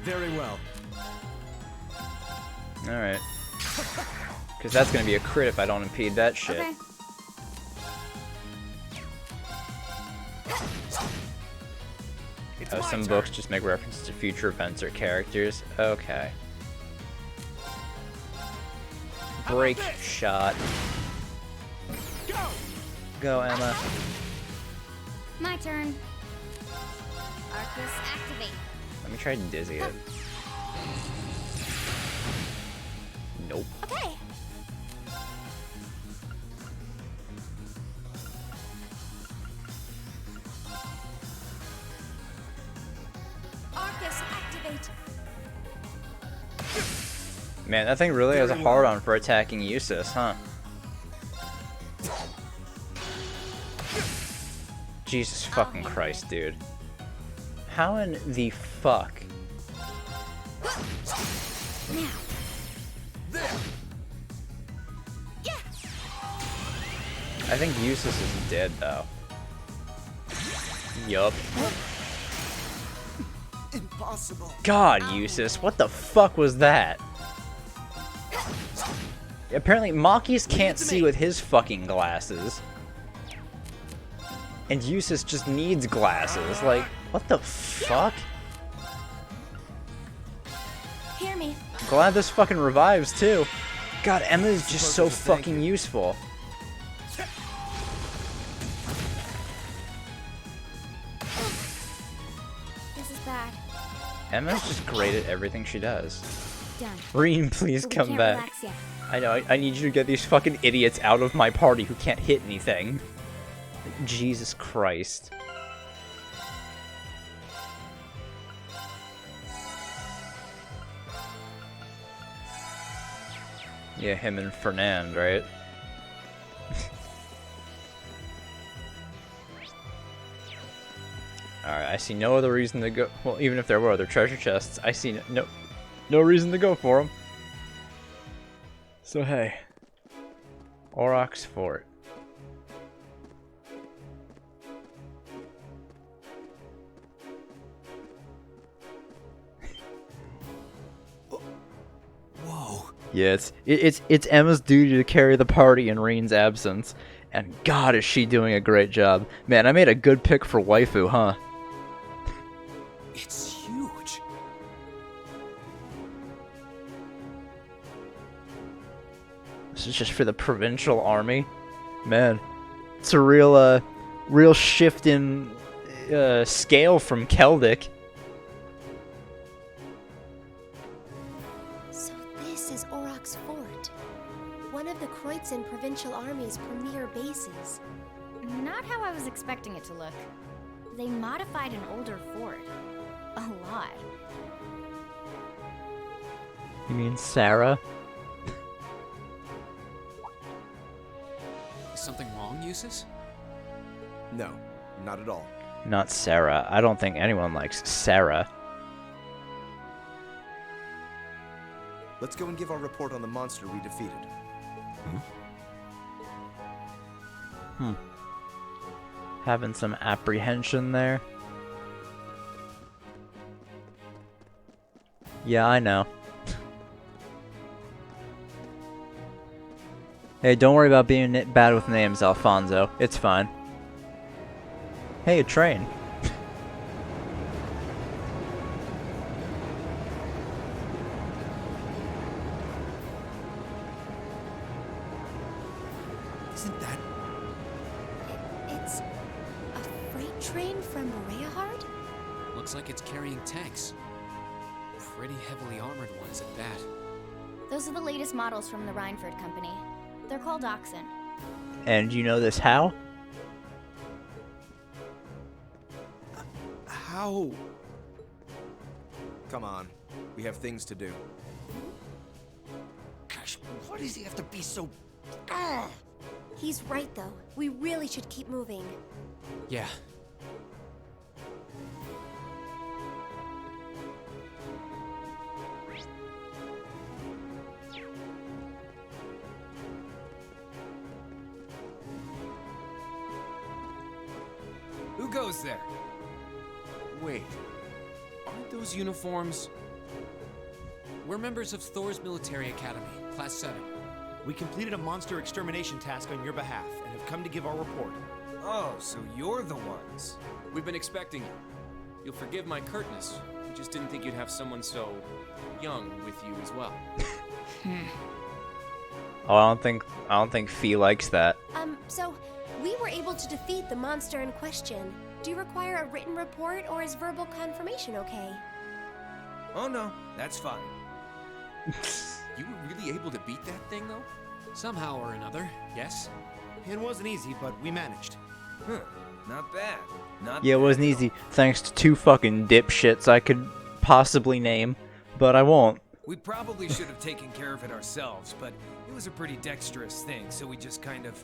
Very well. Alright. Because that's going to be a crit if I don't impede that shit. Okay. It's Oh, my some turn. books just make references to future events or characters. Okay. Break this? shot. Go. Go, Emma. My turn. Arcus, activate. Let me try and dizzy it. Nope. Okay. Arcus, activate. Man, that thing really has a hard-on for attacking Eustace, huh? Jesus fucking Christ, dude. How in the fuck? Now. I think Eustace is dead, though. Yup. Impossible. God, Eustace, what the fuck was that? Apparently, Makis can't see with his fucking glasses. And Eustace just needs glasses. Like, what the fuck? Hear me. Glad this fucking revives, too. God, Emma is just so fucking useful. This is bad. Emma's just great at everything she does. Done. Reen, please But we come can't back. relax yet. I know, I need you to get these fucking idiots out of my party who can't hit anything. Jesus Christ. Yeah, him and Fernand, right? Alright, I see no other reason to go. Well, even if there were other treasure chests, I see no reason to go for them. So hey, Aurochs Fort. Whoa. Yeah, it's Emma's duty to carry the party in Reen's absence, and God, is she doing a great job. Man, I made a good pick for waifu, huh? It's huge. This is just for the provincial army. Man, it's a real shift in scale from Keldic. So this is Aurochs Fort, one of the Kreutzen Provincial Army's premier bases. Not how I was expecting it to look. They modified an older fort. A lot. You mean Sarah? Is something wrong, Eustace? No, not at all. Not Sarah. I don't think anyone likes Sarah. Let's go and give our report on the monster we defeated. Having some apprehension there. Yeah, I know. Hey, don't worry about being bad with names, Alfonso. It's fine. Hey, a train. Isn't that... It's a freight train from Bereahard? Looks like it's carrying tanks. Pretty heavily armored ones at that. Those are the latest models from the Reinford Company. They're called Oxen. And you know this how? How... Come on, we have things to do. Gosh, why does he have to be so... He's right, though. We really should keep moving. Yeah. Who goes there? Wait, aren't those uniforms? We're members of Thor's Military Academy, Class 7. We completed a monster extermination task on your behalf and have come to give our report. Oh, so you're the ones. We've been expecting you. You'll forgive my curtness. We just didn't think you'd have someone so young with you as well. Oh, I don't think Fee likes that. So we were able to defeat the monster in question. Do you require a written report or is verbal confirmation okay? Oh no, that's fine. You were really able to beat that thing, though? Somehow or another, yes? It wasn't easy, but we managed. Huh, not bad. Not Yeah, it wasn't easy, thanks to two fucking dipshits I could possibly name, but I won't. We probably should have taken care of it ourselves, but it was a pretty dexterous thing, so we just kind of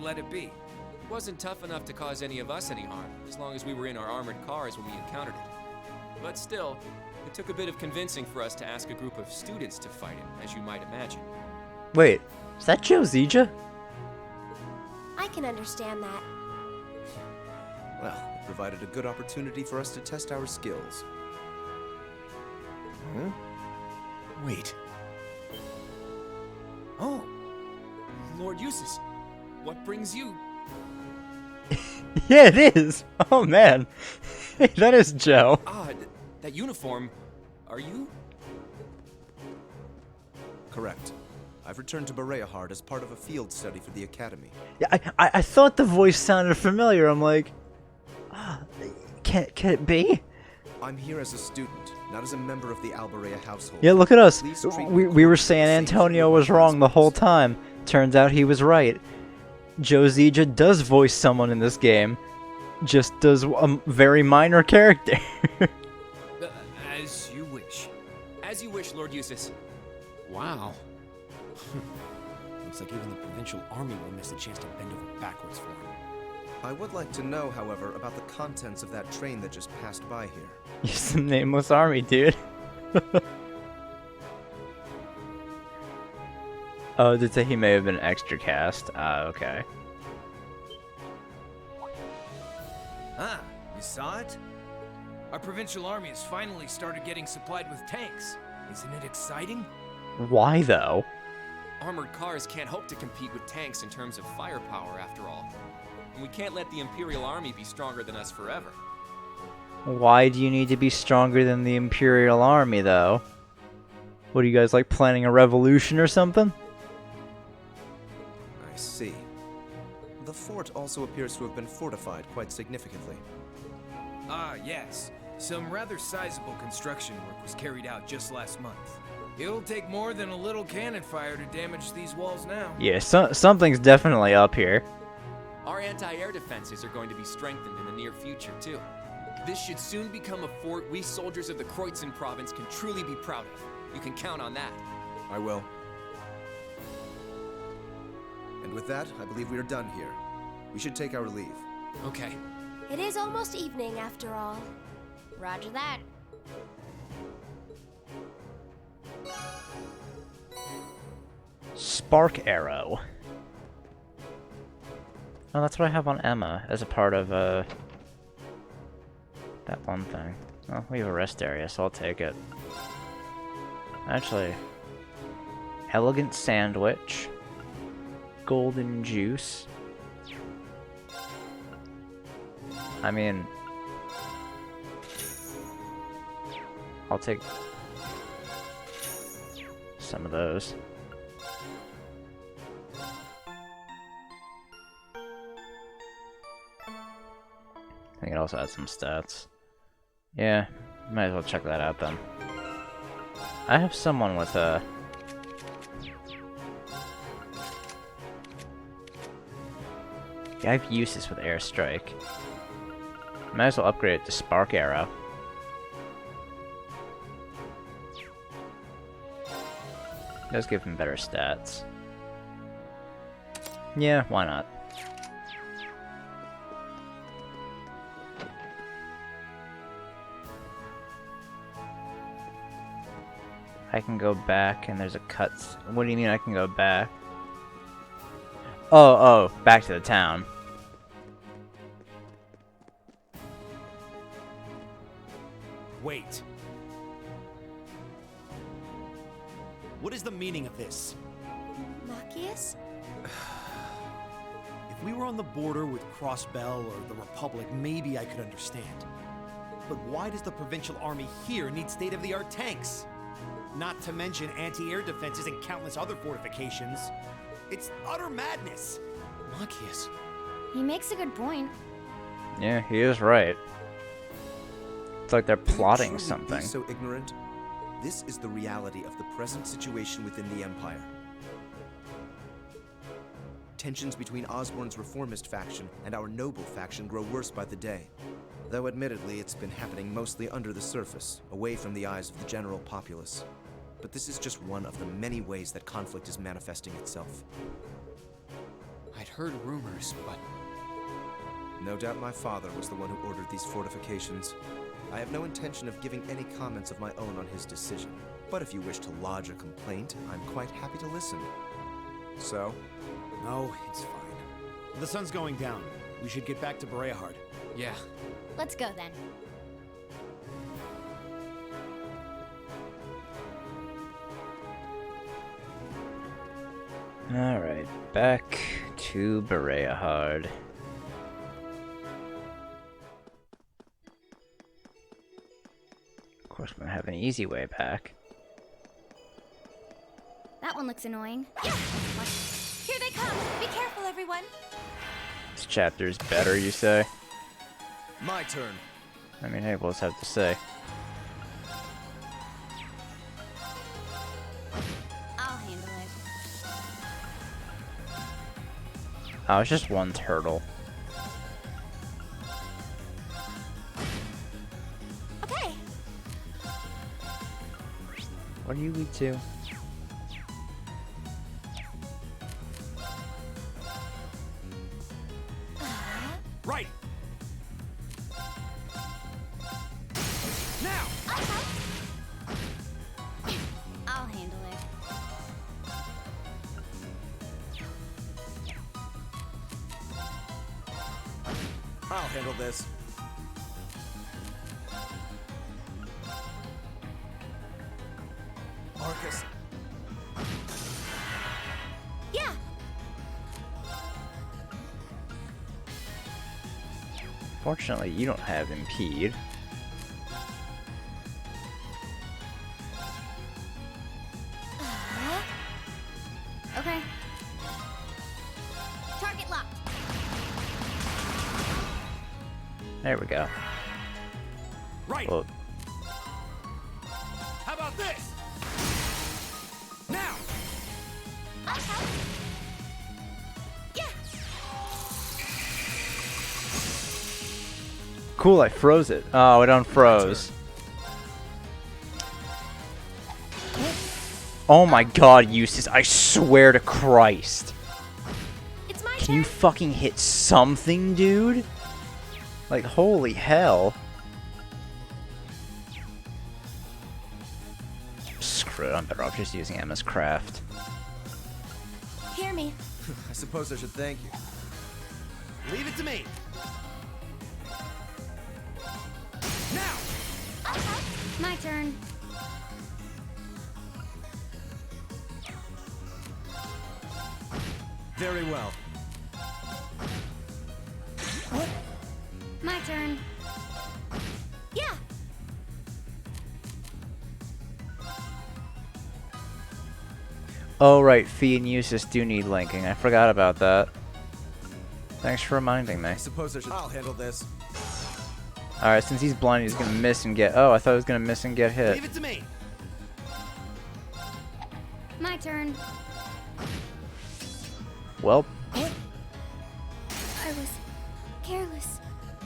let it be. It wasn't tough enough to cause any of us any harm, as long as we were in our armored cars when we encountered it. But still, it took a bit of convincing for us to ask a group of students to fight it, as you might imagine. Wait, is that Josija? I can understand that. Well, it provided a good opportunity for us to test our skills. Huh? Wait. Oh, Lord Eustace, what brings you? Yeah, it is! Oh man, that is Joe. Ah, that uniform, are you? Correct. I've returned to Bereahard as part of a field study for the Academy. Yeah, I thought the voice sounded familiar. I'm like, can it be? I'm here as a student, not as a member of the Alberea household. Yeah, look at us. Please treat We me were saying Antonio was wrong the whole time. Turns out he was right. Josija does voice someone in this game, just does a very minor character. as you wish. As you wish, Lord Eustace. Wow. Looks like even the provincial army will miss a chance to bend over backwards for him. I would like to know, however, about the contents of that train that just passed by here. He's the nameless army, dude. Oh, did say he may have been extra cast. Okay. Ah, you saw it? Our provincial army has finally started getting supplied with tanks. Isn't it exciting? Why though? Armored cars can't hope to compete with tanks in terms of firepower, after all. And we can't let the Imperial Army be stronger than us forever. Why do you need to be stronger than the Imperial Army, though? What are you guys, like, planning a revolution or something? I see. The fort also appears to have been fortified quite significantly. Ah, yes. Some rather sizable construction work was carried out just last month. It'll take more than a little cannon fire to damage these walls now. Yeah, something's definitely up here. Our anti-air defenses are going to be strengthened in the near future, too. This should soon become a fort we soldiers of the Kreutzen province can truly be proud of. You can count on that. I will. And with that, I believe we are done here. We should take our leave. Okay. It is almost evening, after all. Roger that. Spark Arrow. Oh, that's what I have on Emma as a part of that one thing. Oh, we have a rest area, so I'll take it. Actually, Elegant Sandwich, Golden Juice. I mean, I'll take some of those. I think it also has some stats. Yeah, might as well check that out then. I have someone with a... Yeah, I have uses with Airstrike. Might as well upgrade it to Spark Arrow. Does give him better stats. Yeah, why not? I can go back and there's a cut. What do you mean I can go back? Oh, back to the town. Wait. What is the meaning of this? Machias? If we were on the border with Crossbell or the Republic, maybe I could understand. But why does the Provincial Army here need state-of-the-art tanks? Not to mention anti-air defenses and countless other fortifications. It's utter madness. Machias. He makes a good point. Yeah, he is right. It's like they're Can you plotting truly something. be so ignorant? This is the reality of the present situation within the Empire. Tensions between Osborn's reformist faction and our noble faction grow worse by the day. Though admittedly, it's been happening mostly under the surface, away from the eyes of the general populace. But this is just one of the many ways that conflict is manifesting itself. I'd heard rumors, but No doubt my father was the one who ordered these fortifications. I have no intention of giving any comments of my own on his decision. But if you wish to lodge a complaint, I'm quite happy to listen. So? No, it's fine. The sun's going down. We should get back to Bereahard. yeah. Let's go then. Alright, back to Bereahard. Of course, we don't have an easy way back. That one looks annoying. Here they come! Be careful, everyone! This chapter's better, you say? My turn. I mean, hey, we'll just have to say. I'll handle it. Oh, it's just one turtle. Okay. What do you lead to? Right. Now. I'll handle it. I'll handle this. Marcus. Yeah. Fortunately, you don't have impede. Okay. Target locked. There we go. Right. Well, How about this? Now. Yeah. cool, I froze it. Oh, it unfroze. Oh my god, Eustace, I swear to Christ. It's my Can you fucking hit something, dude? Like, holy hell. Screw it, I'm better off just using MS Craft. Hear me. I suppose I should thank you. Leave it to me. My turn. Very well. My turn. Yeah. Oh right, Fee and Eustace do need linking. I forgot about that. Thanks for reminding me. I suppose I should. I'll handle this. Alright, since he's blind, he's gonna miss and get... Oh, I thought he was gonna miss and get hit. Leave it to me. My turn. Well, I was careless.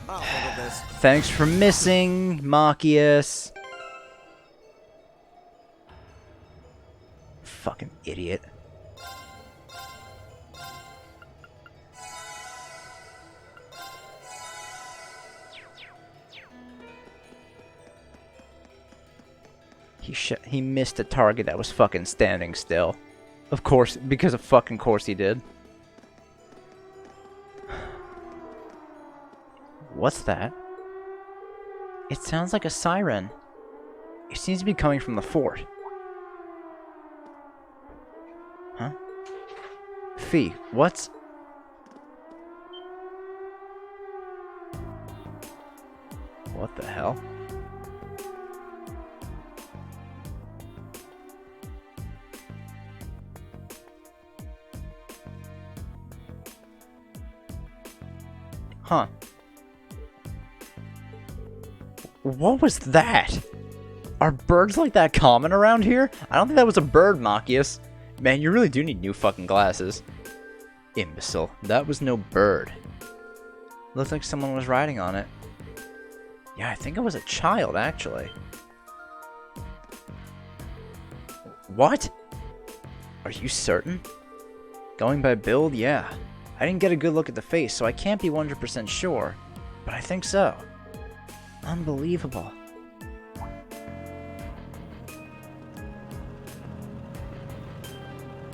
I'll handle this. thanks for missing, Machias. Fucking idiot. He missed a target that was fucking standing still. Of course, because of fucking course he did. What's that? It sounds like a siren. It seems to be coming from the fort. Huh? Fee, what's... What the hell? Huh. What was that? Are birds like that common around here? I don't think that was a bird, Machias. Man, you really do need new fucking glasses. Imbecile. That was no bird. Looked like someone was riding on it. Yeah, I think it was a child, actually. What? Are you certain? Going by build, yeah. I didn't get a good look at the face, so I can't be 100% sure. But I think so. Unbelievable.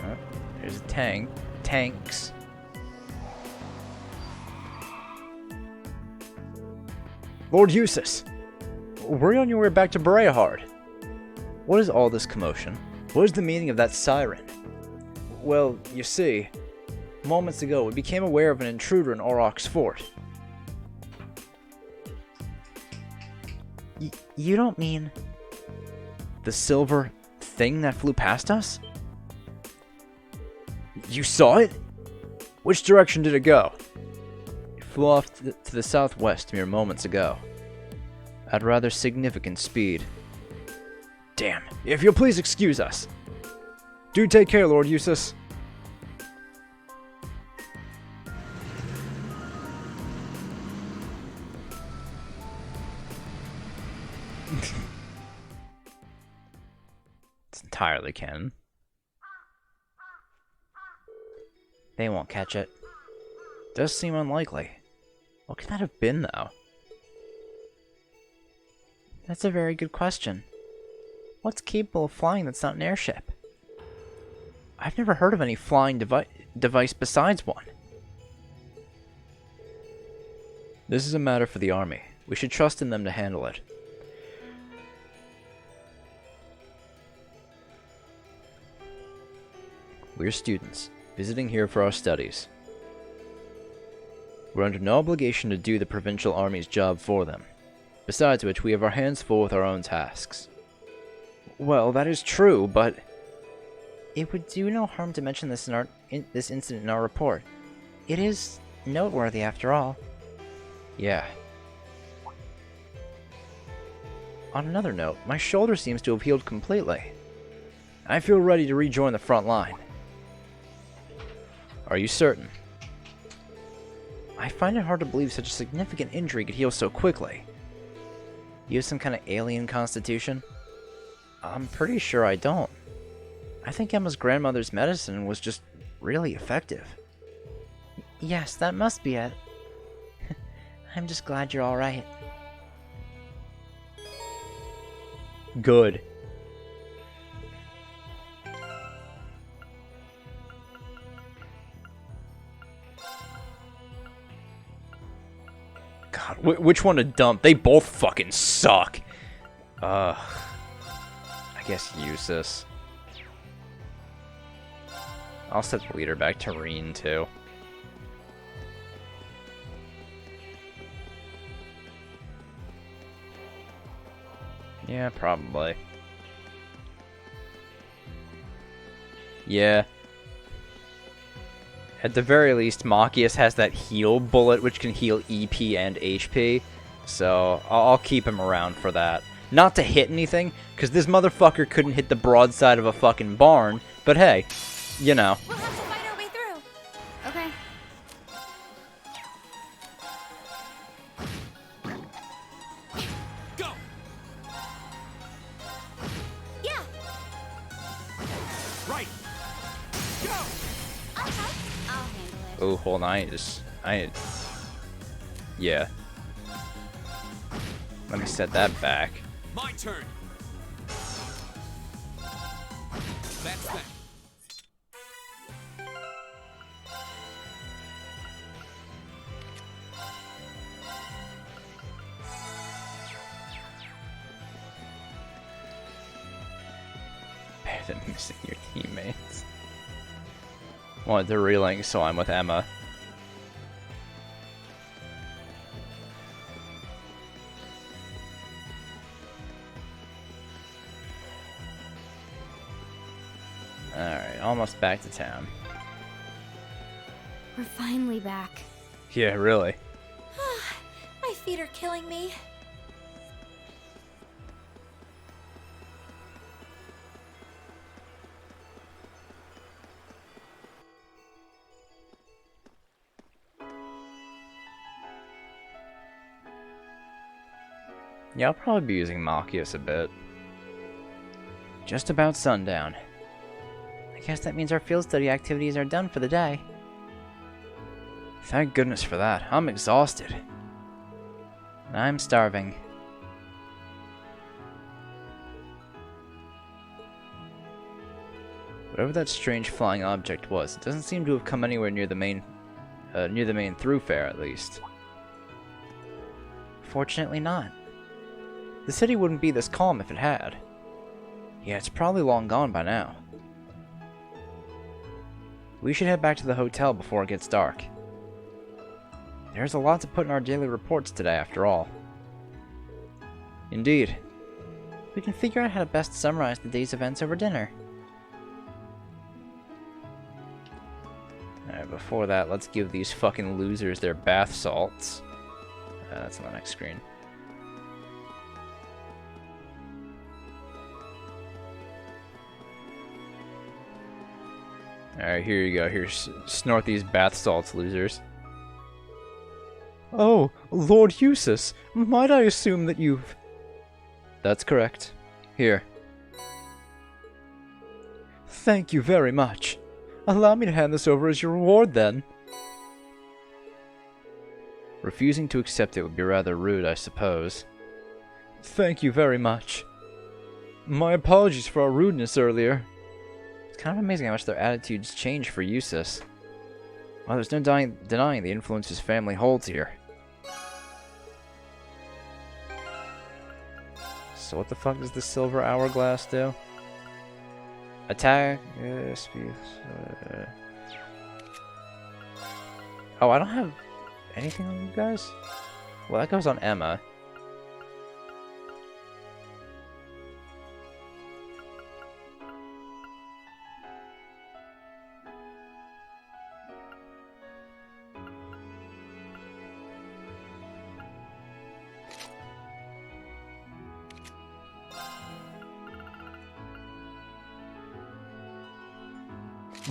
Oh, there's a tank. Tanks. Lord Eustace! Were you on your way back to Bereahard? What is all this commotion? What is the meaning of that siren? Well, you see, moments ago we became aware of an intruder in Auroch's fort. You don't mean... the silver thing that flew past us? You saw it? Which direction did it go? It flew off to the southwest mere moments ago. At rather significant speed. Damn, if you'll please excuse us. Do take care, Lord Eustace. It's entirely canon. They won't catch it. Does seem unlikely. What could that have been, though? That's a very good question. What's capable of flying that's not an airship? I've never heard of any flying device besides one. This is a matter for the army. We should trust in them to handle it. We're students, visiting here for our studies. We're under no obligation to do the provincial army's job for them. Besides which, we have our hands full with our own tasks. Well, that is true, but... it would do no harm to mention this this incident in our report. It is noteworthy, after all. Yeah. On another note, my shoulder seems to have healed completely. I feel ready to rejoin the front line. Are you certain? I find it hard to believe such a significant injury could heal so quickly. You have some kind of alien constitution? I'm pretty sure I don't. I think Emma's grandmother's medicine was just really effective. Yes, that must be it. I'm just glad you're alright. Good. God, which one to dump? They both fucking suck. I guess Eustace. I'll set the leader back to Reen, too. Yeah, probably. Yeah. At the very least, Machias has that heal bullet, which can heal EP and HP. So, I'll keep him around for that. Not to hit anything, because this motherfucker couldn't hit the broadside of a fucking barn. But hey, you know. We'll have to fight our way through. Okay. Go! Yeah. Right! Go! I'll handle it. Oh, hold on, yeah. Let me set that back. My turn! That's that. Better than missing your teammates. Well, they're reeling, so I'm with Emma. Alright, almost back to town. We're finally back. Yeah, really. My feet are killing me. Yeah, I'll probably be using Machias a bit. Just about sundown. I guess that means our field study activities are done for the day. Thank goodness for that. I'm exhausted. I'm starving. Whatever that strange flying object was, it doesn't seem to have come anywhere near the main thoroughfare, at least. Fortunately not. The city wouldn't be this calm if it had. Yeah, it's probably long gone by now. We should head back to the hotel before it gets dark. There's a lot to put in our daily reports today, after all. Indeed. We can figure out how to best summarize the day's events over dinner. Alright, before that, let's give these fucking losers their bath salts. That's on the next screen. Alright, here you go. Here, snort these bath salts, losers. Oh, Lord Eustace, might I assume that you've... That's correct. Here. Thank you very much. Allow me to hand this over as your reward, then. Refusing to accept it would be rather rude, I suppose. Thank you very much. My apologies for our rudeness earlier. It's kind of amazing how much their attitudes change for Eustace. Well, there's no denying the influence his family holds here. So what the fuck does the silver hourglass do? Attack... Oh, I don't have anything on you guys? Well, that goes on Emma.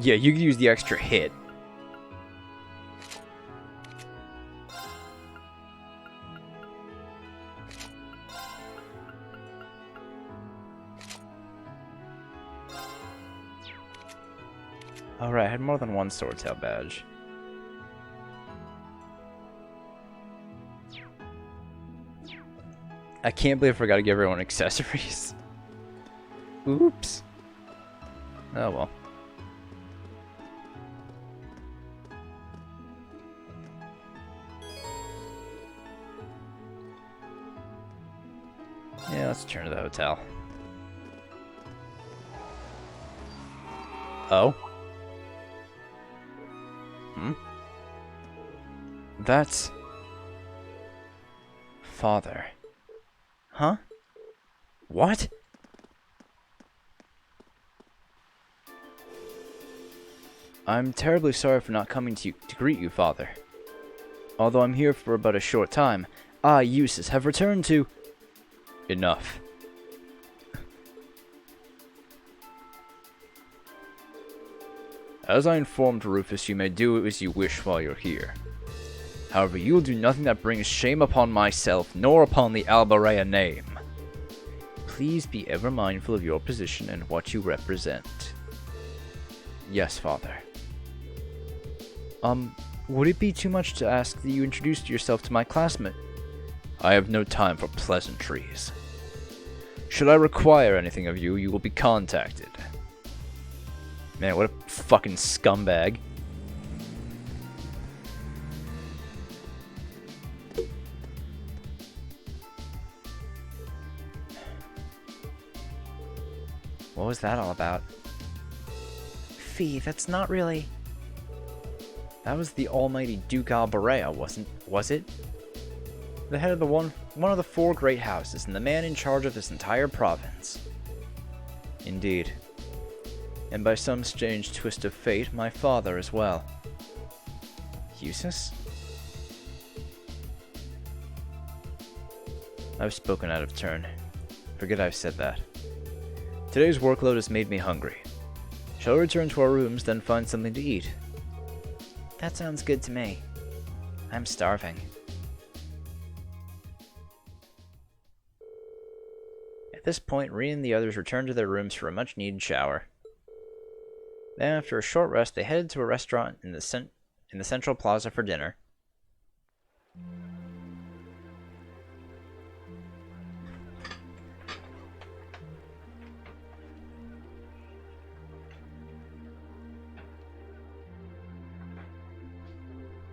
Yeah, you can use the extra hit. I had more than one Swordtail badge. I can't believe I forgot to give everyone accessories. Oops. Oh well. Yeah, let's turn to the hotel. Oh? Hmm? That's... Father. Huh? What? I'm terribly sorry for not coming to greet you, Father. Although I'm here for but a short time, I, Eustace, have returned to... Enough. As I informed Rufus, you may do as you wish while you're here. However, you will do nothing that brings shame upon myself, nor upon the Albarea name. Please be ever mindful of your position and what you represent. Yes, Father. Would it be too much to ask that you introduced yourself to my classmate? I have no time for pleasantries. Should I require anything of you, you will be contacted. Man, what a fucking scumbag. What was that all about? Fee, that's not really... That was the almighty Duke Albarea, was it? The head of one of the 4 great houses, and the man in charge of this entire province. Indeed. And by some strange twist of fate, my father as well. Eustace? I've spoken out of turn. Forget I've said that. Today's workload has made me hungry. Shall we return to our rooms, then find something to eat? That sounds good to me. I'm starving. At this point, Reen and the others returned to their rooms for a much-needed shower. Then, after a short rest, they headed to a restaurant in the central plaza for dinner.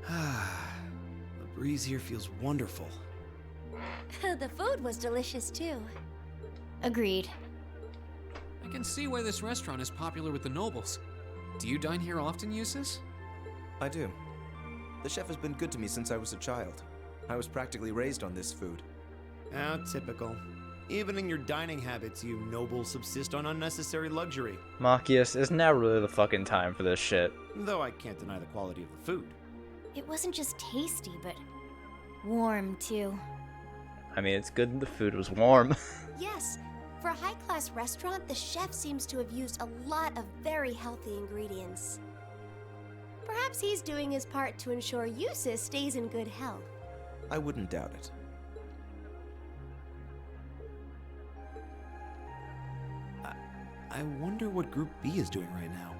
The breeze here feels wonderful. The food was delicious too. Agreed. I can see why this restaurant is popular with the nobles. Do you dine here often, Eustace? I do. The chef has been good to me since I was a child. I was practically raised on this food. How typical. Even in your dining habits, you nobles subsist on unnecessary luxury. Machias, is now really the fucking time for this shit. Though I can't deny the quality of the food. It wasn't just tasty, but warm too. I mean, it's good the food was warm. Yes, for a high-class restaurant, the chef seems to have used a lot of very healthy ingredients. Perhaps he's doing his part to ensure Eustace stays in good health. I wouldn't doubt it. I wonder what Group B is doing right now.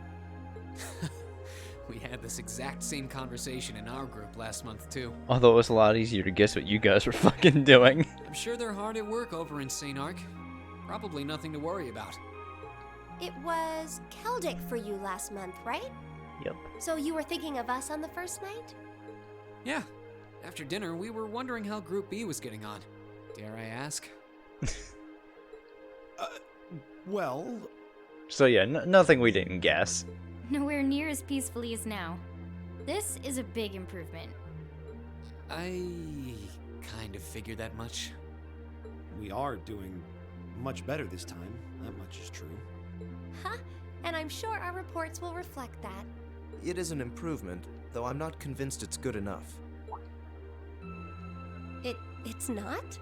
We had this exact same conversation in our group last month, too. Although it was a lot easier to guess what you guys were fucking doing. I'm sure they're hard at work over in St. Ark. Probably nothing to worry about. It was Keldic for you last month, right? Yep. So you were thinking of us on the first night? Yeah. After dinner, we were wondering how Group B was getting on. Dare I ask? Well... So yeah, nothing we didn't guess. Nowhere near as peacefully as now. This is a big improvement. I kind of figured that much. We are doing much better this time. That much is true. Huh? And I'm sure our reports will reflect that. It is an improvement, though I'm not convinced it's good enough. It's not?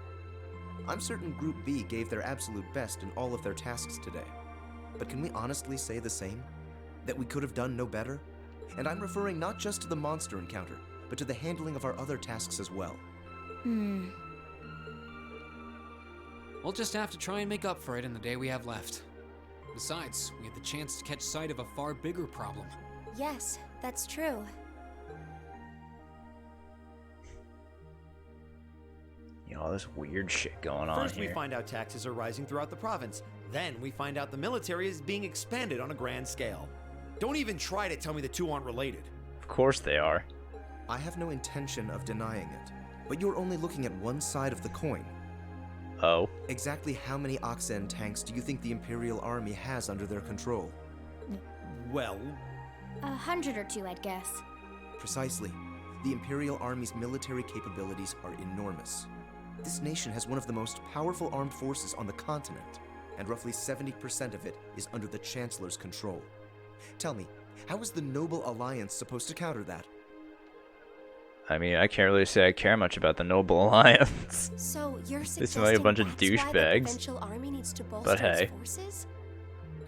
I'm certain Group B gave their absolute best in all of their tasks today. But can we honestly say the same? That we could have done no better? And I'm referring not just to the monster encounter, but to the handling of our other tasks as well. We'll just have to try and make up for it in the day we have left. Besides, we had the chance to catch sight of a far bigger problem. Yes, that's true. You know, all this weird shit going on First, here. we find out taxes are rising throughout the province. Then, we find out the military is being expanded on a grand scale. Don't even try to tell me the two aren't related. Of course they are. I have no intention of denying it, but you're only looking at one side of the coin. Oh. Exactly how many Oxen tanks do you think the Imperial Army has under their control? Well, 100 or 2, I'd guess. Precisely. The Imperial Army's military capabilities are enormous. This nation has one of the most powerful armed forces on the continent, and roughly 70% of it is under the Chancellor's control. Tell me, how is the Noble Alliance supposed to counter that? I mean, I can't really say I care much about the Noble Alliance. So you're They suggesting seem like a bunch of that's why the douchebags. provincial army needs to bolster But hey. its forces?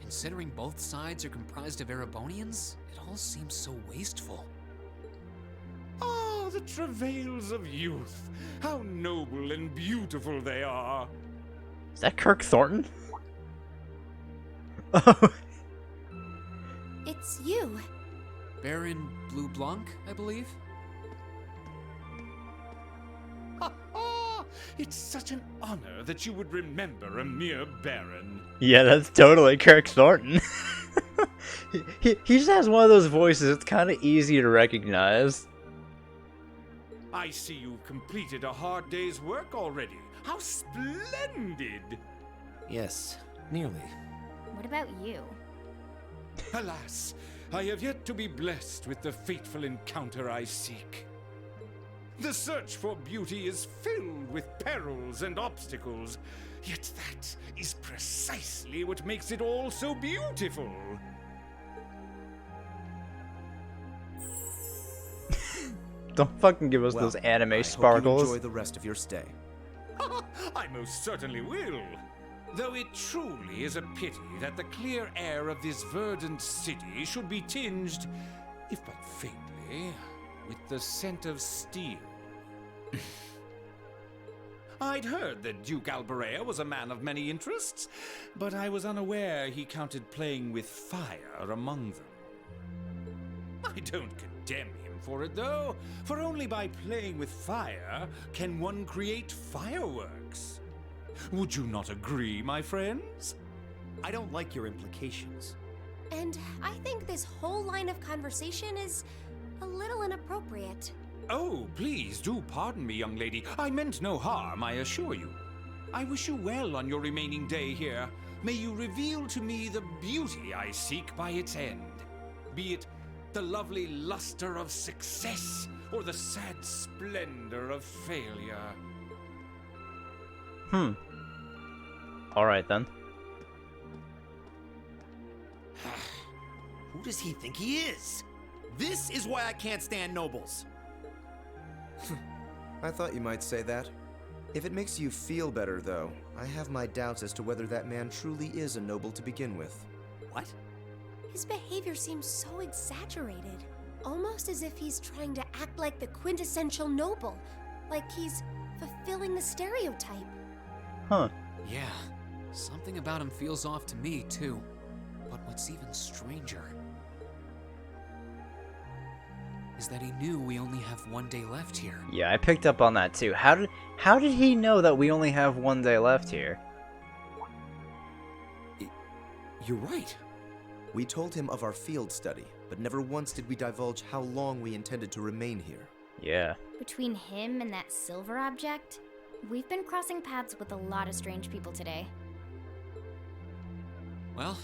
Considering both sides are comprised of Erebonians, it all seems so wasteful. Ah, the travails of youth. How noble and beautiful they are. Is that Kirk Thornton? Oh. It's you. Baron Blue Blanc, I believe? It's such an honor that you would remember a mere baron. Yeah, that's totally Kirk Thornton. he just has one of those voices. It's kind of easy to recognize. I see you've completed a hard day's work already. How splendid! Yes, nearly. What about you? Alas, I have yet to be blessed with the fateful encounter I seek. The search for beauty is filled with perils and obstacles, yet that is precisely what makes it all so beautiful. Don't fucking give us Well, those anime I sparkles. hope you enjoy the rest of your stay. I most certainly will. Though it truly is a pity that the clear air of this verdant city should be tinged, if but faintly, with the scent of steel. I'd heard that Duke Albarea was a man of many interests, but I was unaware he counted playing with fire among them. I don't condemn him for it, though, for only by playing with fire can one create fireworks. Would you not agree, my friends? I don't like your implications. And I think this whole line of conversation is a little inappropriate. Oh, please do pardon me, young lady. I meant no harm, I assure you. I wish you well on your remaining day here. May you reveal to me the beauty I seek by its end. Be it the lovely luster of success or the sad splendor of failure. Alright then. Who does he think he is? This is why I can't stand nobles. I thought you might say that. If it makes you feel better, though, I have my doubts as to whether that man truly is a noble to begin with. What? His behavior seems so exaggerated. Almost as if he's trying to act like the quintessential noble. Like he's fulfilling the stereotype. Huh. Yeah, something about him feels off to me, too. But what's even stranger is that he knew we only have one day left here. Yeah, I picked up on that too. How did he know that we only have one day left here? You're right. We told him of our field study, but never once did we divulge how long we intended to remain here. Yeah. Between him and that silver object, we've been crossing paths with a lot of strange people today. Well,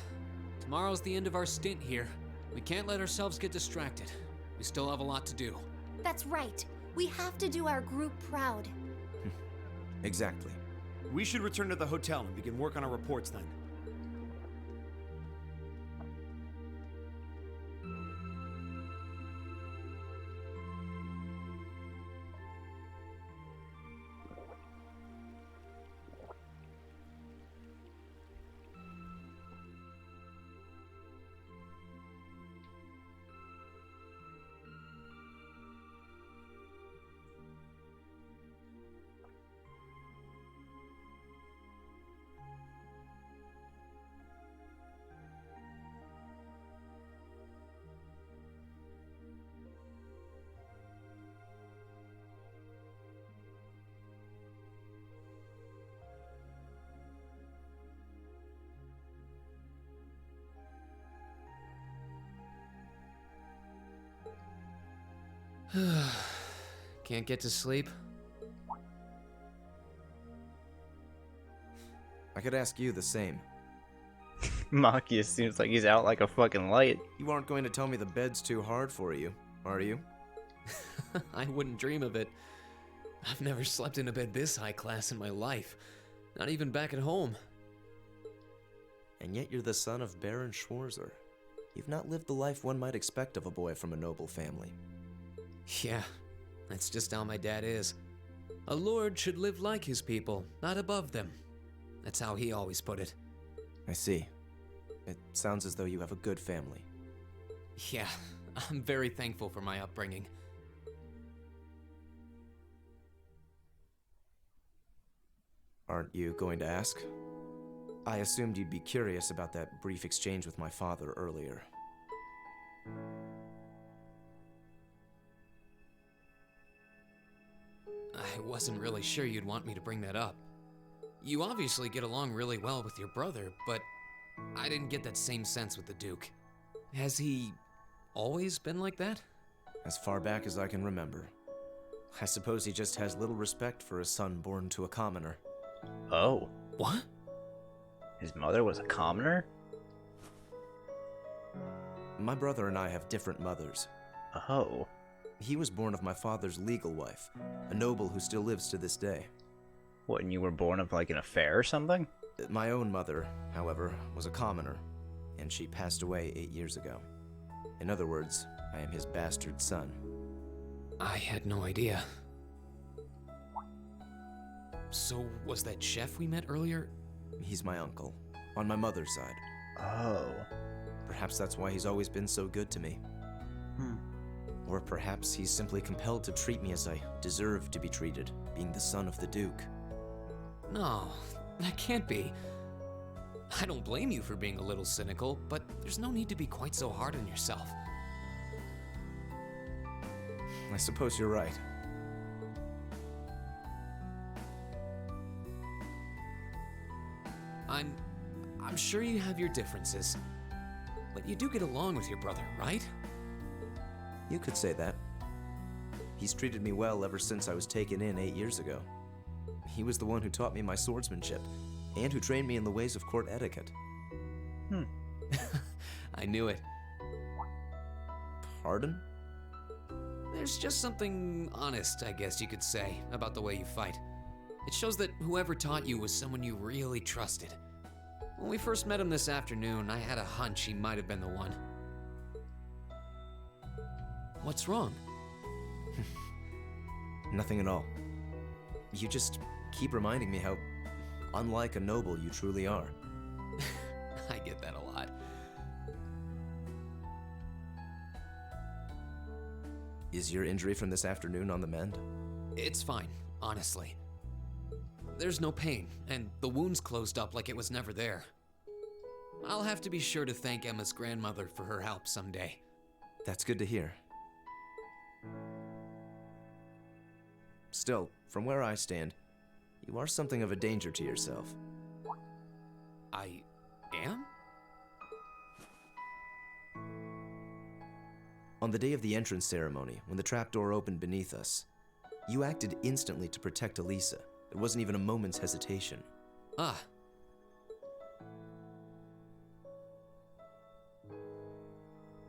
tomorrow's the end of our stint here. We can't let ourselves get distracted. We still have a lot to do. That's right. We have to do our group proud. Exactly. We should return to the hotel and begin work on our reports then. Can't get to sleep? I could ask you the same. Maki seems like he's out like a fucking light. You aren't going to tell me the bed's too hard for you, are you? I wouldn't dream of it. I've never slept in a bed this high class in my life. Not even back at home. And yet you're the son of Baron Schwarzer. You've not lived the life one might expect of a boy from a noble family. Yeah, that's just how my dad is. A lord should live like his people, not above them. That's how he always put it. I see. It sounds as though you have a good family. Yeah, I'm very thankful for my upbringing. Aren't you going to ask? I assumed you'd be curious about that brief exchange with my father earlier. I wasn't really sure you'd want me to bring that up. You obviously get along really well with your brother, but I didn't get that same sense with the Duke. Has he always been like that? As far back as I can remember. I suppose he just has little respect for a son born to a commoner. Oh. What? His mother was a commoner? My brother and I have different mothers. Oh. He was born of my father's legal wife, a noble who still lives to this day. What, and you were born of like an affair or something? My own mother, however, was a commoner, and she passed away 8 years ago. In other words, I am his bastard son. I had no idea. So, was that chef we met earlier? He's my uncle, on my mother's side. Oh. Perhaps that's why he's always been so good to me. Or perhaps he's simply compelled to treat me as I deserve to be treated, being the son of the Duke. No, that can't be. I don't blame you for being a little cynical, but there's no need to be quite so hard on yourself. I suppose you're right. I'm sure you have your differences, but you do get along with your brother, right? You could say that. He's treated me well ever since I was taken in 8 years ago. He was the one who taught me my swordsmanship, and who trained me in the ways of court etiquette. I knew it. Pardon? There's just something honest, I guess you could say, about the way you fight. It shows that whoever taught you was someone you really trusted. When we first met him this afternoon, I had a hunch he might have been the one. What's wrong? Nothing at all. You just keep reminding me how unlike a noble you truly are. I get that a lot. Is your injury from this afternoon on the mend? It's fine, honestly. There's no pain, and the wound's closed up like it was never there. I'll have to be sure to thank Emma's grandmother for her help someday. That's good to hear. Still, from where I stand, you are something of a danger to yourself. I am? On the day of the entrance ceremony, when the trapdoor opened beneath us, you acted instantly to protect Elisa. There wasn't even a moment's hesitation. Ah.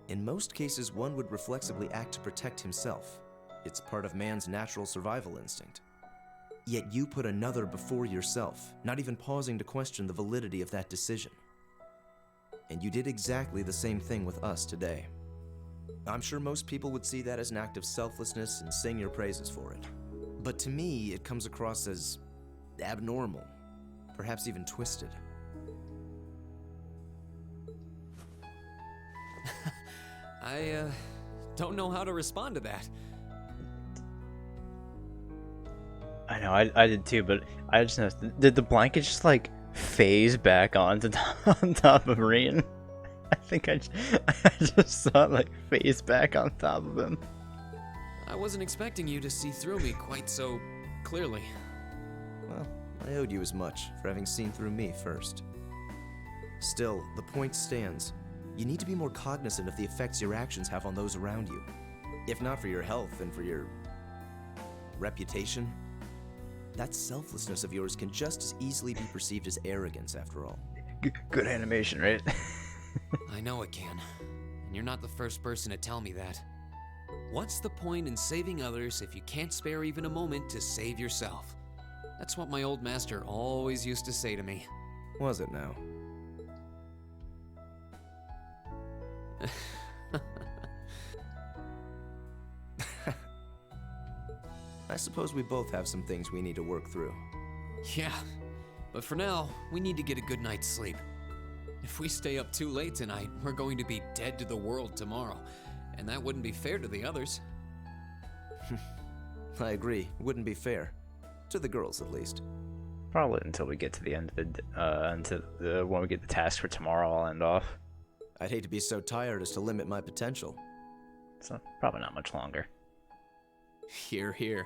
In most cases, one would reflexively act to protect himself. It's part of man's natural survival instinct. Yet you put another before yourself, not even pausing to question the validity of that decision. And you did exactly the same thing with us today. I'm sure most people would see that as an act of selflessness and sing your praises for it. But to me, it comes across as abnormal, perhaps even twisted. I don't know how to respond to that. I know, I did too, but I just noticed, did the blanket just like phase back on top of Rian? I think I just saw it like phase back on top of him. I wasn't expecting you to see through me quite so clearly. Well, I owed you as much for having seen through me first. Still, the point stands. You need to be more cognizant of the effects your actions have on those around you. If not for your health and for your reputation, that selflessness of yours can just as easily be perceived as arrogance, after all. Good animation, right? I know it can. And you're not the first person to tell me that. What's the point in saving others if you can't spare even a moment to save yourself? That's what my old master always used to say to me. Was it now? I suppose we both have some things we need to work through. Yeah, but for now, we need to get a good night's sleep. If we stay up too late tonight, we're going to be dead to the world tomorrow, and that wouldn't be fair to the others. I agree. It wouldn't be fair. To the girls, at least. Probably until we get to the end of when we get the task for tomorrow, I'll end off. I'd hate to be so tired as to limit my potential. So, probably not much longer. Here, here.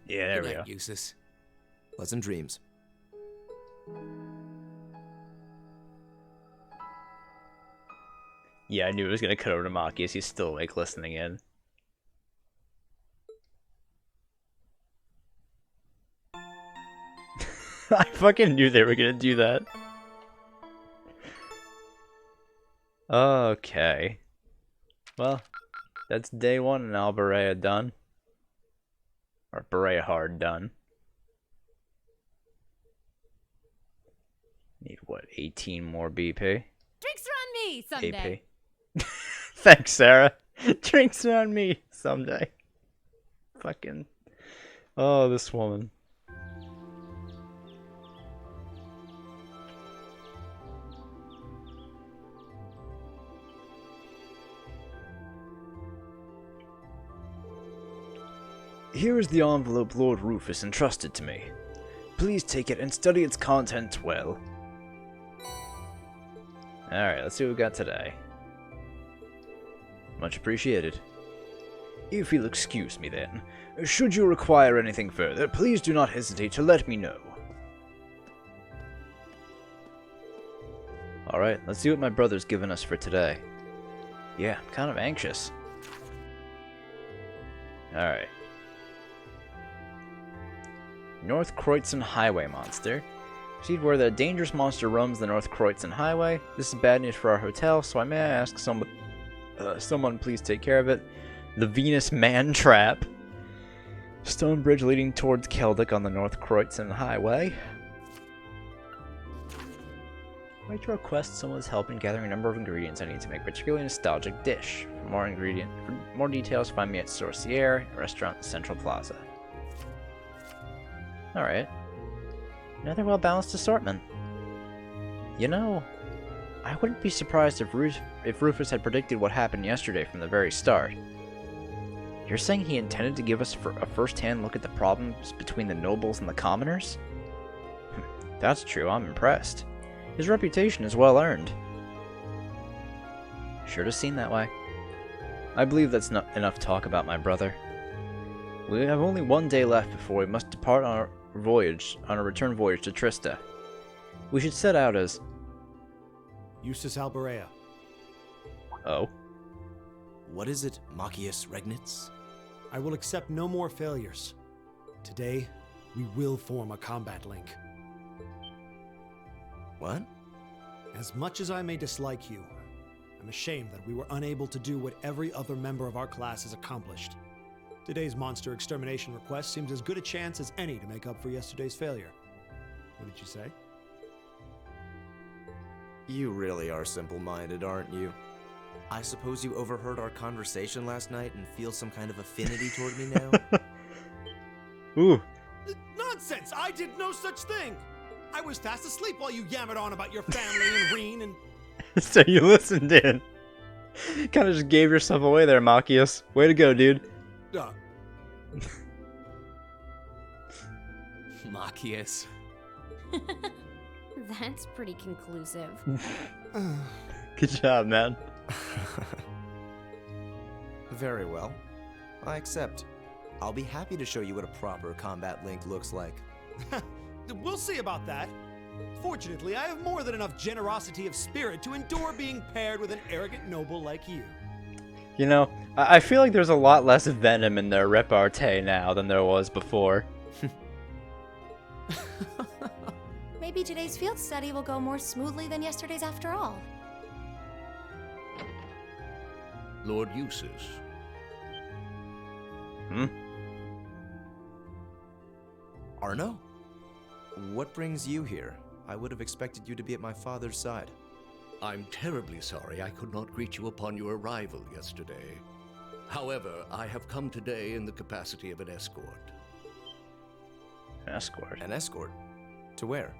Yeah, there Good we night, go. Eustace. Pleasant dreams. Yeah, I knew it was gonna cut over to Maki as he's still awake listening in. I fucking knew they were gonna do that. Okay. Well, that's day 1 in Albarea done. Or Berea Hard done. Need what, 18 more BP? Drinks are on me someday. AP. Thanks, Sarah. Drinks are on me someday. Fucking. Oh, this woman. Here is the envelope Lord Rufus entrusted to me. Please take it and study its contents well. Alright, let's see what we got today. Much appreciated. If you'll excuse me then, should you require anything further, please do not hesitate to let me know. Alright, let's see what my brother's given us for today. Yeah, I'm kind of anxious. Alright. North Kreutzen Highway Monster. Proceed where the dangerous monster roams the North Kreutzen Highway. This is bad news for our hotel, so I may ask someone please take care of it. The Venus Man Trap. Stone bridge leading towards Keldic on the North Kreutzen Highway. I'd like to request someone's help in gathering a number of ingredients I need to make a particularly nostalgic dish. For more details, find me at Sorciere, a restaurant in Central Plaza. Alright. Another well-balanced assortment. You know, I wouldn't be surprised if Rufus had predicted what happened yesterday from the very start. You're saying he intended to give us a first-hand look at the problems between the nobles and the commoners? If that's true, I'm impressed. His reputation is well earned. Sure does seem that way. I believe that's not enough talk about my brother. We have only one day left before we must depart on a return voyage to Trista. We should set out as... Eustace Albarea. Oh? What is it, Machius Regnitz? I will accept no more failures. Today, we will form a combat link. What? As much as I may dislike you, I'm ashamed that we were unable to do what every other member of our class has accomplished. Today's monster extermination request seems as good a chance as any to make up for yesterday's failure. What did you say? You really are simple-minded, aren't you? I suppose you overheard our conversation last night and feel some kind of affinity toward me now? Ooh. Nonsense! I did no such thing! I was fast asleep while you yammered on about your family and Reen and... So you listened in. Kind of just gave yourself away there, Machius. Way to go, dude. Machius. That's pretty conclusive. Good job, man. Very well. I accept. I'll be happy to show you what a proper combat link looks like. We'll see about that. Fortunately, I have more than enough generosity of spirit to endure being paired with an arrogant noble like you. You know, I feel like there's a lot less venom in their repartee now than there was before. Maybe today's field study will go more smoothly than yesterday's after all. Lord Eustace. Arno? What brings you here? I would have expected you to be at my father's side. I'm terribly sorry I could not greet you upon your arrival yesterday. However, I have come today in the capacity of an escort. An escort? An escort? To where?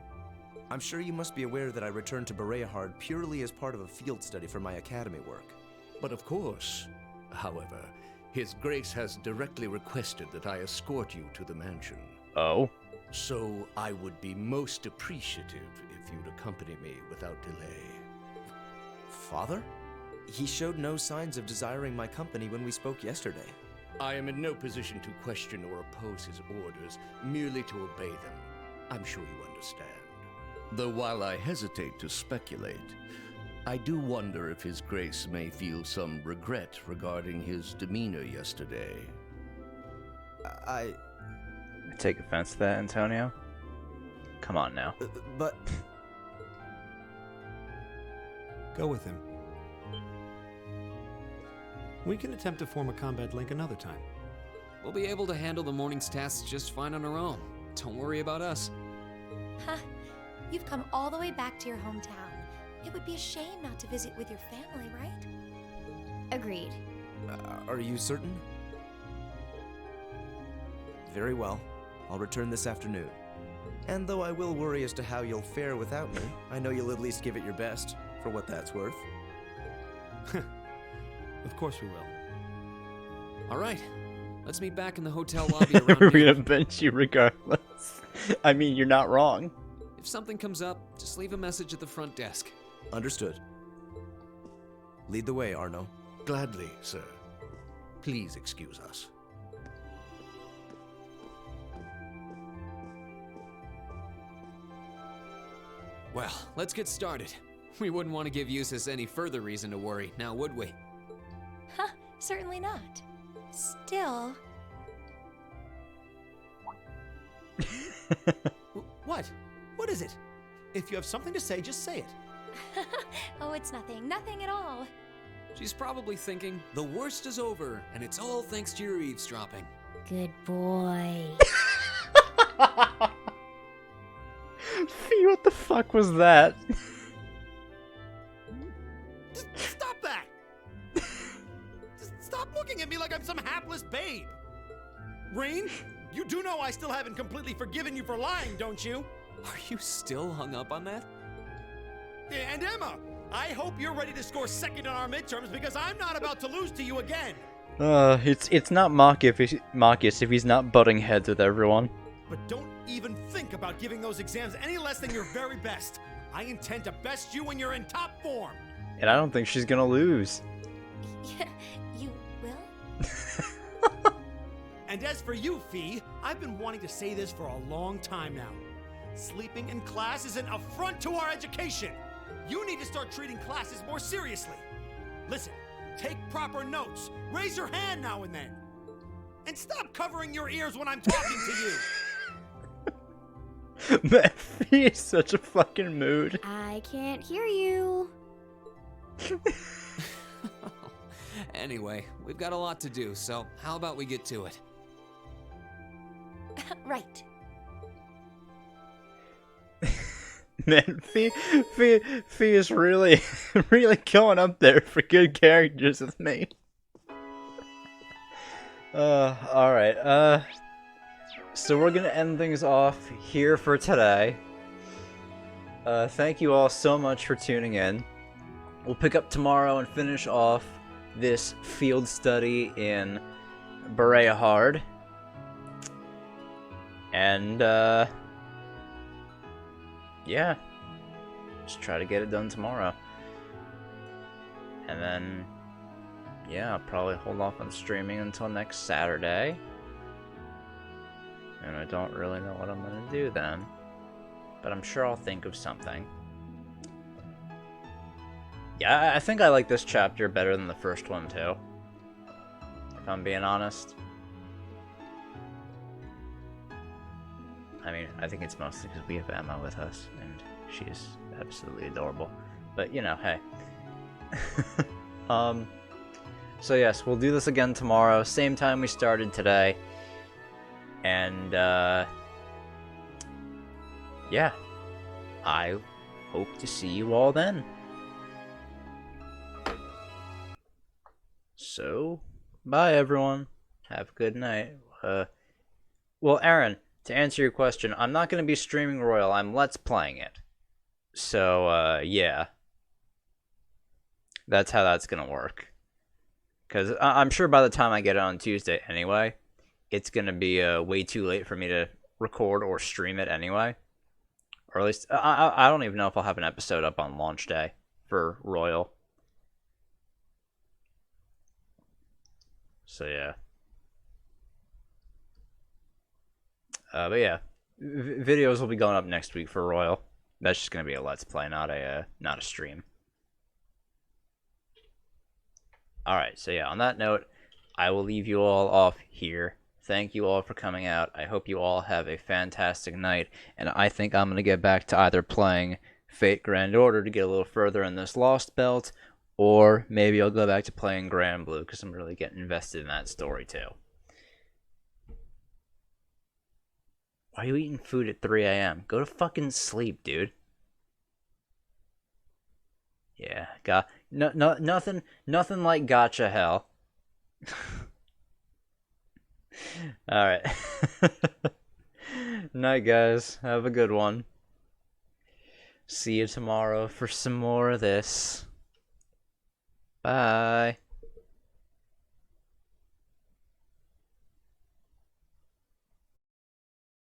I'm sure you must be aware that I returned to Bereahard purely as part of a field study for my academy work. But of course. However, His Grace has directly requested that I escort you to the mansion. Oh? So I would be most appreciative if you'd accompany me without delay. Father? He showed no signs of desiring my company when we spoke yesterday. I am in no position to question or oppose his orders, merely to obey them. I'm sure you understand. Though while I hesitate to speculate, I do wonder if His Grace may feel some regret regarding his demeanor yesterday. I take offense to that, Antonio? Come on now. But... Go with him. We can attempt to form a combat link another time. We'll be able to handle the morning's tasks just fine on our own. Don't worry about us. Huh. You've come all the way back to your hometown. It would be a shame not to visit with your family, right? Agreed. Are you certain? Very well. I'll return this afternoon. And though I will worry as to how you'll fare without me, I know you'll at least give it your best, for what that's worth. Of course we will. All right. Let's meet back in the hotel lobby around We're noon. gonna bench you regardless. I mean, you're not wrong. If something comes up, just leave a message at the front desk. Understood. Lead the way, Arno. Gladly, sir. Please excuse us. Well, let's get started. We wouldn't want to give Eustace any further reason to worry, now would we? Huh, certainly not. Still... What? What is it? If you have something to say, just say it. Oh, it's nothing. Nothing at all. She's probably thinking, the worst is over, and it's all thanks to your eavesdropping. Good boy. Fee, what the fuck was that? Stop that! Stop looking at me like I'm some hapless babe. Rain, you do know I still haven't completely forgiven you for lying, don't you? Are you still hung up on that? And Emma, I hope you're ready to score second in our midterms because I'm not about to lose to you again. It's not Marcus if he's not butting heads with everyone. But don't even think about giving those exams any less than your very best. I intend to best you when you're in top form. And I don't think she's gonna lose. Yeah, you will? And as for you, Fee, I've been wanting to say this for a long time now. Sleeping in class is an affront to our education. You need to start treating classes more seriously. Listen, take proper notes. Raise your hand now and then. And stop covering your ears when I'm talking to you. Man, Fee is such a fucking mood. I can't hear you. Anyway, we've got a lot to do, so how about we get to it? Right. Man, Fee is really, really going up there for good characters with me. Alright, so we're gonna end things off here for today. Thank you all so much for tuning in. We'll pick up tomorrow and finish off this field study in Bereahard. And, yeah. Just try to get it done tomorrow. And then, yeah, I'll probably hold off on streaming until next Saturday. And I don't really know what I'm gonna do then. But I'm sure I'll think of something. Yeah, I think I like this chapter better than the first one, too. if I'm being honest. I mean, I think it's mostly because we have Emma with us, and she is absolutely adorable. But, you know, hey. So yes, we'll do this again tomorrow, same time we started today. And, yeah. I hope to see you all then. So, bye everyone. Have a good night. Well, Aaron, to answer your question, I'm not going to be streaming Royal, I'm Let's Playing it. So, yeah. That's how that's going to work. Because I'm sure by the time I get it on Tuesday anyway, it's going to be way too late for me to record or stream it anyway. Or at least, I don't even know if I'll have an episode up on launch day for Royal. So, yeah. But yeah, videos will be going up next week for Royal. That's just going to be a Let's Play, not a stream. Alright, so yeah, on that note, I will leave you all off here. Thank you all for coming out. I hope you all have a fantastic night, and I think I'm going to get back to either playing Fate Grand Order to get a little further in this Lost Belt, or maybe I'll go back to playing Grand Blue, because I'm really getting invested in that story too. Why are you eating food at 3 a.m.? Go to fucking sleep, dude. Yeah, nothing like gotcha hell. Alright. Night, guys. Have a good one. See you tomorrow for some more of this. Bye.